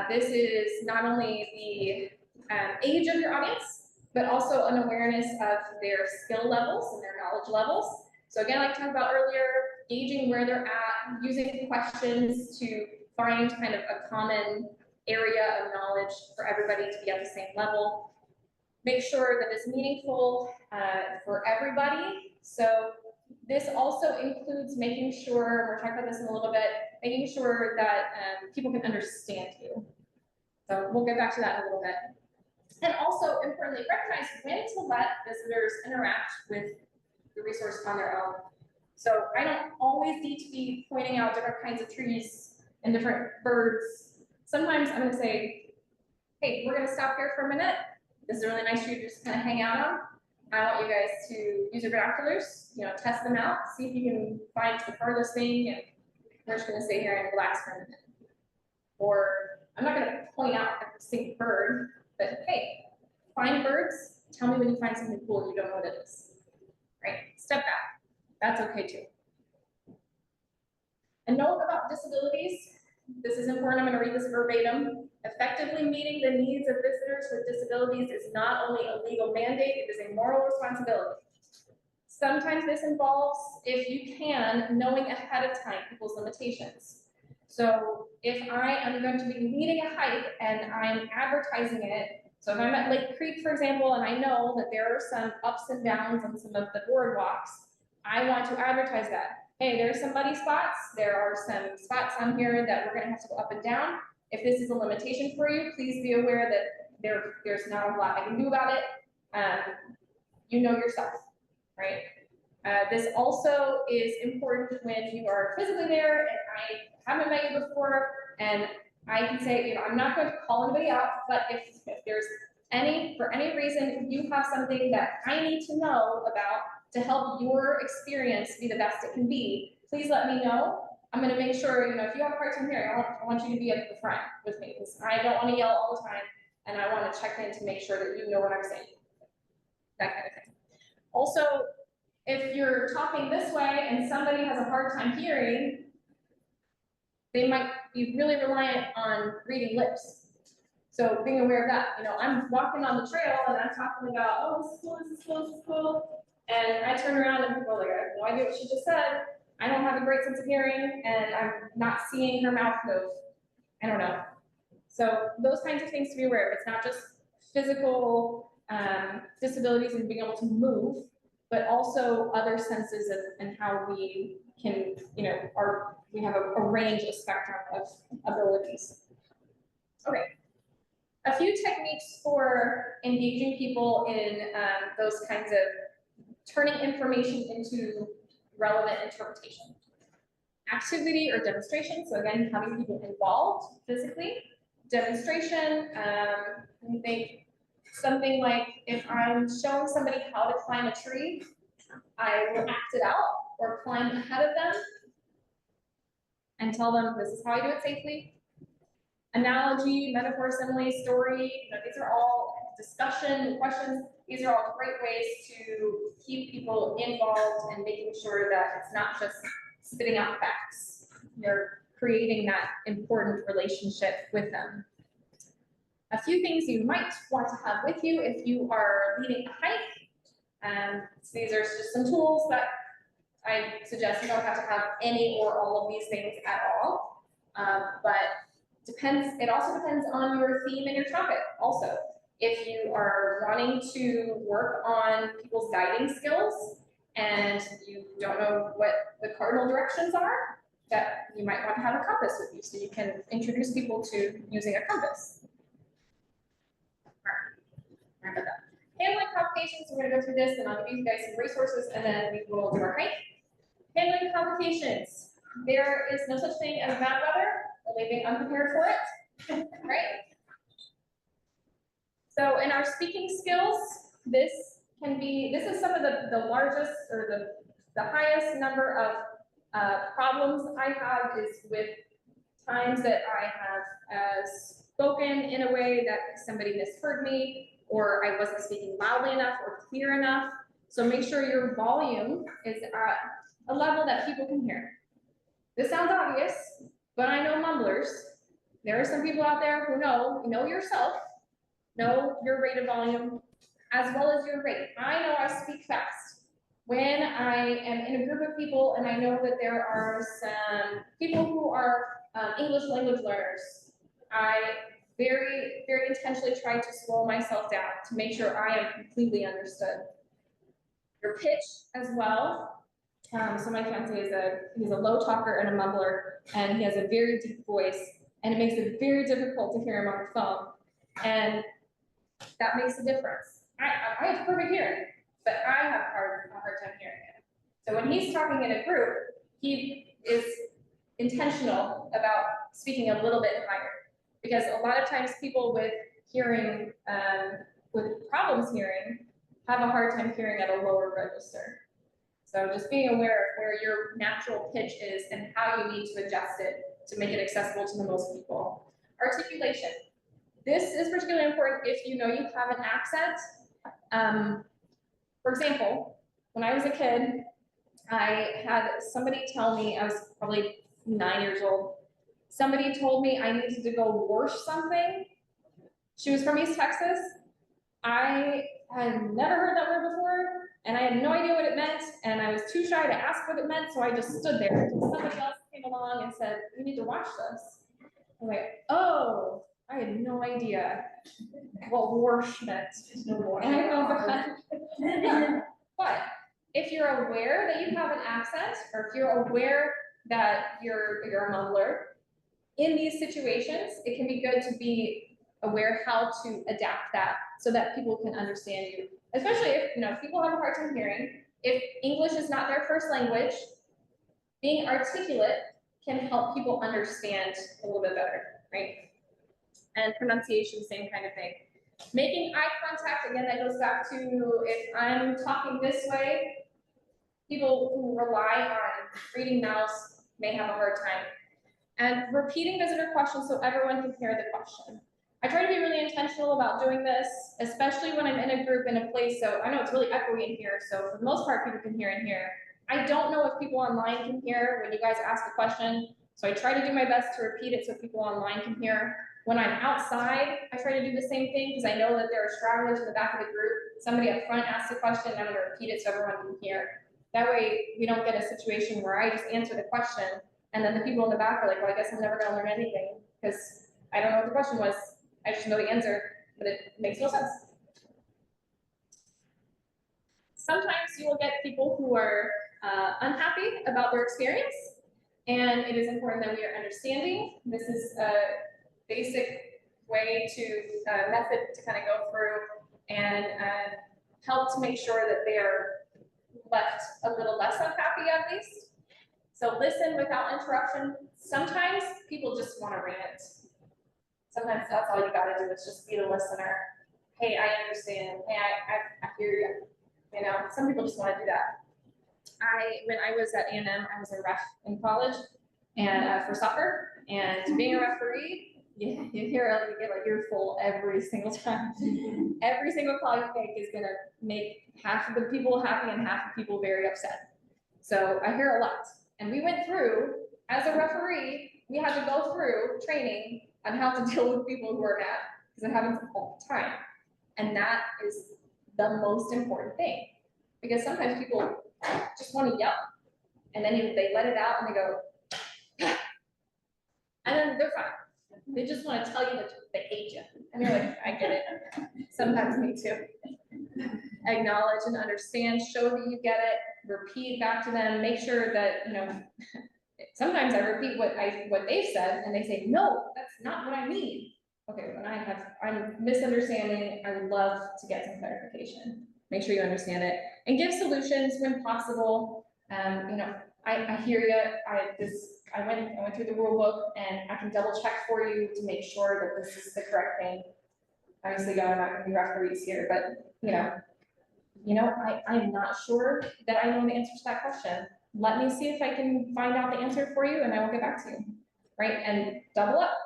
This is not only the age of your audience, but also an awareness of their skill levels and their knowledge levels. So again, like I talked about earlier, gauging where they're at, using questions to find kind of a common area of knowledge for everybody to be at the same level. Make sure that it's meaningful for everybody. So this also includes making sure, we're talking about this in a little bit, making sure that people can understand you. So we'll get back to that in a little bit. And also importantly, recognize when to let visitors interact with the resource on their own. So I don't always need to be pointing out different kinds of trees and different birds. Sometimes I'm gonna say, hey, we're gonna stop here for a minute. This is a really nice tree to just kind of hang out on. I want you guys to use your binoculars, test them out, see if you can find the furthest thing, and we're just gonna stay here and relax for a minute. Or I'm not gonna point out a distinct bird, but hey, find birds, tell me when you find something cool and you don't know what it is, right? Step back, that's okay too. A note about disabilities. This is important, I'm gonna read this verbatim. Effectively meeting the needs of visitors with disabilities is not only a legal mandate, it is a moral responsibility. Sometimes this involves, if you can, knowing ahead of time people's limitations. So if I am going to be leading a hike and I'm advertising it, so if I'm at Lake Creek, for example, and I know that there are some ups and downs on some of the boardwalks, I want to advertise that. Hey, there's some muddy spots, there are some spots on here that we're gonna have to go up and down. If this is a limitation for you, please be aware that there's not a lot I can do about it. You know yourself, right? This also is important when you are physically there and I haven't met you before, and I can say, I'm not going to call anybody out, but if there's for any reason you have something that I need to know about to help your experience be the best it can be, please let me know. I'm gonna make sure, if you have a hard time hearing, I want you to be at the front with me, because I don't want to yell all the time, and I want to check in to make sure that you know what I'm saying. That kind of thing. Also, if you're talking this way and somebody has a hard time hearing, they might be really reliant on reading lips. So being aware of that, I'm walking on the trail and I'm talking about, oh, this is cool, this is cool, this is cool. And I turn around and people are like, I have no idea what she just said. I don't have a great sense of hearing and I'm not seeing her mouth move. I don't know. So those kinds of things to be aware of. It's not just physical disabilities and being able to move, but also other senses and how we can, we have a range, a spectrum of abilities. Okay. A few techniques for engaging people in those kinds of turning information into relevant interpretation. Activity or demonstration, so again, having people involved physically. Demonstration, I think something like if I'm showing somebody how to climb a tree, I will act it out or climb ahead of them and tell them this is how I do it safely. Analogy, metaphor, simile, story, these are all discussion, questions. These are all great ways to keep people involved and making sure that it's not just spitting out facts. You're creating that important relationship with them. A few things you might want to have with you if you are leading a hike. So these are just some tools that I suggest. You don't have to have any or all of these things at all, but it also depends on your theme and your topic also. If you are wanting to work on people's guiding skills and you don't know what the cardinal directions are, that you might want to have a compass with you so you can introduce people to using a compass. Remember that. Handling complications, we're going to go through this and I'll give you guys some resources and then we will do our hike. Handling complications. There is no such thing as bad weather or being unprepared for it, right? So in our speaking skills, this is some of the largest or the highest number of problems I have is with times that I have spoken in a way that somebody misheard me or I wasn't speaking loudly enough or clear enough. So make sure your volume is at a level that people can hear. This sounds obvious, but I know mumblers. There are some people out there who know yourself, know your rate of volume, as well as your rate. I know I speak fast. When I am in a group of people and I know that there are some people who are English language learners, I very, very intentionally try to slow myself down to make sure I am completely understood. Your pitch as well. So my fiance he's a low talker and a mumbler, and he has a very deep voice, and it makes it very difficult to hear him on the phone. And that makes a difference. I have perfect hearing, but I have a hard time hearing it. So when he's talking in a group, he is intentional about speaking a little bit higher, because a lot of times people with hearing, with problems hearing, have a hard time hearing at a lower register. So just being aware of where your natural pitch is and how you need to adjust it to make it accessible to the most people. Articulation. This is particularly important if you know you have an accent. For example, when I was a kid, I had somebody tell me, I was probably 9 years old. Somebody told me I needed to go wash something. She was from East Texas. I had never heard that word before, and I had no idea what it meant, and I was too shy to ask what it meant, so I just stood there until somebody else came along and said, "You need to watch this." I'm like, oh, I had no idea what wash meant. And I know but if you're aware that you have an accent, or if you're aware that you're a mumbler, in these situations, it can be good to be aware how to adapt that so that people can understand you. Especially if, if people have a hard time hearing, if English is not their first language, being articulate can help people understand a little bit better, right? And pronunciation, same kind of thing. Making eye contact, again, that goes back to if I'm talking this way, people who rely on reading mouths may have a hard time. And repeating visitor questions so everyone can hear the question. I try to be really intentional about doing this, especially when I'm in a group in a place, so I know it's really echoey in here, so for the most part, people can hear in here. I don't know if people online can hear when you guys ask a question, so I try to do my best to repeat it so people online can hear. When I'm outside, I try to do the same thing because I know that there are stragglers in the back of the group. Somebody up front asks a question, and I'm gonna repeat it so everyone can hear. That way, we don't get a situation where I just answer the question, and then the people in the back are like, well, I guess I'm never gonna learn anything because I don't know what the question was. I just know the answer, but it makes no sense. Sometimes you will get people who are unhappy about their experience, and it is important that we are understanding. This is a basic way to method to kind of go through and help to make sure that they are left a little less unhappy at least. So listen without interruption. Sometimes people just want to rant. Sometimes that's all you gotta do is just be the listener. Hey, I understand. Hey, I hear you. You know, some people just want to do that. When I was at A&M, I was a ref in college and for soccer. And being a referee, you get like earful every single time. Every single call you make is gonna make half of the people happy and half the people very upset. So I hear a lot. And we went through, as a referee, we had to go through training on how to deal with people who are mad, because it happens all the time. And that is the most important thing, because sometimes people just want to yell, and then they let it out and they go, and then they're fine. They just want to tell you that they hate you. And you're like, I get it. Sometimes me too. Acknowledge and understand, show that you get it, repeat back to them, make sure that, sometimes I repeat what they've said and they say, no, that's not what I mean. Okay, when I'm misunderstanding, I would love to get some clarification. Make sure you understand it and give solutions when possible. I hear you. I went through the rule book and I can double check for you to make sure that this is the correct thing. Obviously, y'all are not going to be referees here, but I'm not sure that I know the answer to that question. Let me see if I can find out the answer for you, and I will get back to you. Right? And double up.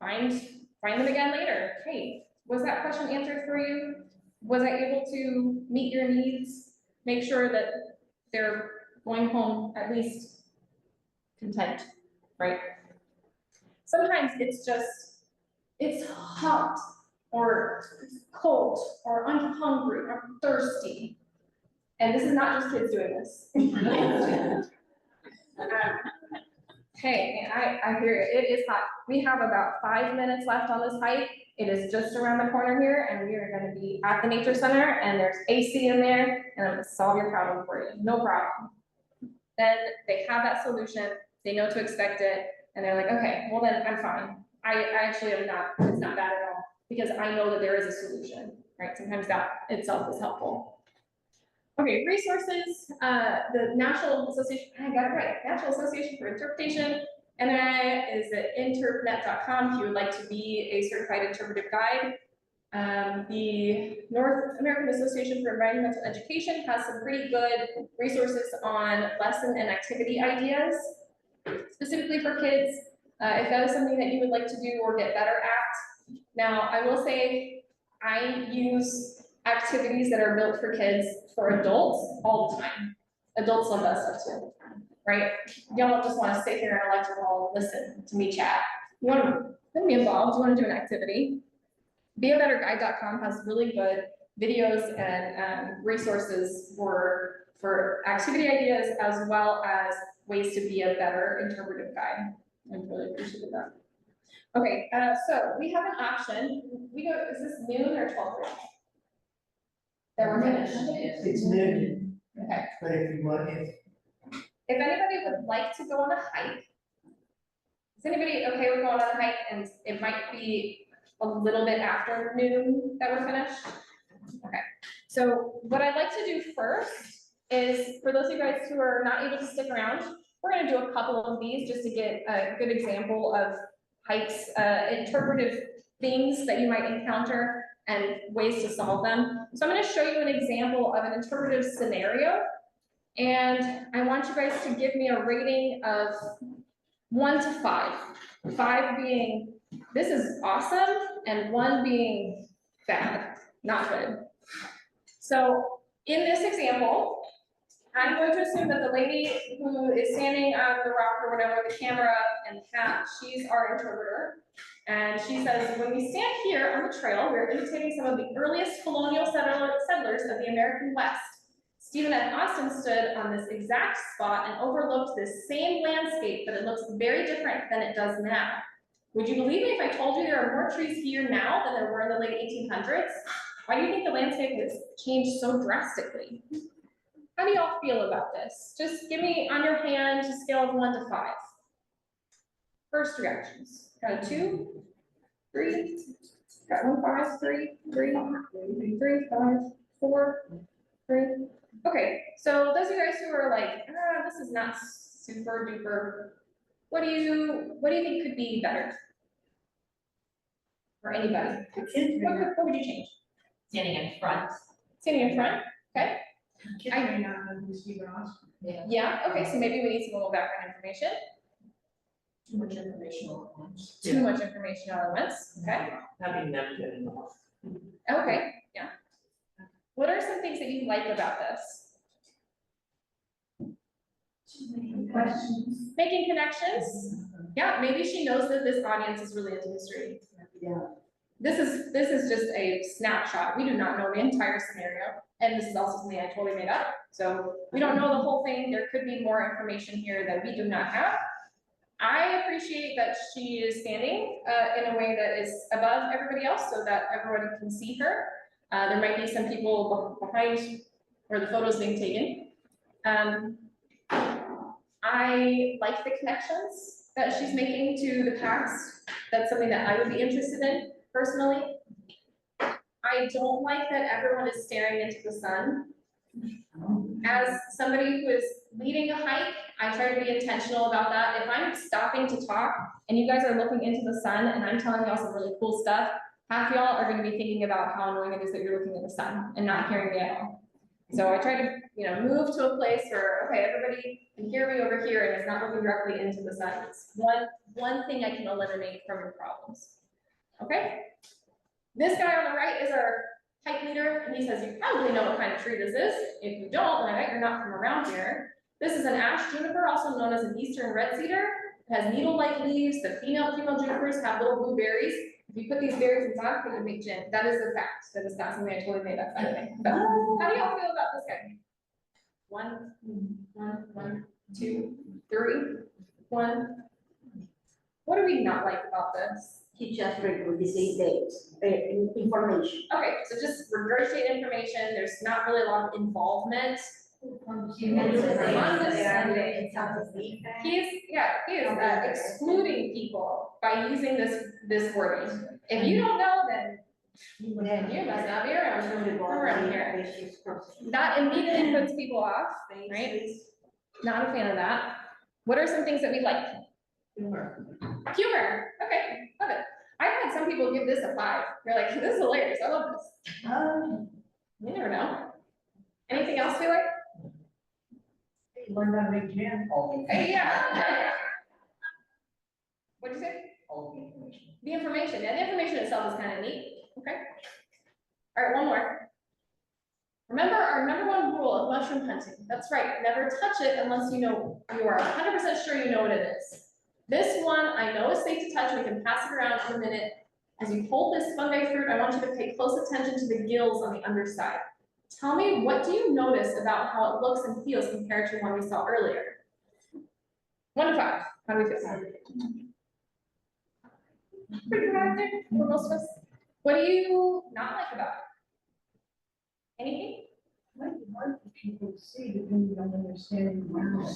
Find them again later. Hey, was that question answered for you? Was I able to meet your needs? Make sure that they're going home at least content, right? Sometimes it's hot or cold or I'm hungry or thirsty. And this is not just kids doing this. Hey, I hear it. It is hot. We have about 5 minutes left on this hike. It is just around the corner here, and we are going to be at the nature center, and there's AC in there, and I'm going to solve your problem for you. No problem. Then they have that solution. They know to expect it, and they're like, okay, well then I'm fine. I actually am not. It's not bad at all because I know that there is a solution, right? Sometimes that itself is helpful. Okay, resources, the National Association, I got it right, National Association for Interpretation, NI is at interpnet.com if you would like to be a certified interpretive guide. The North American Association for Environmental Education has some pretty good resources on lesson and activity ideas, specifically for kids, if that is something that you would like to do or get better at. Now, I will say, I use activities that are built for kids for adults all the time. Adults love that stuff too, right? Y'all don't just wanna sit here in a lecture hall and listen to me chat. You wanna be involved, you wanna do an activity. BeABetterGuide.com has really good videos and resources for activity ideas as well as ways to be a better interpretive guide. I really appreciate that. Okay, so we have an option. We go, is this noon or 12:30? That we're finished. It's noon, Okay, but if you want, if anybody would like to go on a hike, is anybody okay with going on a hike? And it might be a little bit after noon that we're finished. Okay, so what I'd like to do first is, for those of you guys who are not able to stick around, we're gonna do a couple of these just to get a good example of hikes, interpretive things that you might encounter and ways to solve them. So I'm gonna show you an example of an interpretive scenario. And I want you guys to give me a rating of 1 to 5. 5 being, this is awesome, and 1 being bad, not good. So in this example, I'm going to assume that the lady who is standing on the rock or whatever, the camera and hat, she's our interpreter. And she says, when we stand here on the trail, we're imitating some of the earliest colonial settlers of the American West. Stephen F. Austin stood on this exact spot and overlooked this same landscape, but it looks very different than it does now. Would you believe me if I told you there are more trees here now than there were in the late 1800s? Why do you think the landscape has changed so drastically? How do y'all feel about this? Just give me on your hand a scale of 1 to 5. First reactions. Got a 2, 3, got 1, 5, 3, 3, 3, 5, 4, 3. Okay, so those of you guys who are like, this is not super duper, what do you think could be better? For anybody? What would you change? Standing in front. Standing in front, okay? Kids may not know who Stephen Austin is. Yeah, okay, so maybe we need some more background information. Too much information all at once. Too much information all at once, okay? Having them get enough. Okay, yeah. What are some things that you like about this? Questions. Making connections. Yeah, maybe she knows that this audience is really into history. Yeah. This is just a snapshot. We do not know the entire scenario. And this is also something I totally made up. So we don't know the whole thing. There could be more information here that we do not have. I appreciate that she is standing in a way that is above everybody else so that everyone can see her. There might be some people behind where the photo is being taken. I like the connections that she's making to the past. That's something that I would be interested in personally. I don't like that everyone is staring into the sun. As somebody who is leading a hike, I try to be intentional about that. If I'm stopping to talk and you guys are looking into the sun and I'm telling y'all some really cool stuff, half y'all are gonna be thinking about how annoying it is that you're looking at the sun and not hearing me at all. So I try to, move to a place where, okay, everybody can hear me over here and it's not looking directly into the sun. It's one thing I can eliminate from your problems. Okay? This guy on the right is our hike leader, and he says, you probably know what kind of tree this is. If you don't, then I bet you're not from around here. This is an ash juniper, also known as an eastern red cedar. It has needle-like leaves. The female junipers have little blue berries. If you put these berries in vodka, you make gin. That is a fact. That is not something I totally made up, by the way. But how do y'all feel about this guy? 1, 2, 3, 1. What do we not like about this? He just regurgitates information. Okay, so just regurgitate information. There's not really a lot of involvement. He is excluding people by using this wording. If you don't know, then you must not be around here. That immediately puts people off, right? Not a fan of that. What are some things that we like? Humor. Okay, love it. I've had some people give this a 5. They're like, this is hilarious. I love this. You never know. Anything else we like? Learn how to make jam. Yeah. What'd you say? All the information. The information. Yeah, the information itself is kind of neat. Okay. All right, one more. Remember our number one rule of mushroom hunting, that's right, never touch it unless you are 100% sure you know what it is. This one, I know is safe to touch, we can pass it around in a minute. As you hold this fungi fruit, I want you to pay close attention to the gills on the underside. Tell me, what do you notice about how it looks and feels compared to one we saw earlier? 1 to 5, how do we feel? Pretty good, I think, for most of us. What do you not like about it? Anything? Might be hard for people to see depending on understanding.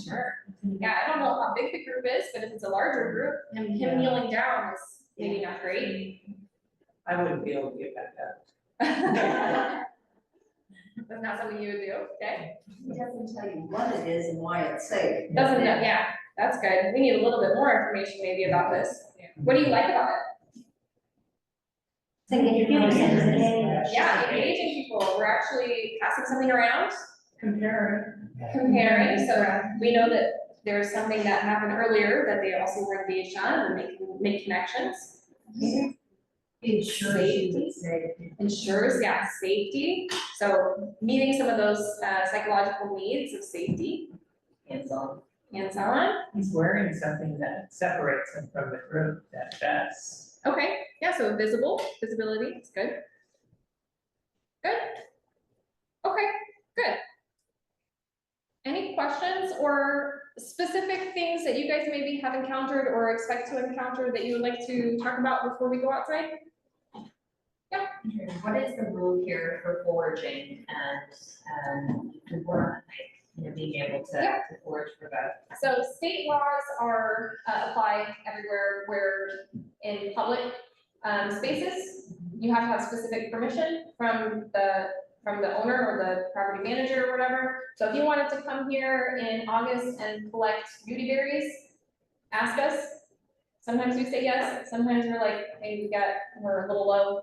Sure. Yeah, I don't know how big the group is, but if it's a larger group, him kneeling down is maybe not great. I wouldn't be able to get back up. That's not something you would do, okay? It doesn't tell you what it is and why it's safe. Doesn't know, yeah, that's good. We need a little bit more information maybe about this. What do you like about it? Yeah, engaging people. We're actually passing something around, comparing, so we know that there's something that happened earlier that they also were engaged on, and they can make connections. Ensures, yeah, safety. So meeting some of those psychological needs of safety. Hands-on. Hands-on. He's wearing something that separates him from the group, that vest. Okay, yeah, so visibility, it's good. Good. Okay, good. Any questions or specific things that you guys maybe have encountered or expect to encounter that you would like to talk about before we go outside? Yeah. What is the rule here for foraging and the work, being able to forage for both? So state laws are apply everywhere where in public spaces, you have to have specific permission from the owner or the property manager or whatever. So if you wanted to come here in August and collect beauty berries, ask us. Sometimes we say yes, sometimes we're like, hey, we're a little low.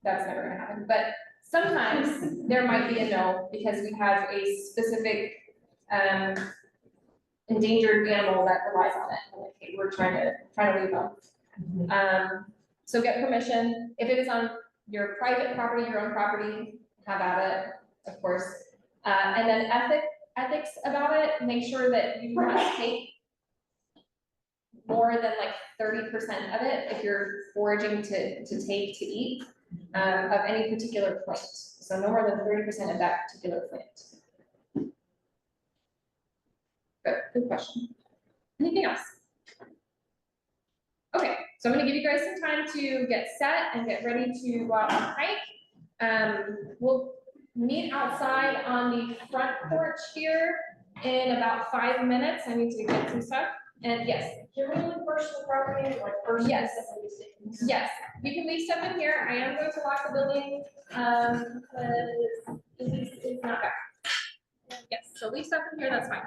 That's never gonna happen. But sometimes there might be a no because we have a specific endangered animal that relies on it. And like, hey, we're trying to leave them. So get permission. If it is on your private property, your own property, have at it, of course. And then ethics about it, make sure that you do not take more than like 30% of it if you're foraging to take to eat of any particular plant. So no more than 30% of that particular plant. Good question. Anything else? Okay, so I'm gonna give you guys some time to get set and get ready to go out and hike. We'll meet outside on the front porch here in about 5 minutes. I need to get some stuff. And yes. Can we leave personal property, like personal? Yes. Yes, you can leave stuff in here. I am going to lock the building, because it's not back. Yes, so leave stuff in here, that's fine.